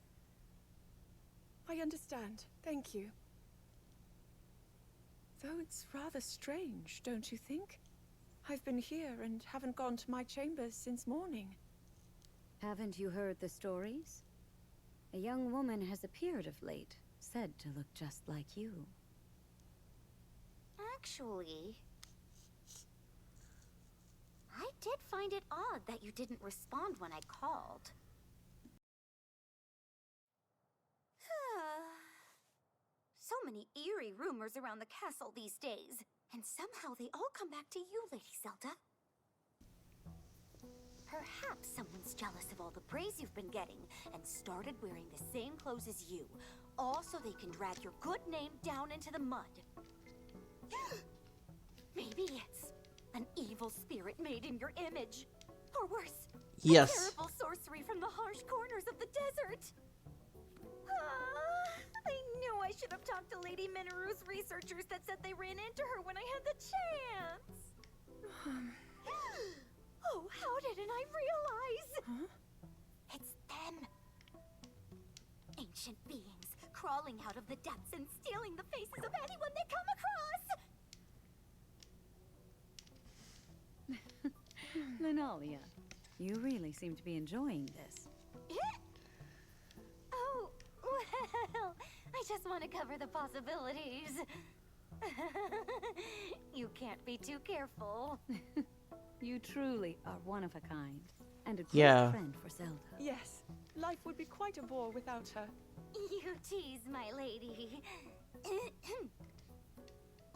I understand. Thank you. Though it's rather strange, don't you think? I've been here and haven't gone to my chambers since morning. Haven't you heard the stories? A young woman has appeared of late, said to look just like you. Actually, I did find it odd that you didn't respond when I called. So many eerie rumors around the castle these days, and somehow they all come back to you, Lady Zelda. Perhaps someone's jealous of all the praise you've been getting and started wearing the same clothes as you, all so they can drag your good name down into the mud. Maybe it's an evil spirit made in your image, or worse, yes, a terrible sorcery from the harsh corners of the desert. I knew I should have talked to Lady Mineru's researchers that said they ran into her when I had the chance. Oh, how didn't I realize? Huh? It's them. Ancient beings crawling out of the depths and stealing the faces of anyone they come across. Lunalia, you really seem to be enjoying this. Oh, well, I just want to cover the possibilities. You can't be too careful. You truly are one of a kind, and a great Yeah. friend for Zelda. Yes, life would be quite a bore without her. You tease, my lady.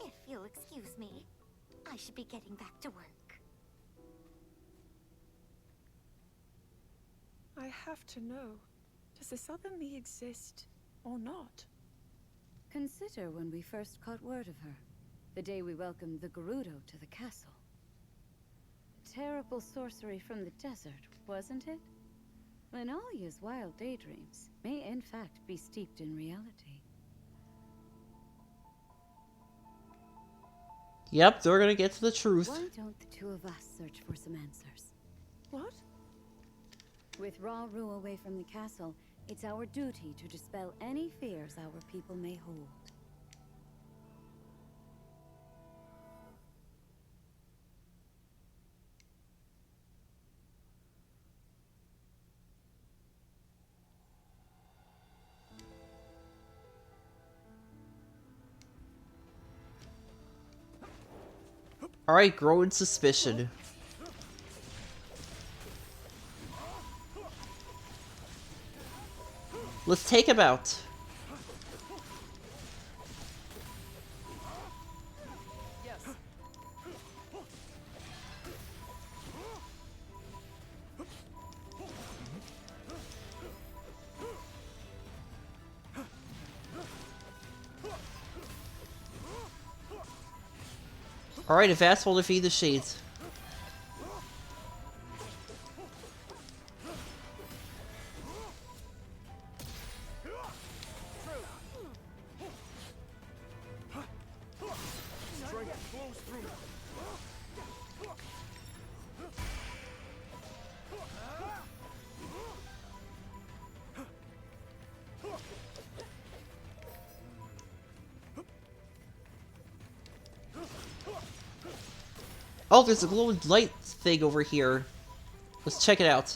If you'll excuse me, I should be getting back to work. I have to know, does this other me exist or not? Consider when we first caught word of her, the day we welcomed the Gerudo to the castle. Terrible sorcery from the desert, wasn't it? Lunalia's wild daydreams may in fact be steeped in reality. Yep, they're gonna get to the truth. Why don't the two of us search for some answers? What? With Rauru away from the castle, it's our duty to dispel any fears our people may hold. Alright, growing suspicion. Let's take him out. Yes, Alright, advance will defeat the Shades. Oh, there's a glowing light thing over here. Let's check it out.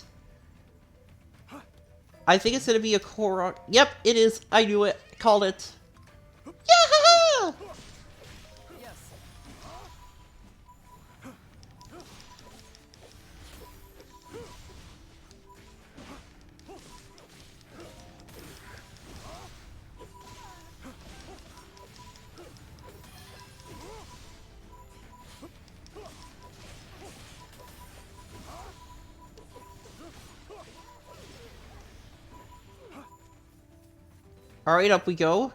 I think it's gonna be a Korok. Yep, it is. I knew it. Called it. Yeah! Alright, up we go.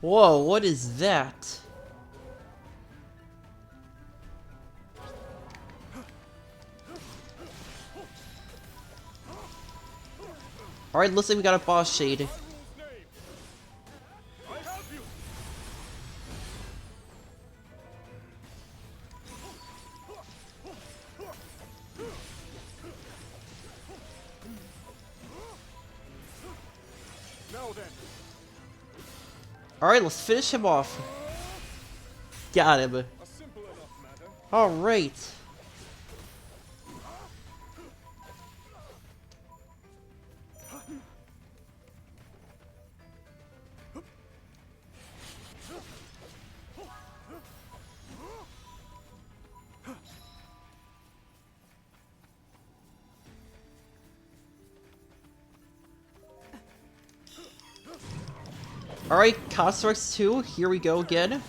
Whoa, what is that? Alright, looks like we got a boss shade. Alright, let's finish him off. Got him. Alright. Alright, Constructs 2, here we go again.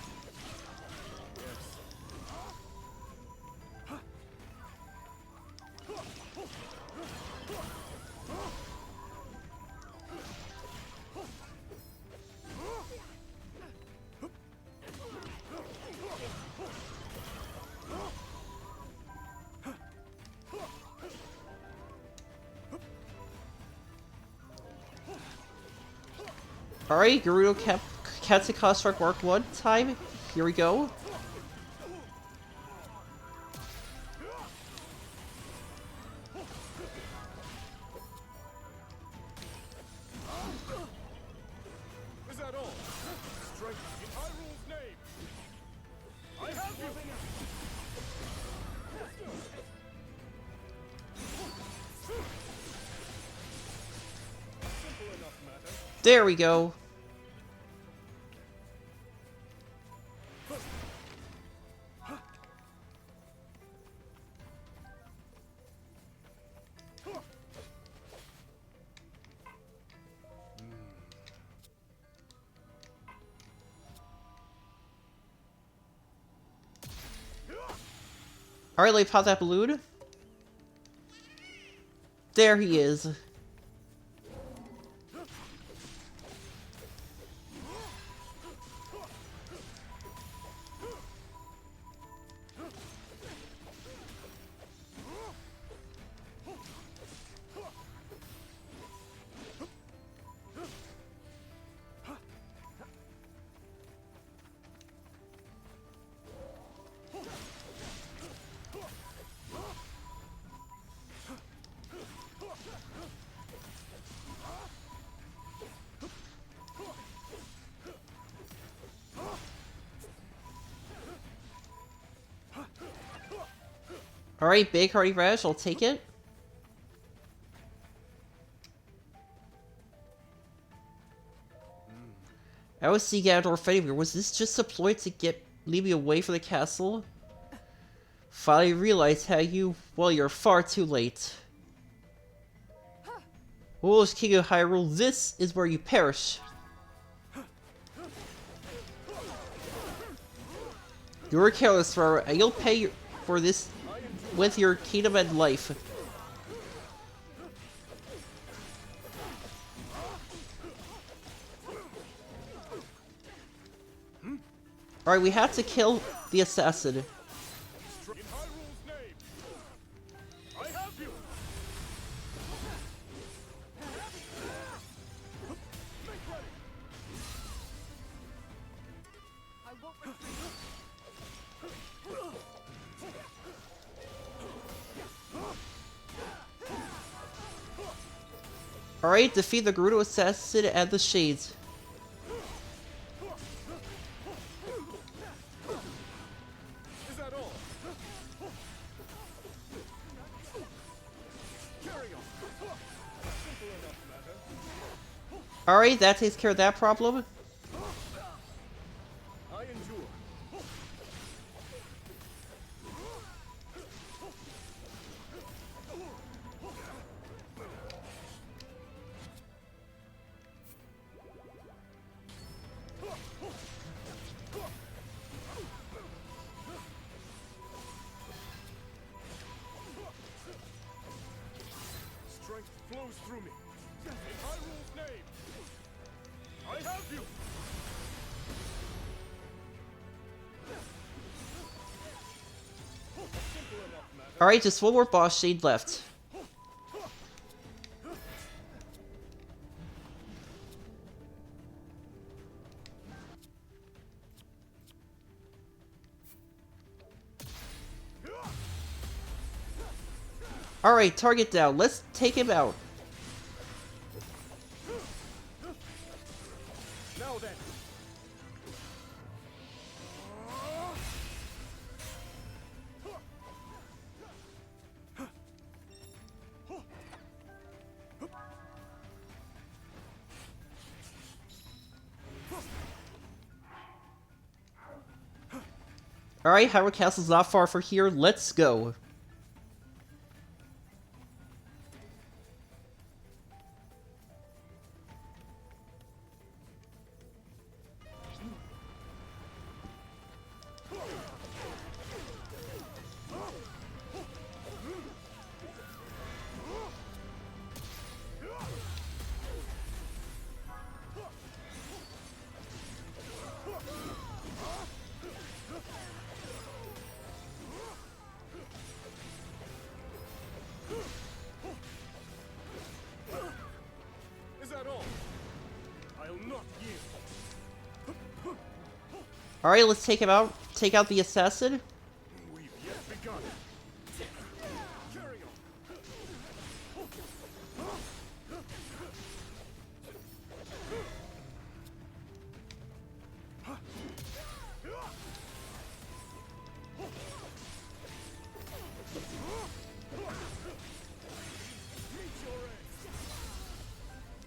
Alright, Gerudo Katsu Construct worked one time. Here we go. Is that all? Strike in Hyrule's name! I have you! Simple enough matter. There we go. Alright, let me pop that balloon. There he is. Alright, big hearty rash, I'll take it. I always see Ganondorf anywhere. Was this just a ploy to lead me away from the castle? Finally realized how well, you're far too late. Foolish King of Hyrule, this is where you perish. You were careless, Ferrer, and you'll pay for this with your kingdom and life. Alright, we have to kill the assassin. In Hyrule's name, I have you. Make ready. I won't retreat. Alright, defeat the Gerudo assassin and the Shades. Is that all? Carry on. Simple enough matter. Alright, that takes care of that problem. I endure. Strength flows through me. In Hyrule's name, I have you. Simple enough matter. Alright, just one more boss shade left. Alright, target down. Let's take him out. Now then. Alright, Hyrule Castle's not far from here. Let's go. Is that all? I'll not yield. Alright, let's take him out. Take out the assassin. We've yet begun. Carry on.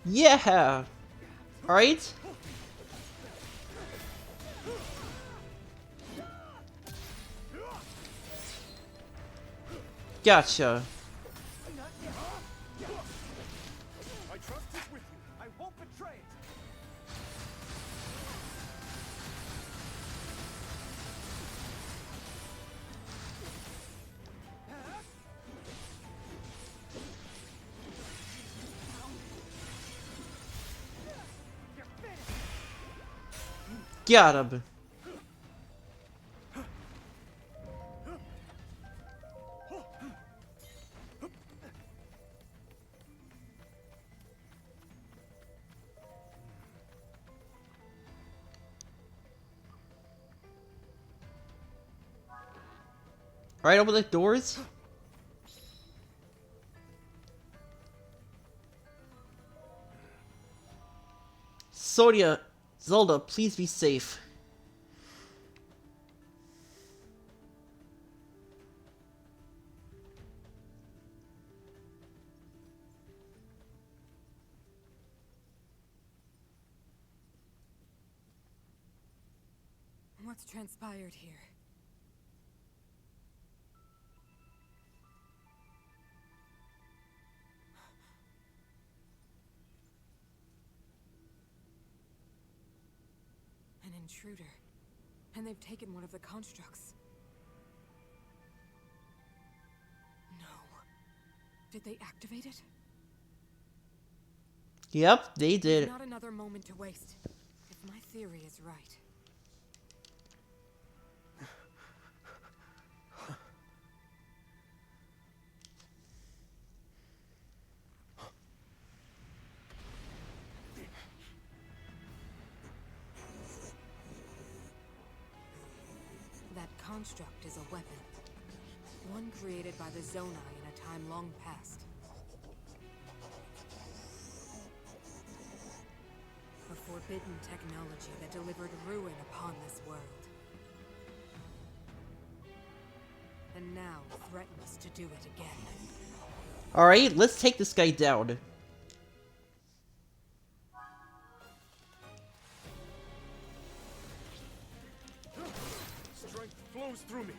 Yeah! Alright. Gotcha. My trust is with you. I won't betray it. Got him. Alright, open the doors. Sonia, Zelda, please be safe. What's transpired here? An intruder. And they've taken one of the constructs. No. Did they activate it? Yep, they did. Not another moment to waste. If my theory is right. construct is a weapon. One created by the Zonai in a time long past. A forbidden technology that delivered ruin upon this world. And now threatens to do it again. Alright, let's take this guy down. Strength flows through me.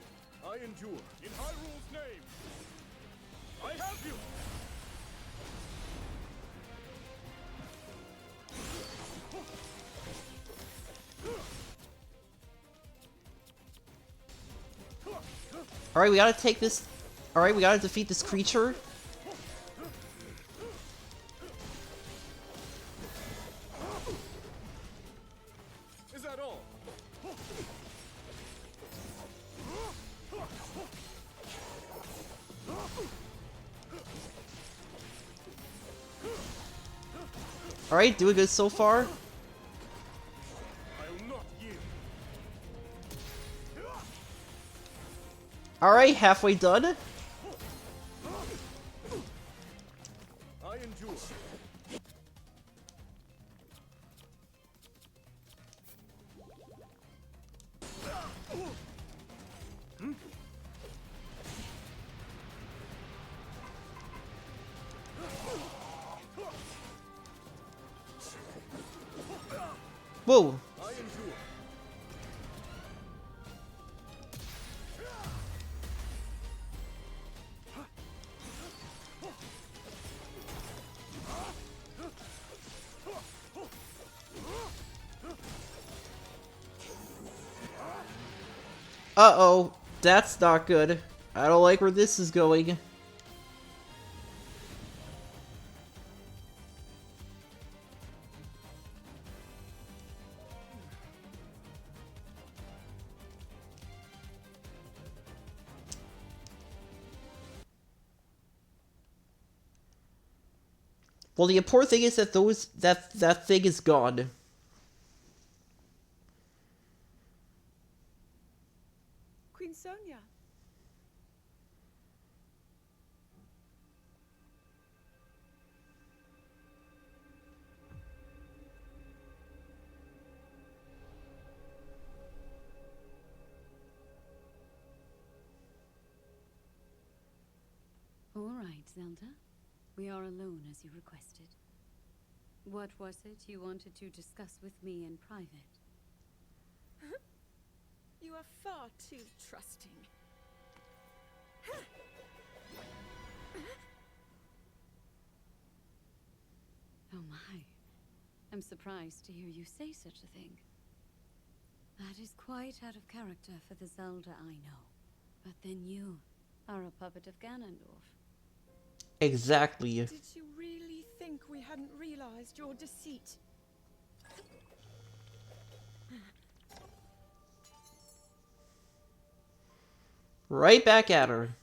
I endure. In Hyrule's name. I have you! Alright, we gotta take this... Alright, we gotta defeat this creature. Is that all? Alright, doing good so far. I'll not yield. Alright, halfway done. I endure. Whoa. I endure. Uh-oh. That's not good. I don't like where this is going. Well, the important thing is that that thing is gone. Queen Sonia. All right, Zelda. We are alone as you requested. What was it you wanted to discuss with me in private? You are far too trusting. Oh my. I'm surprised to hear you say such a thing. That is quite out of character for the Zelda I know. But then you are a puppet of Ganondorf. Exactly. Did you really think we hadn't realized your deceit? Right back at her.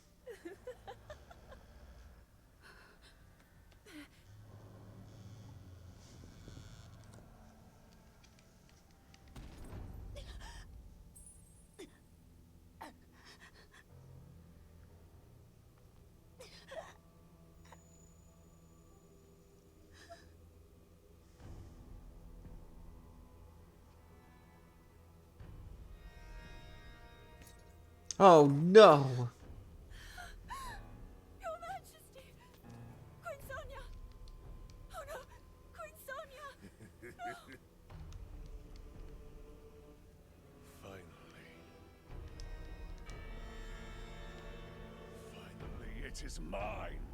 Oh no. Your Majesty! Queen Sonia! Oh no! Queen Sonia! Finally, it is mine.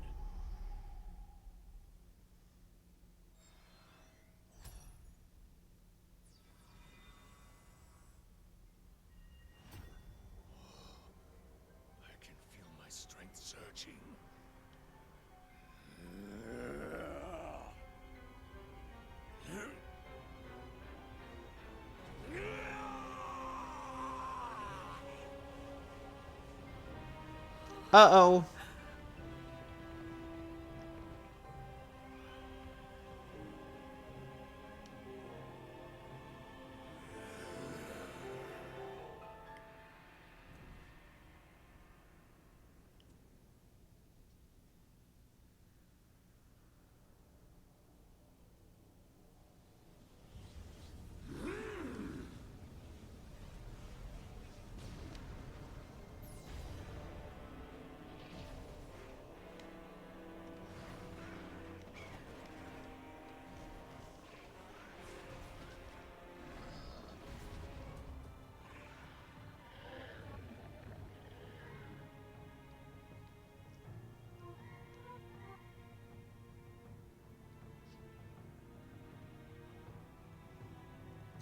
I can feel my strength surging. Uh-oh.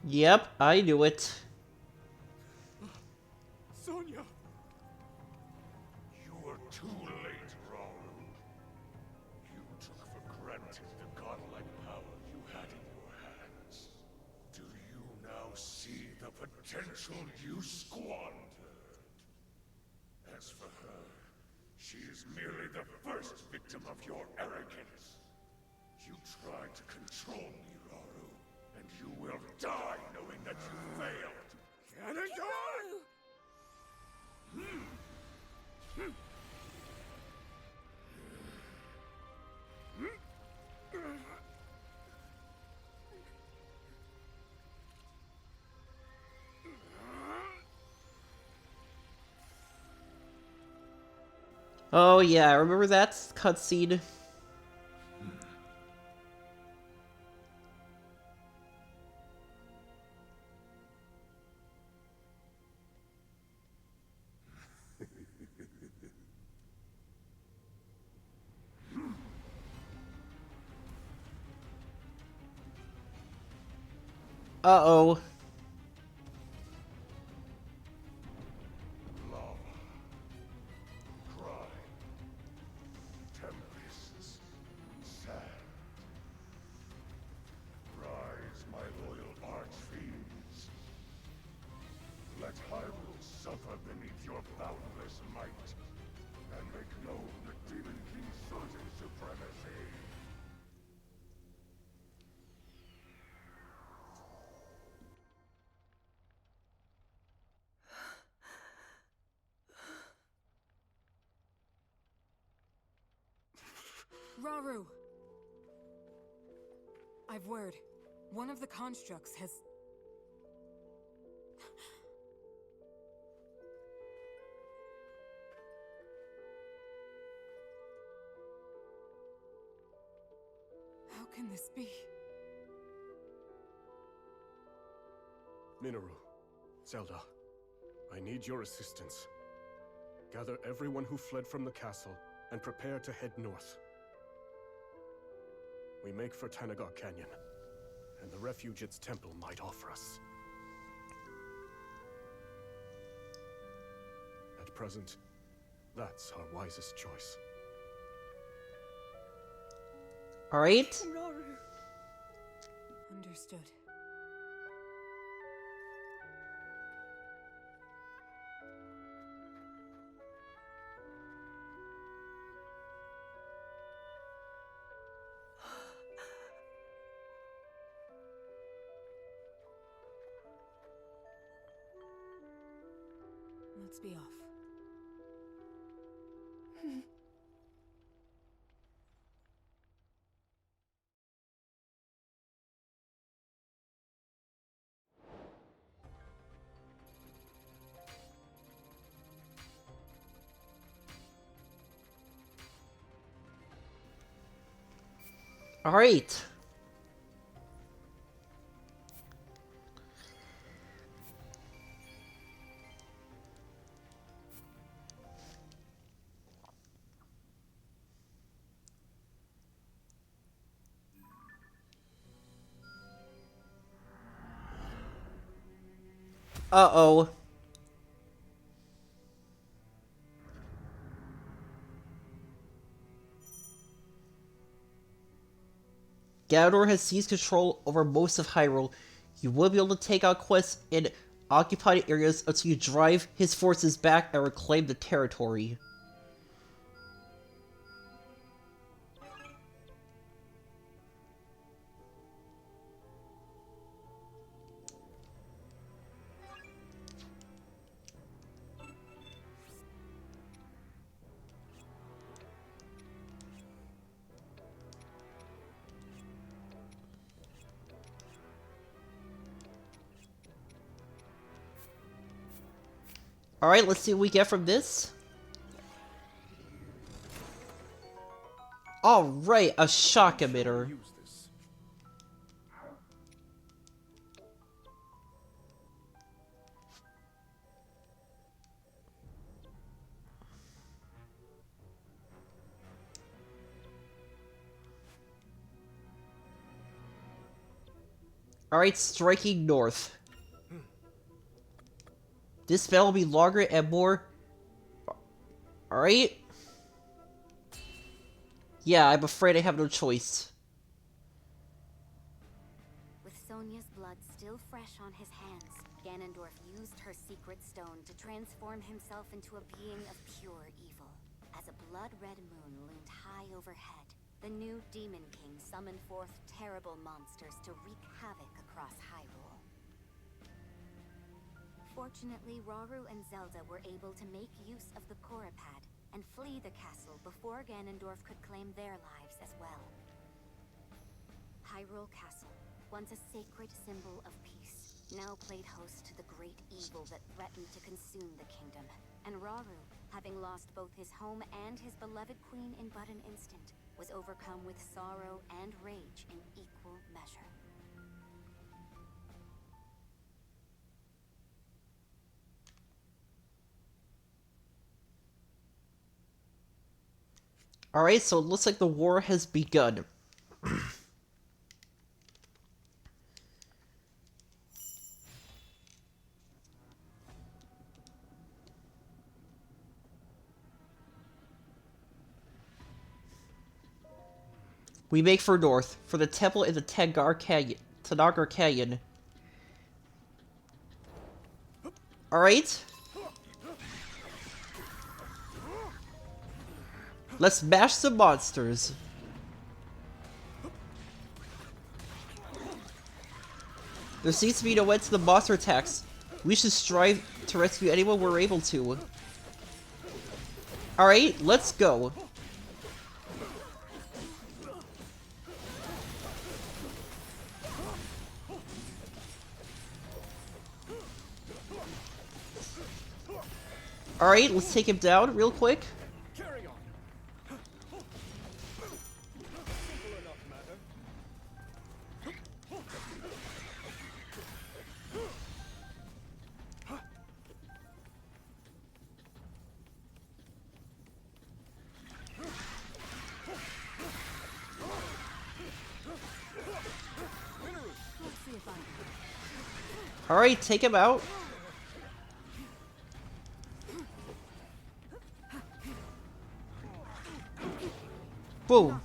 Yep, I knew it. Sonya! You were too late, Raul. You took for granted the godlike power you had in your hands. Do you now see the potential you squandered? As for her, she is merely the first victim of your arrogance. You tried to control me, Raul, and you will die knowing that you failed. Cannon time! Oh yeah, I remember that cutscene. Uh-oh. Lava. Cry. Tempests. Sand. Rise, my loyal archfiends. Let Hyrule suffer beneath your boundless might, and make known the Demon King Sozin's supremacy. Raru! I've word. One of the constructs has... How can this be? Minoru, Zelda, I need your assistance. Gather everyone who fled from the castle and prepare to head north. We make for Tanagar Canyon, and the refuge its temple might offer us. At present, that's our wisest choice. Alright. Raru. Understood. Let's be off. Alright. Uh-oh. Ganondorf has seized control over most of Hyrule. You will be able to take out quests in occupied areas until you drive his forces back and reclaim the territory. Alright, let's see what we get from this. Alright, a shock emitter. Use this. Alright, striking north. This battle will be longer and more... Alright? Yeah, I'm afraid I have no choice. With Sonia's blood still fresh on his hands, Ganondorf used her secret stone to transform himself into a being of pure evil. As a blood-red moon loomed high overhead, the new Demon King summoned forth terrible monsters to wreak havoc across Hyrule. Fortunately, Rauru and Zelda were able to make use of the Korapad and flee the castle before Ganondorf could claim their lives as well. Hyrule Castle, once a sacred symbol of peace, now played host to the great evil that threatened to consume the kingdom. And Rauru, having lost both his home and his beloved queen in but an instant, was overcome with sorrow and rage in equal measure. Alright, so it looks like the war has begun. We make for north, for the temple in the Tanagar Canyon. Alright. Let's mash some monsters. There seems to be no end to the monster attacks. We should strive to rescue anyone we're able to. Alright, let's go. Alright, let's take him down real quick. Carry on. Simple enough matter. Alright, take him out. Boom.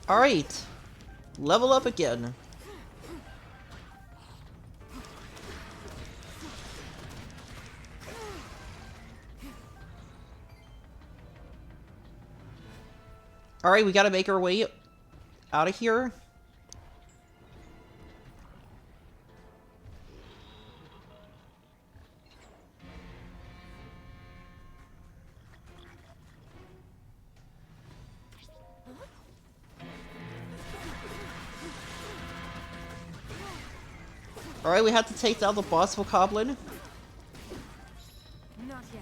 Alright. Level up again. Alright, we gotta make our way out of here. Alright, we have to take down the boss Bokoblin. Not yet.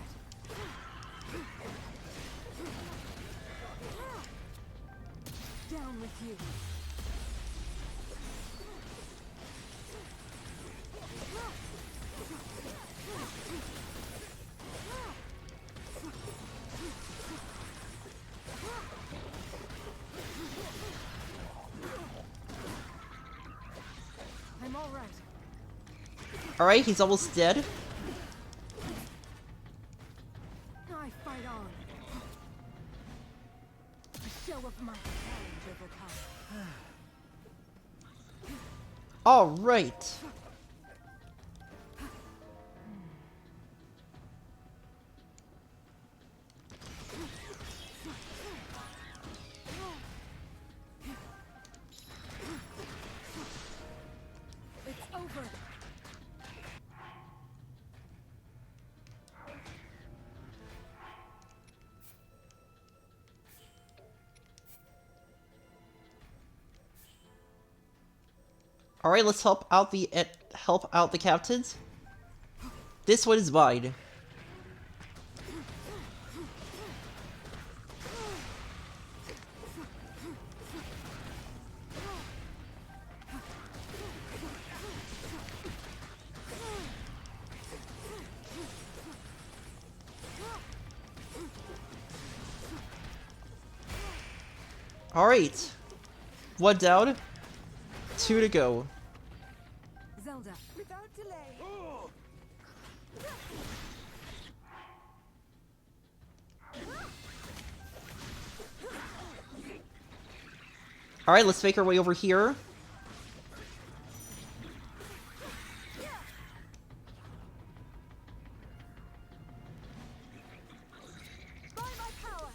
Down with you. I'm all right. Alright, he's almost dead. I fight on. A show of my challenge overcome. Alright. It's over. Alright, let's help out the captains. This one is mine. Alright. 1 down. 2 to go. Zelda. Without delay. Alright, let's make our way over here. By my power.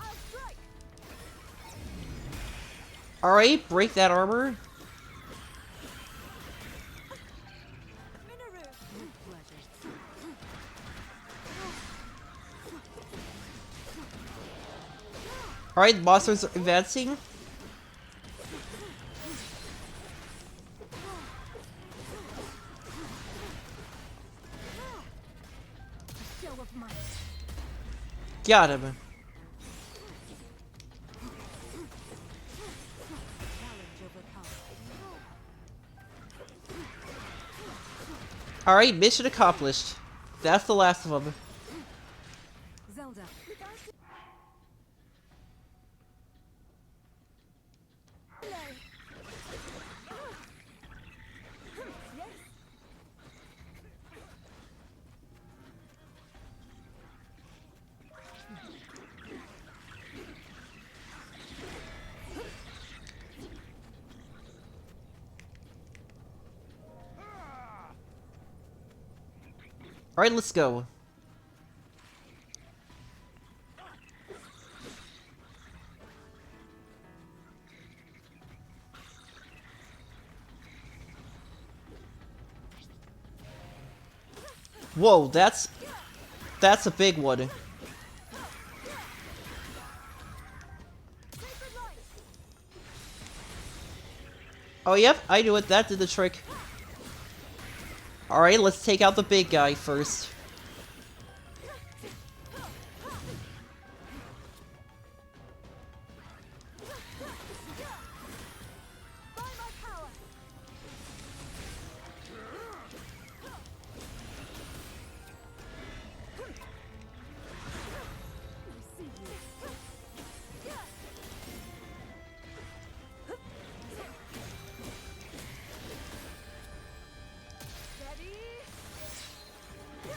I'll strike. Alright, break that armor. Minaru. Alright, monsters are advancing. Show of might. Got him. Challenge overcome. Alright, mission accomplished. That's the last of them. Zelda. Alright, let's go. Whoa, that's a big one. Oh, yep, I knew it. That did the trick. Alright, let's take out the big guy first.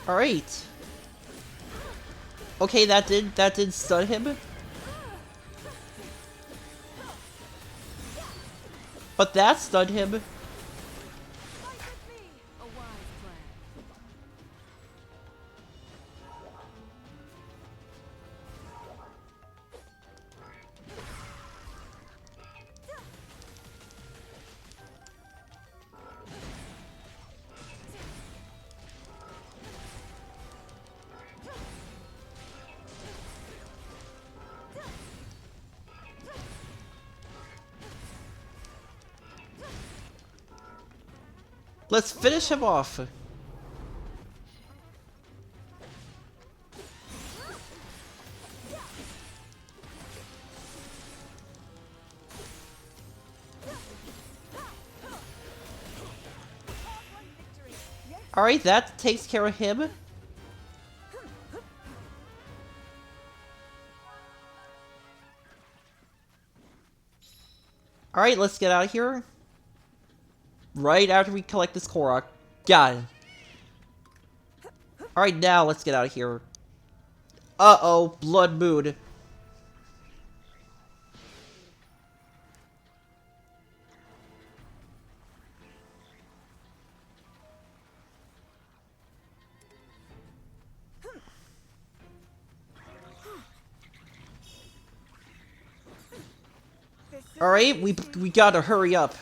Alright. Okay, that did stun him. But that stunned him. A wise plan. Let's finish him off. Alright, that takes care of him. Alright, let's get out of here. Right after we collect this Korok. Got it. Alright, now let's get out of here. Uh-oh, Blood Moon. Alright, we gotta hurry up.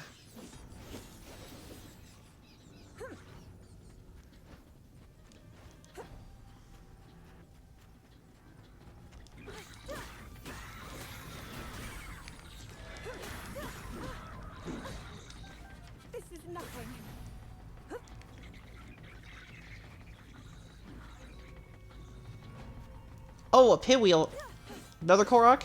This is nothing. Oh, a pinwheel. Another Korok?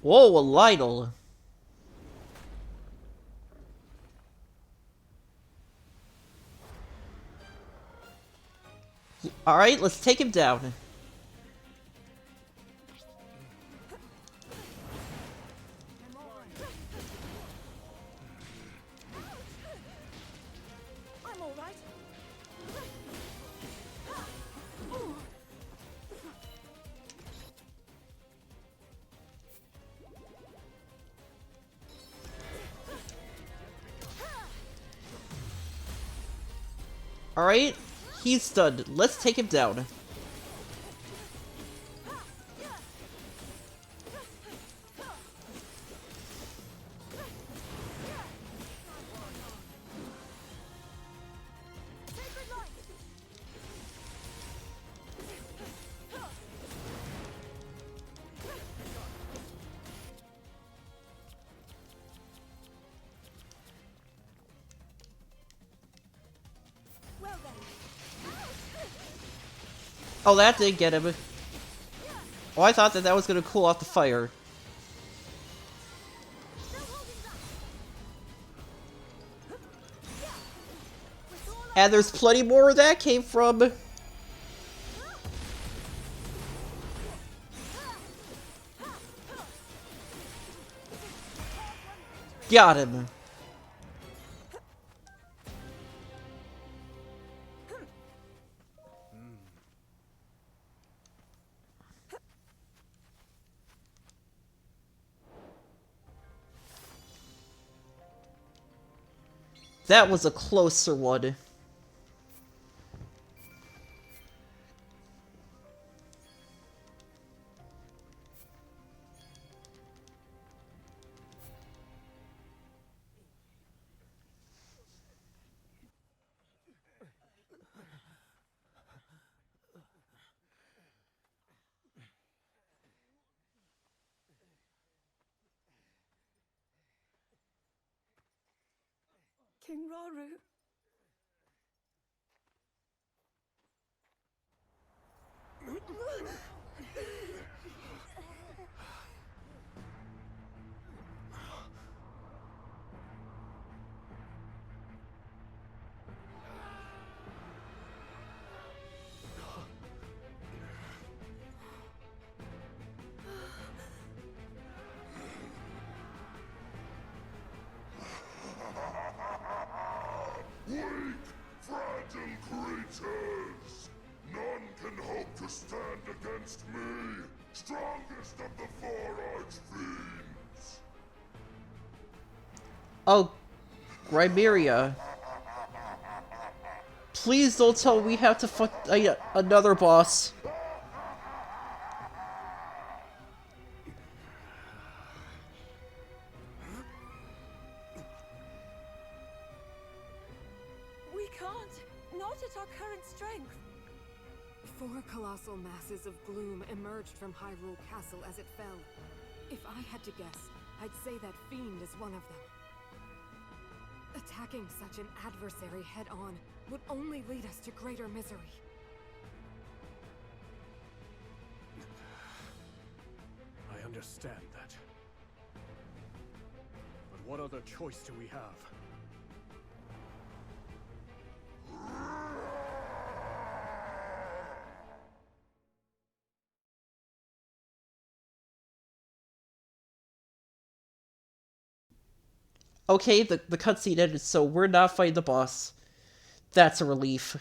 Whoa, a Lionel. Alright, let's take him down. I'm all right. Alright, he's stunned. Let's take him down. Oh, that did get him. Oh, I thought that was gonna cool off the fire. And there's plenty more where that came from. Got him. That was a closer one. King Raru. Weak, fragile creatures! None can hope to stand against me, strongest of the four archfiends! Oh, Grymeria. Please don't tell me we have to fight another boss. We can't. Not at our current strength. 4 colossal masses of gloom emerged from Hyrule Castle as it fell. If I had to guess, I'd say that Fiend is one of them. Attacking such an adversary head-on would only lead us to greater misery. I understand that. But what other choice do we have? Okay, the cutscene ended, so we're not fighting the boss. That's a relief.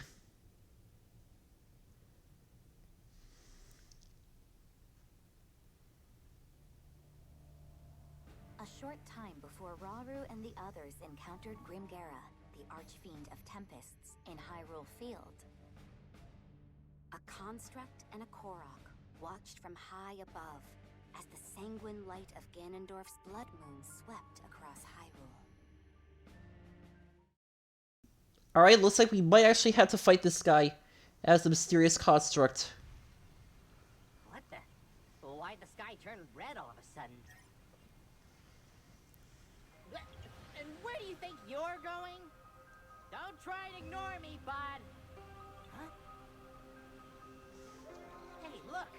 A short time before Raru and the others encountered Grimgera, the Archfiend of Tempests, in Hyrule Field. A construct and a Korok watched from high above as the sanguine light of Ganondorf's blood moon swept across Hyrule. Alright, looks like we might actually have to fight this guy as the mysterious construct. What the? Why'd the sky turn red all of a sudden? And where do you think you're going? Don't try and ignore me, bud. Huh? Hey, look.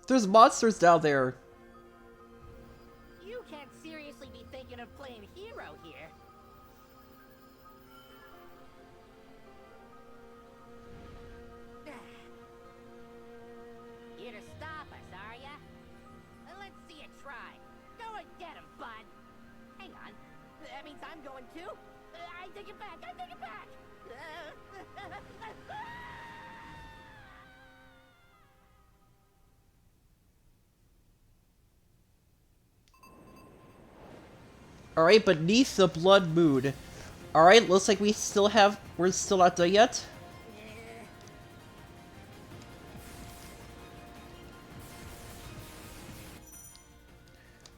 There's monsters down there. You can't seriously be thinking of playing hero here. Here to stop us, are ya? Let's see you try. Go and get him, bud. Hang on. That means I'm going too? I take it back. I take it back. Alright, beneath the blood moon. Alright, looks like we're still not done yet.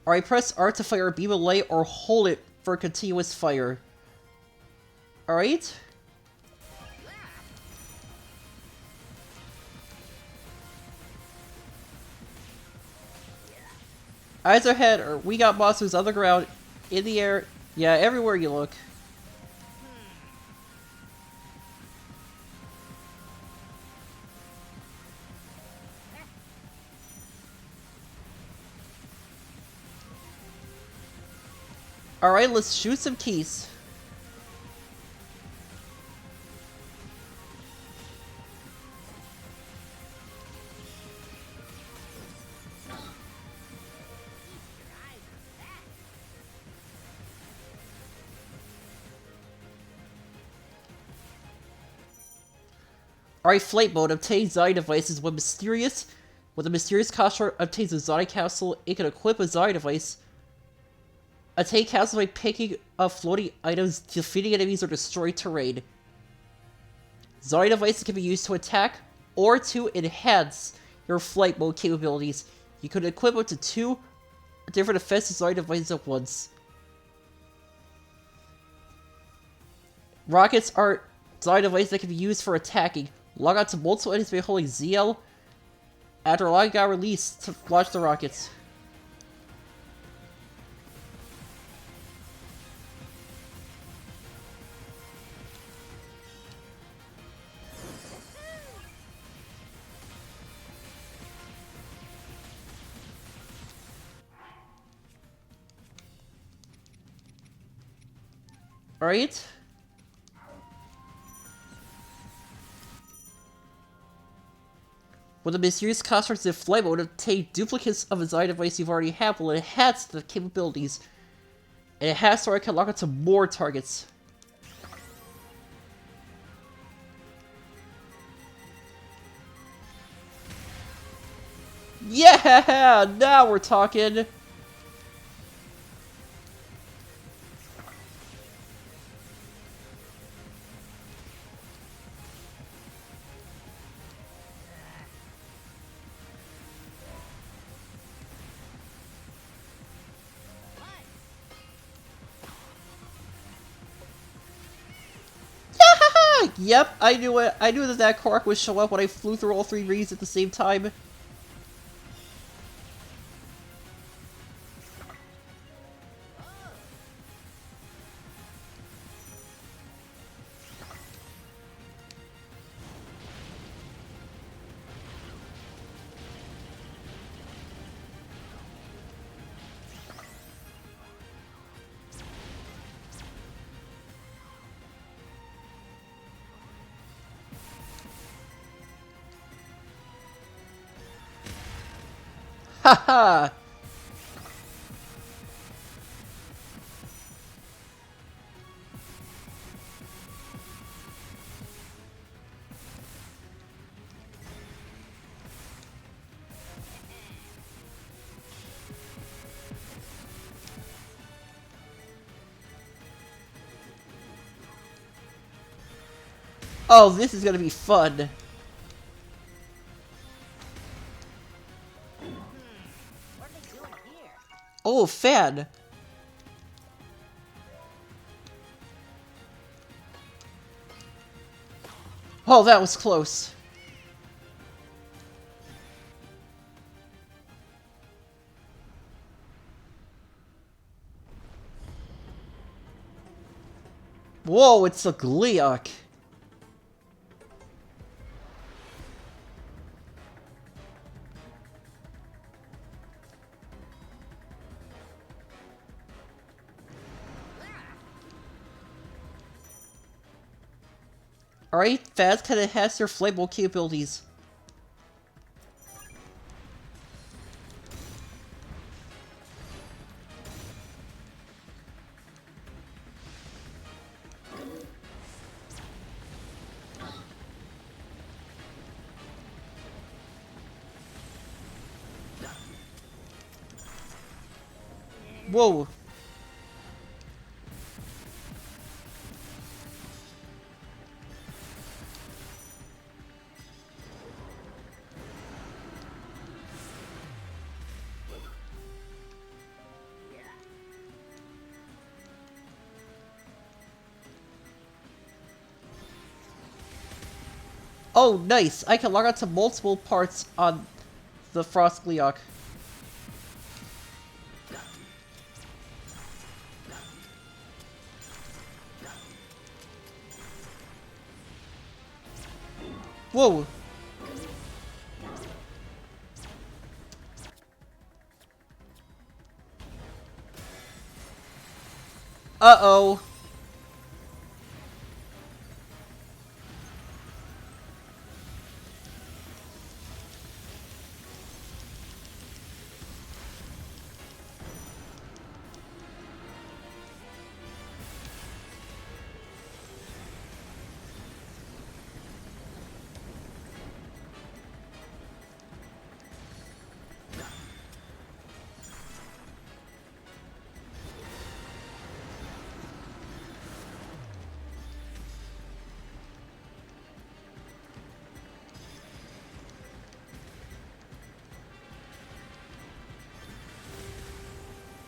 Alright, press R to fire a beam of light or hold it for continuous fire. Alright. Eyes ahead, or we got monsters on the ground, in the air, yeah, everywhere you look. Alright, let's shoot some keys. Alright, flight mode. Obtain Zai devices when a mysterious construct obtains a Zai capsule, it can equip a Zai device. Attain capsules by picking up floating items, defeating enemies, or destroy terrain. Zai devices can be used to attack or to enhance your flight mode capabilities. You can equip up to 2 different offensive Zai devices at once. Rockets are Zai devices that can be used for attacking. Log on to multiple enemies by holding ZL after logging out release to launch the rockets. Alright. When the mysterious constructs in flight mode obtain duplicates of a Zai device you've already have will enhance the capabilities. And enhance sword can lock onto more targets. Yeah! Now we're talking! Yep, I knew it. I knew that Korok would show up when I flew through all 3 rings at the same time. Haha! Oh, this is gonna be fun. Oh, fan! Oh, that was close. Whoa, it's a Gleok. Alright, Faz kind of has your flammable capabilities. Whoa. Oh, nice! I can log on to multiple parts on the Frost Gleeok. Whoa! Uh-oh.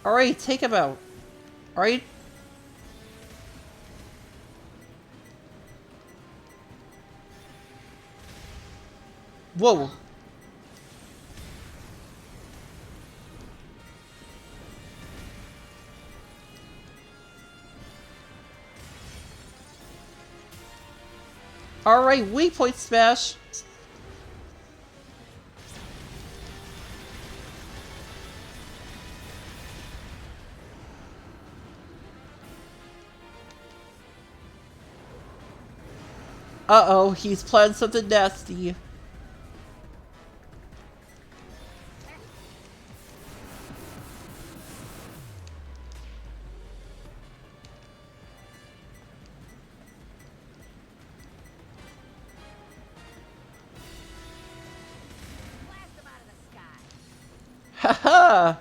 Alright, take him out. Alright? Whoa. Alright, weak point smash. Uh-oh, he's planned something nasty. Haha!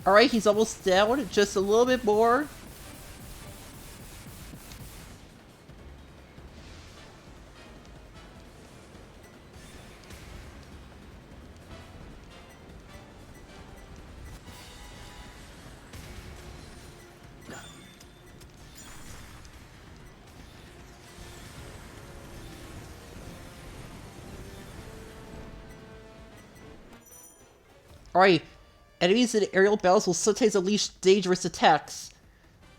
Alright, he's almost down. Just a little bit more. Alright, enemies in aerial battles will sometimes unleash dangerous attacks.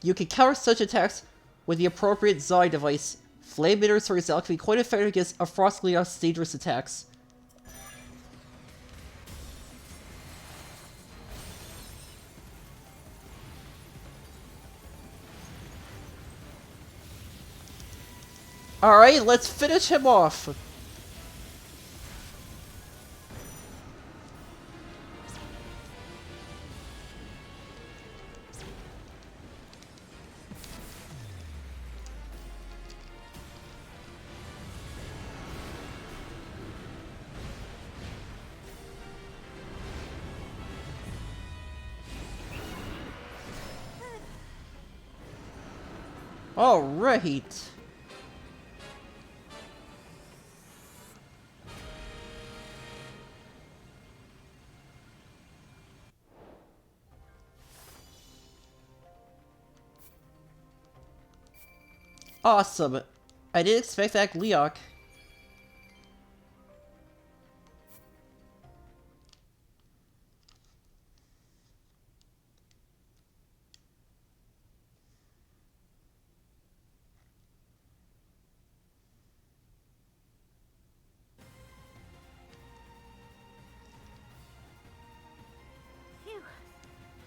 You can counter such attacks with the appropriate Zai device. Flame emitters, for example, can be quite effective against a Frost Gleeok's dangerous attacks. Alright, let's finish him off! Alright. Awesome. I didn't expect that Gleeok.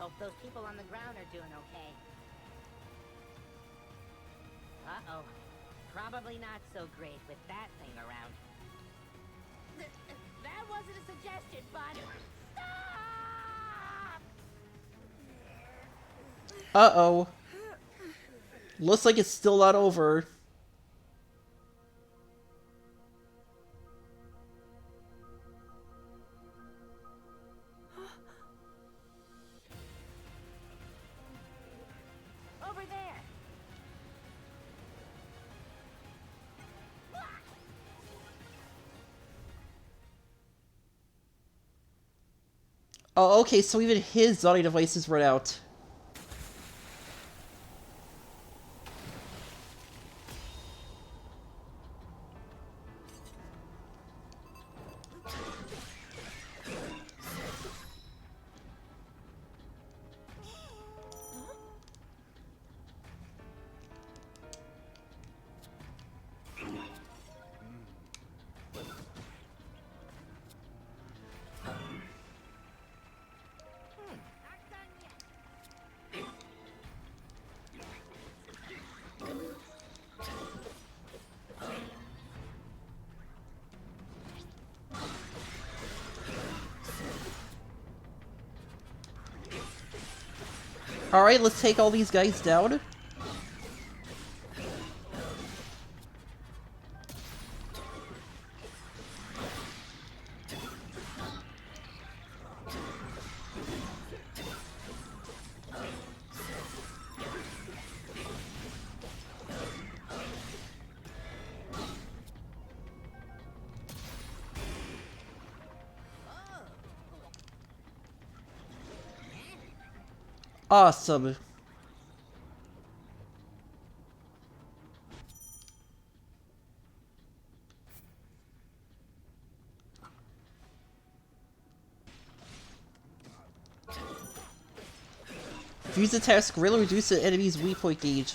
Hope those people on the ground are doing okay. Uh-oh. Probably not so great with that thing around. That wasn't a suggestion, but... Stop! Uh-oh. Looks like it's still not over. Over there! Oh, okay, so even his Zoni devices run out. Alright, let's take all these guys down. Awesome. Fuse attacks greatly reduce the enemy's weak point gauge.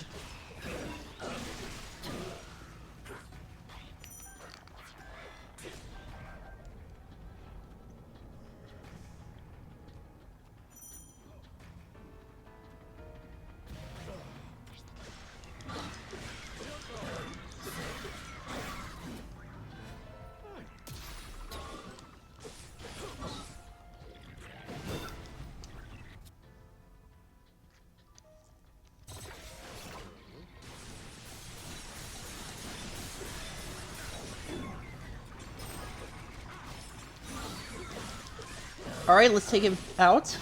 Alright, let's take him out.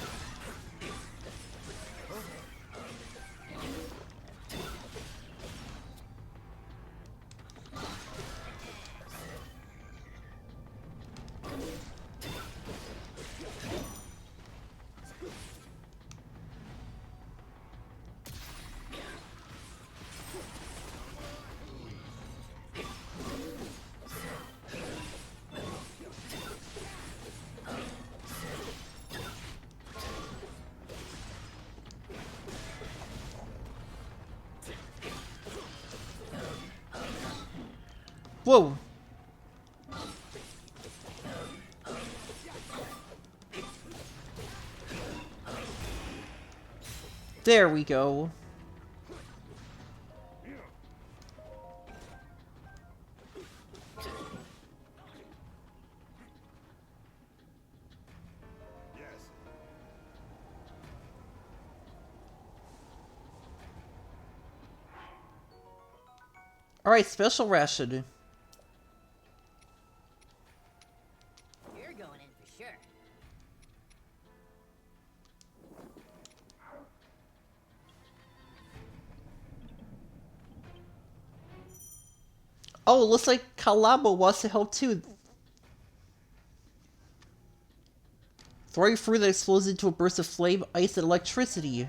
Whoa! There we go. Alright, special ration. You're going in for sure. Oh, looks like Kalabo wants to help too. Throwing fruit that explodes into a burst of flame, ice, and electricity.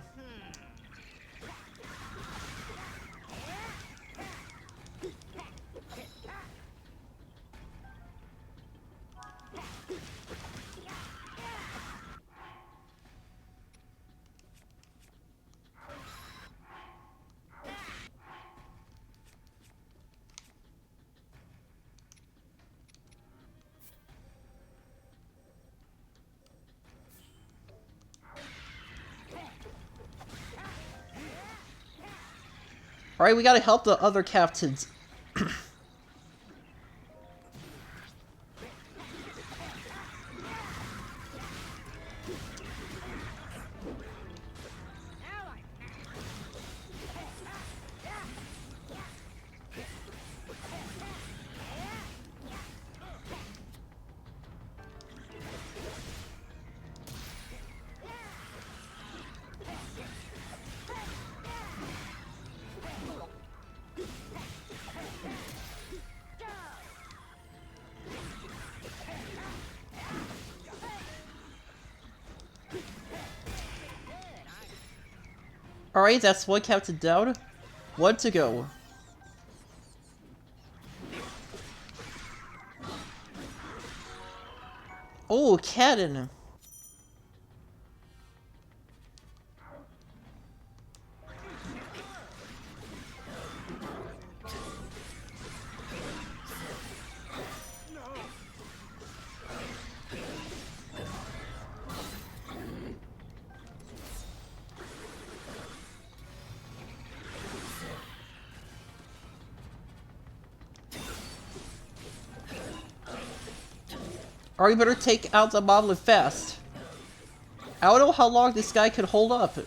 Alright, we gotta help the other captains. Alright, that's one captain down. One to go. Oh, cannon! Alright, better take out the moblin fast. I don't know how long this guy can hold up. You're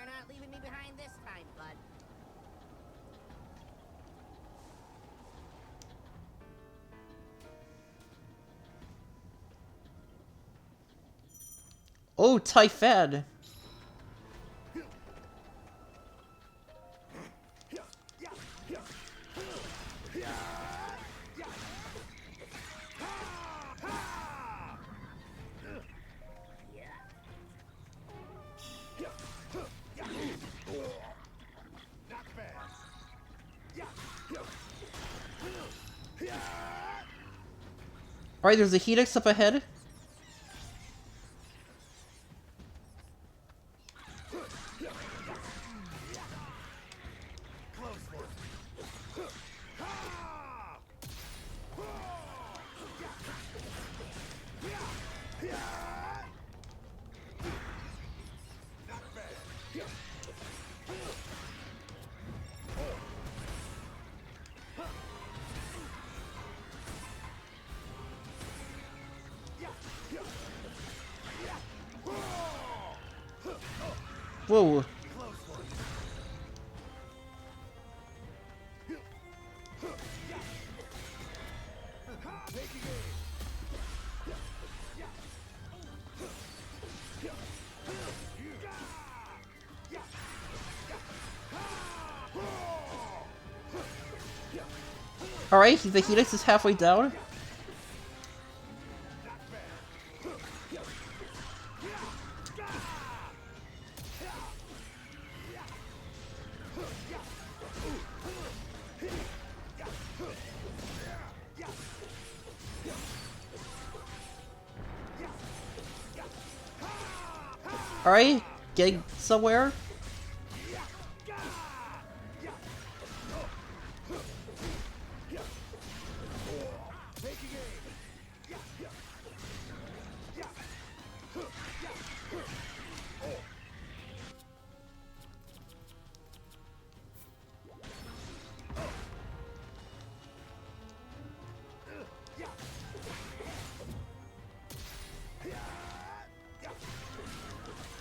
not leaving me behind this time, bud. Oh, Typhon! Alright, there's a Helix up ahead. Whoa. Alright, the Helix is halfway down. Alright, getting somewhere.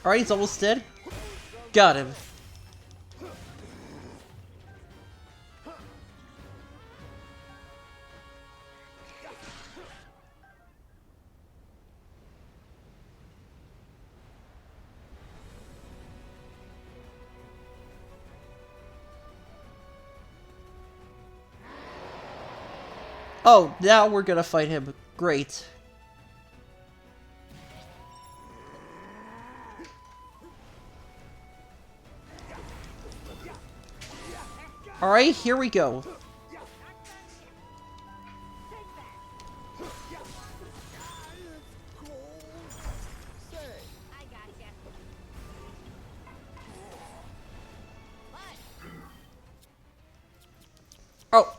Alright, he's almost dead. Got him. Oh, now we're gonna fight him. Great. Alright, here we go.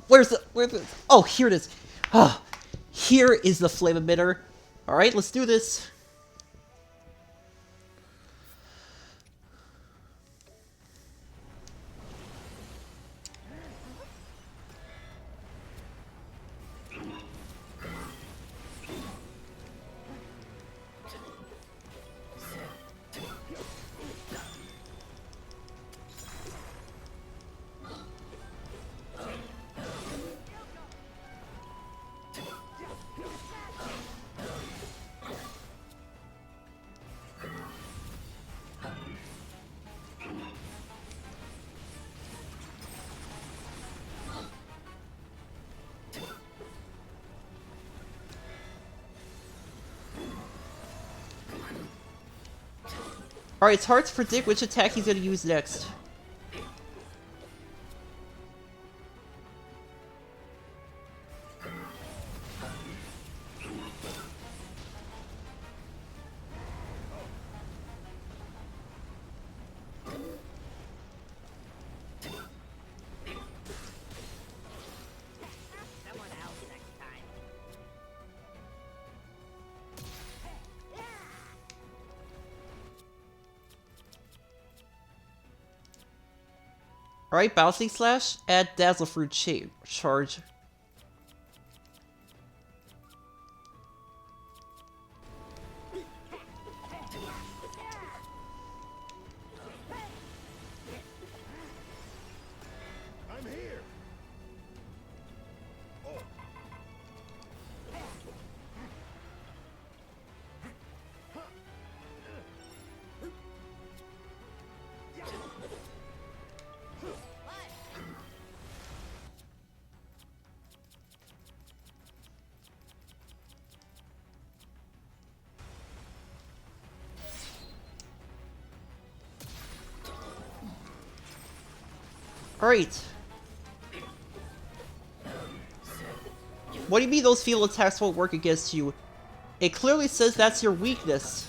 Where's the... Oh, here it is. Ah, here is the flame emitter. Alright, let's do this. Alright, it's hard to predict which attack he's gonna use next. Someone else next time. Alright, Bouncing Slash, add Dazzle Fruit charge. I'm here. Oh. Alright. What do you mean those field attacks won't work against you? It clearly says that's your weakness.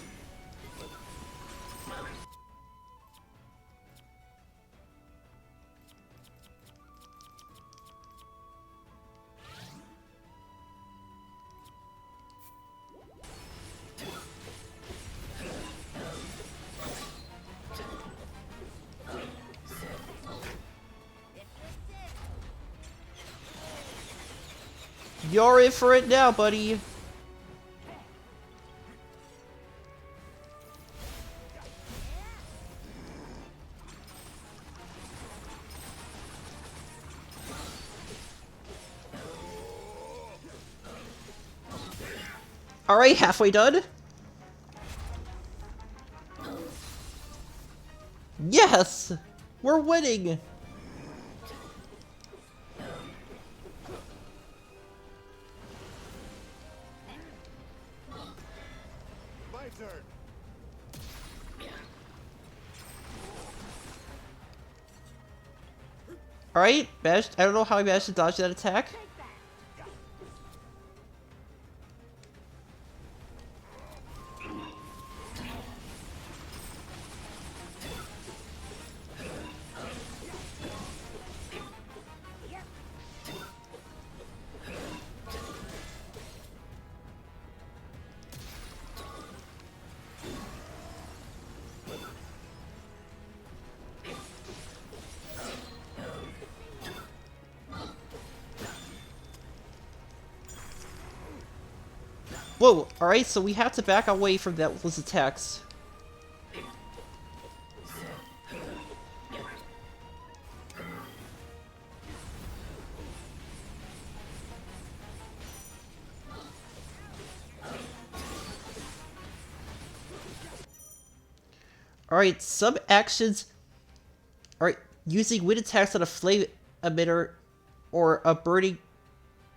You're in for it now, buddy. Alright, halfway done. Yes! We're winning! My turn. Alright, I don't know how I managed to dodge that attack. Whoa, alright, so we have to back away from those attacks. Alright, some actions... Alright, using wind attacks on a flame emitter or a burning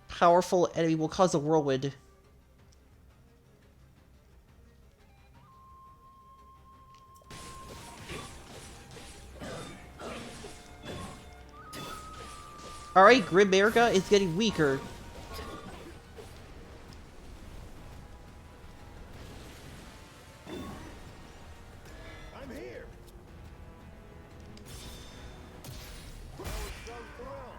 powerful enemy will cause a whirlwind. Alright, Grim Merga is getting weaker. I'm here. I was so thrilled.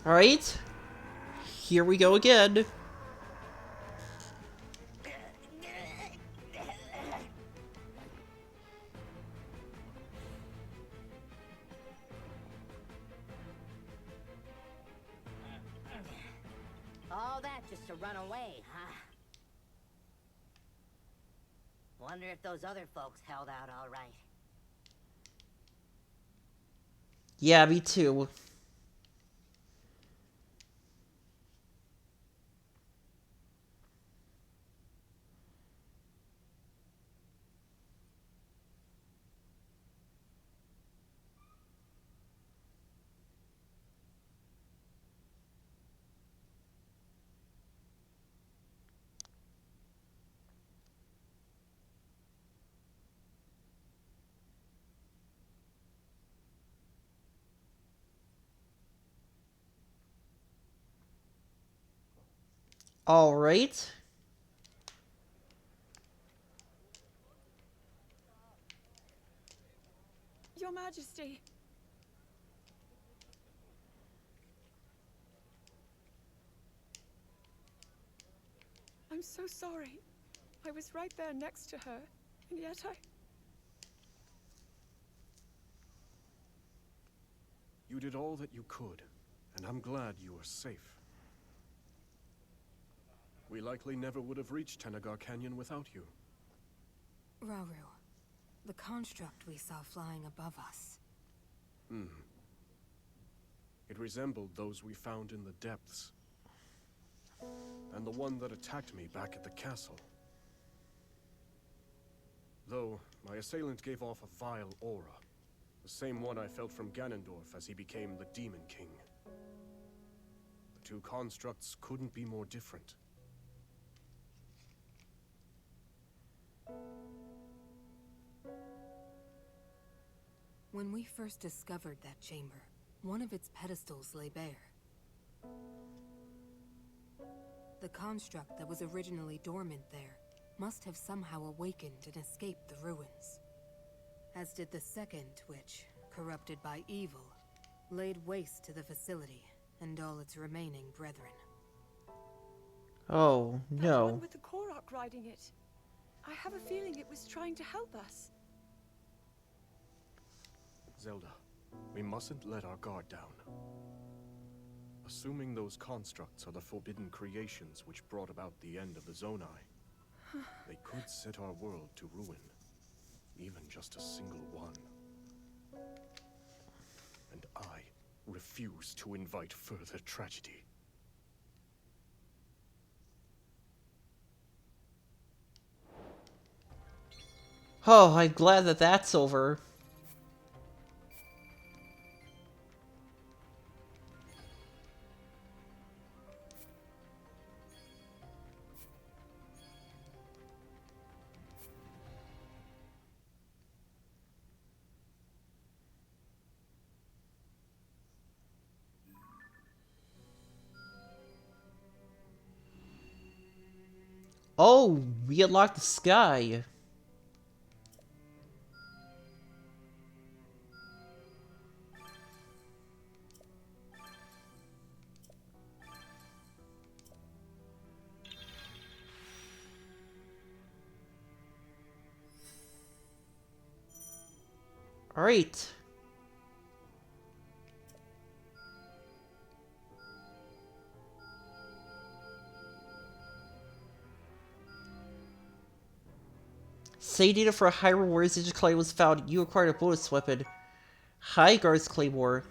Alright. Here we go again. All that just to run away, huh? Wonder if those other folks held out all right. Yeah, me too. Alright. Your Majesty. I'm so sorry. I was right there next to her, and yet I... You did all that you could, and I'm glad you are safe. We likely never would have reached Tenagar Canyon without you. Rauru, the construct we saw flying above us. It resembled those we found in the depths. And the one that attacked me back at the castle. Though, my assailant gave off a vile aura. The same one I felt from Ganondorf as he became the Demon King. The two constructs couldn't be more different. When we first discovered that chamber, one of its pedestals lay bare. The construct that was originally dormant there must have somehow awakened and escaped the ruins. As did the second, which, corrupted by evil, laid waste to the facility and all its remaining brethren. Oh, That no. one with the Korok riding it. I have a feeling it was trying to help us. Zelda, we mustn't let our guard down. Assuming those constructs are the forbidden creations which brought about the end of the Zonai, they could set our world to ruin. Even just a single one. And I refuse to invite further tragedy. Oh, I'm glad that that's over. Oh, we unlocked the sky. Alright. Say data for a Hyrule Warriors Ninja Clay was found. You acquired a bonus weapon. Hygar's Claymore.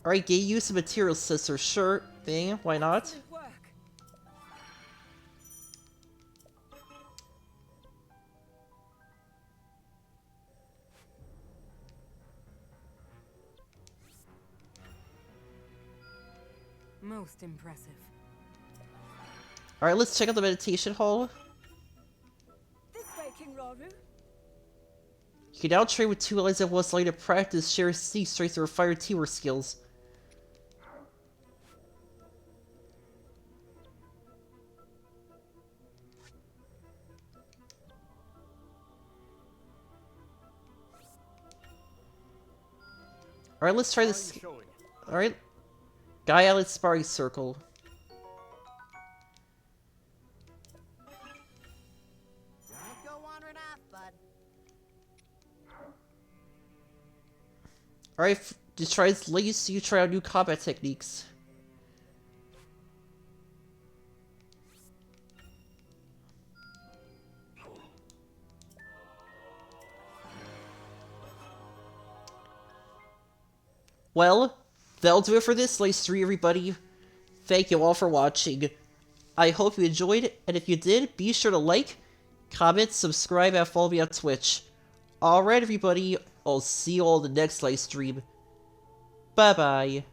Alright, get you some materials, sister. Sure thing, why not? Excellent work. Most impressive. Alright, let's check out the meditation hall. This way, King Rauru. You can now train with two lines at once, allowing you to practice, share sea strengths, and refine your teamwork skills. Alright, let's try this. Alright. Guy out at sparring circle. Don't go wandering off, bud. Alright, just try this. Let you try out new combat techniques. Well, that'll do it for this live stream, everybody. Thank you all for watching. I hope you enjoyed, and if you did, be sure to like, comment, subscribe, and follow me on Twitch. Alright, everybody, I'll see you all in the next live stream. Bye-bye.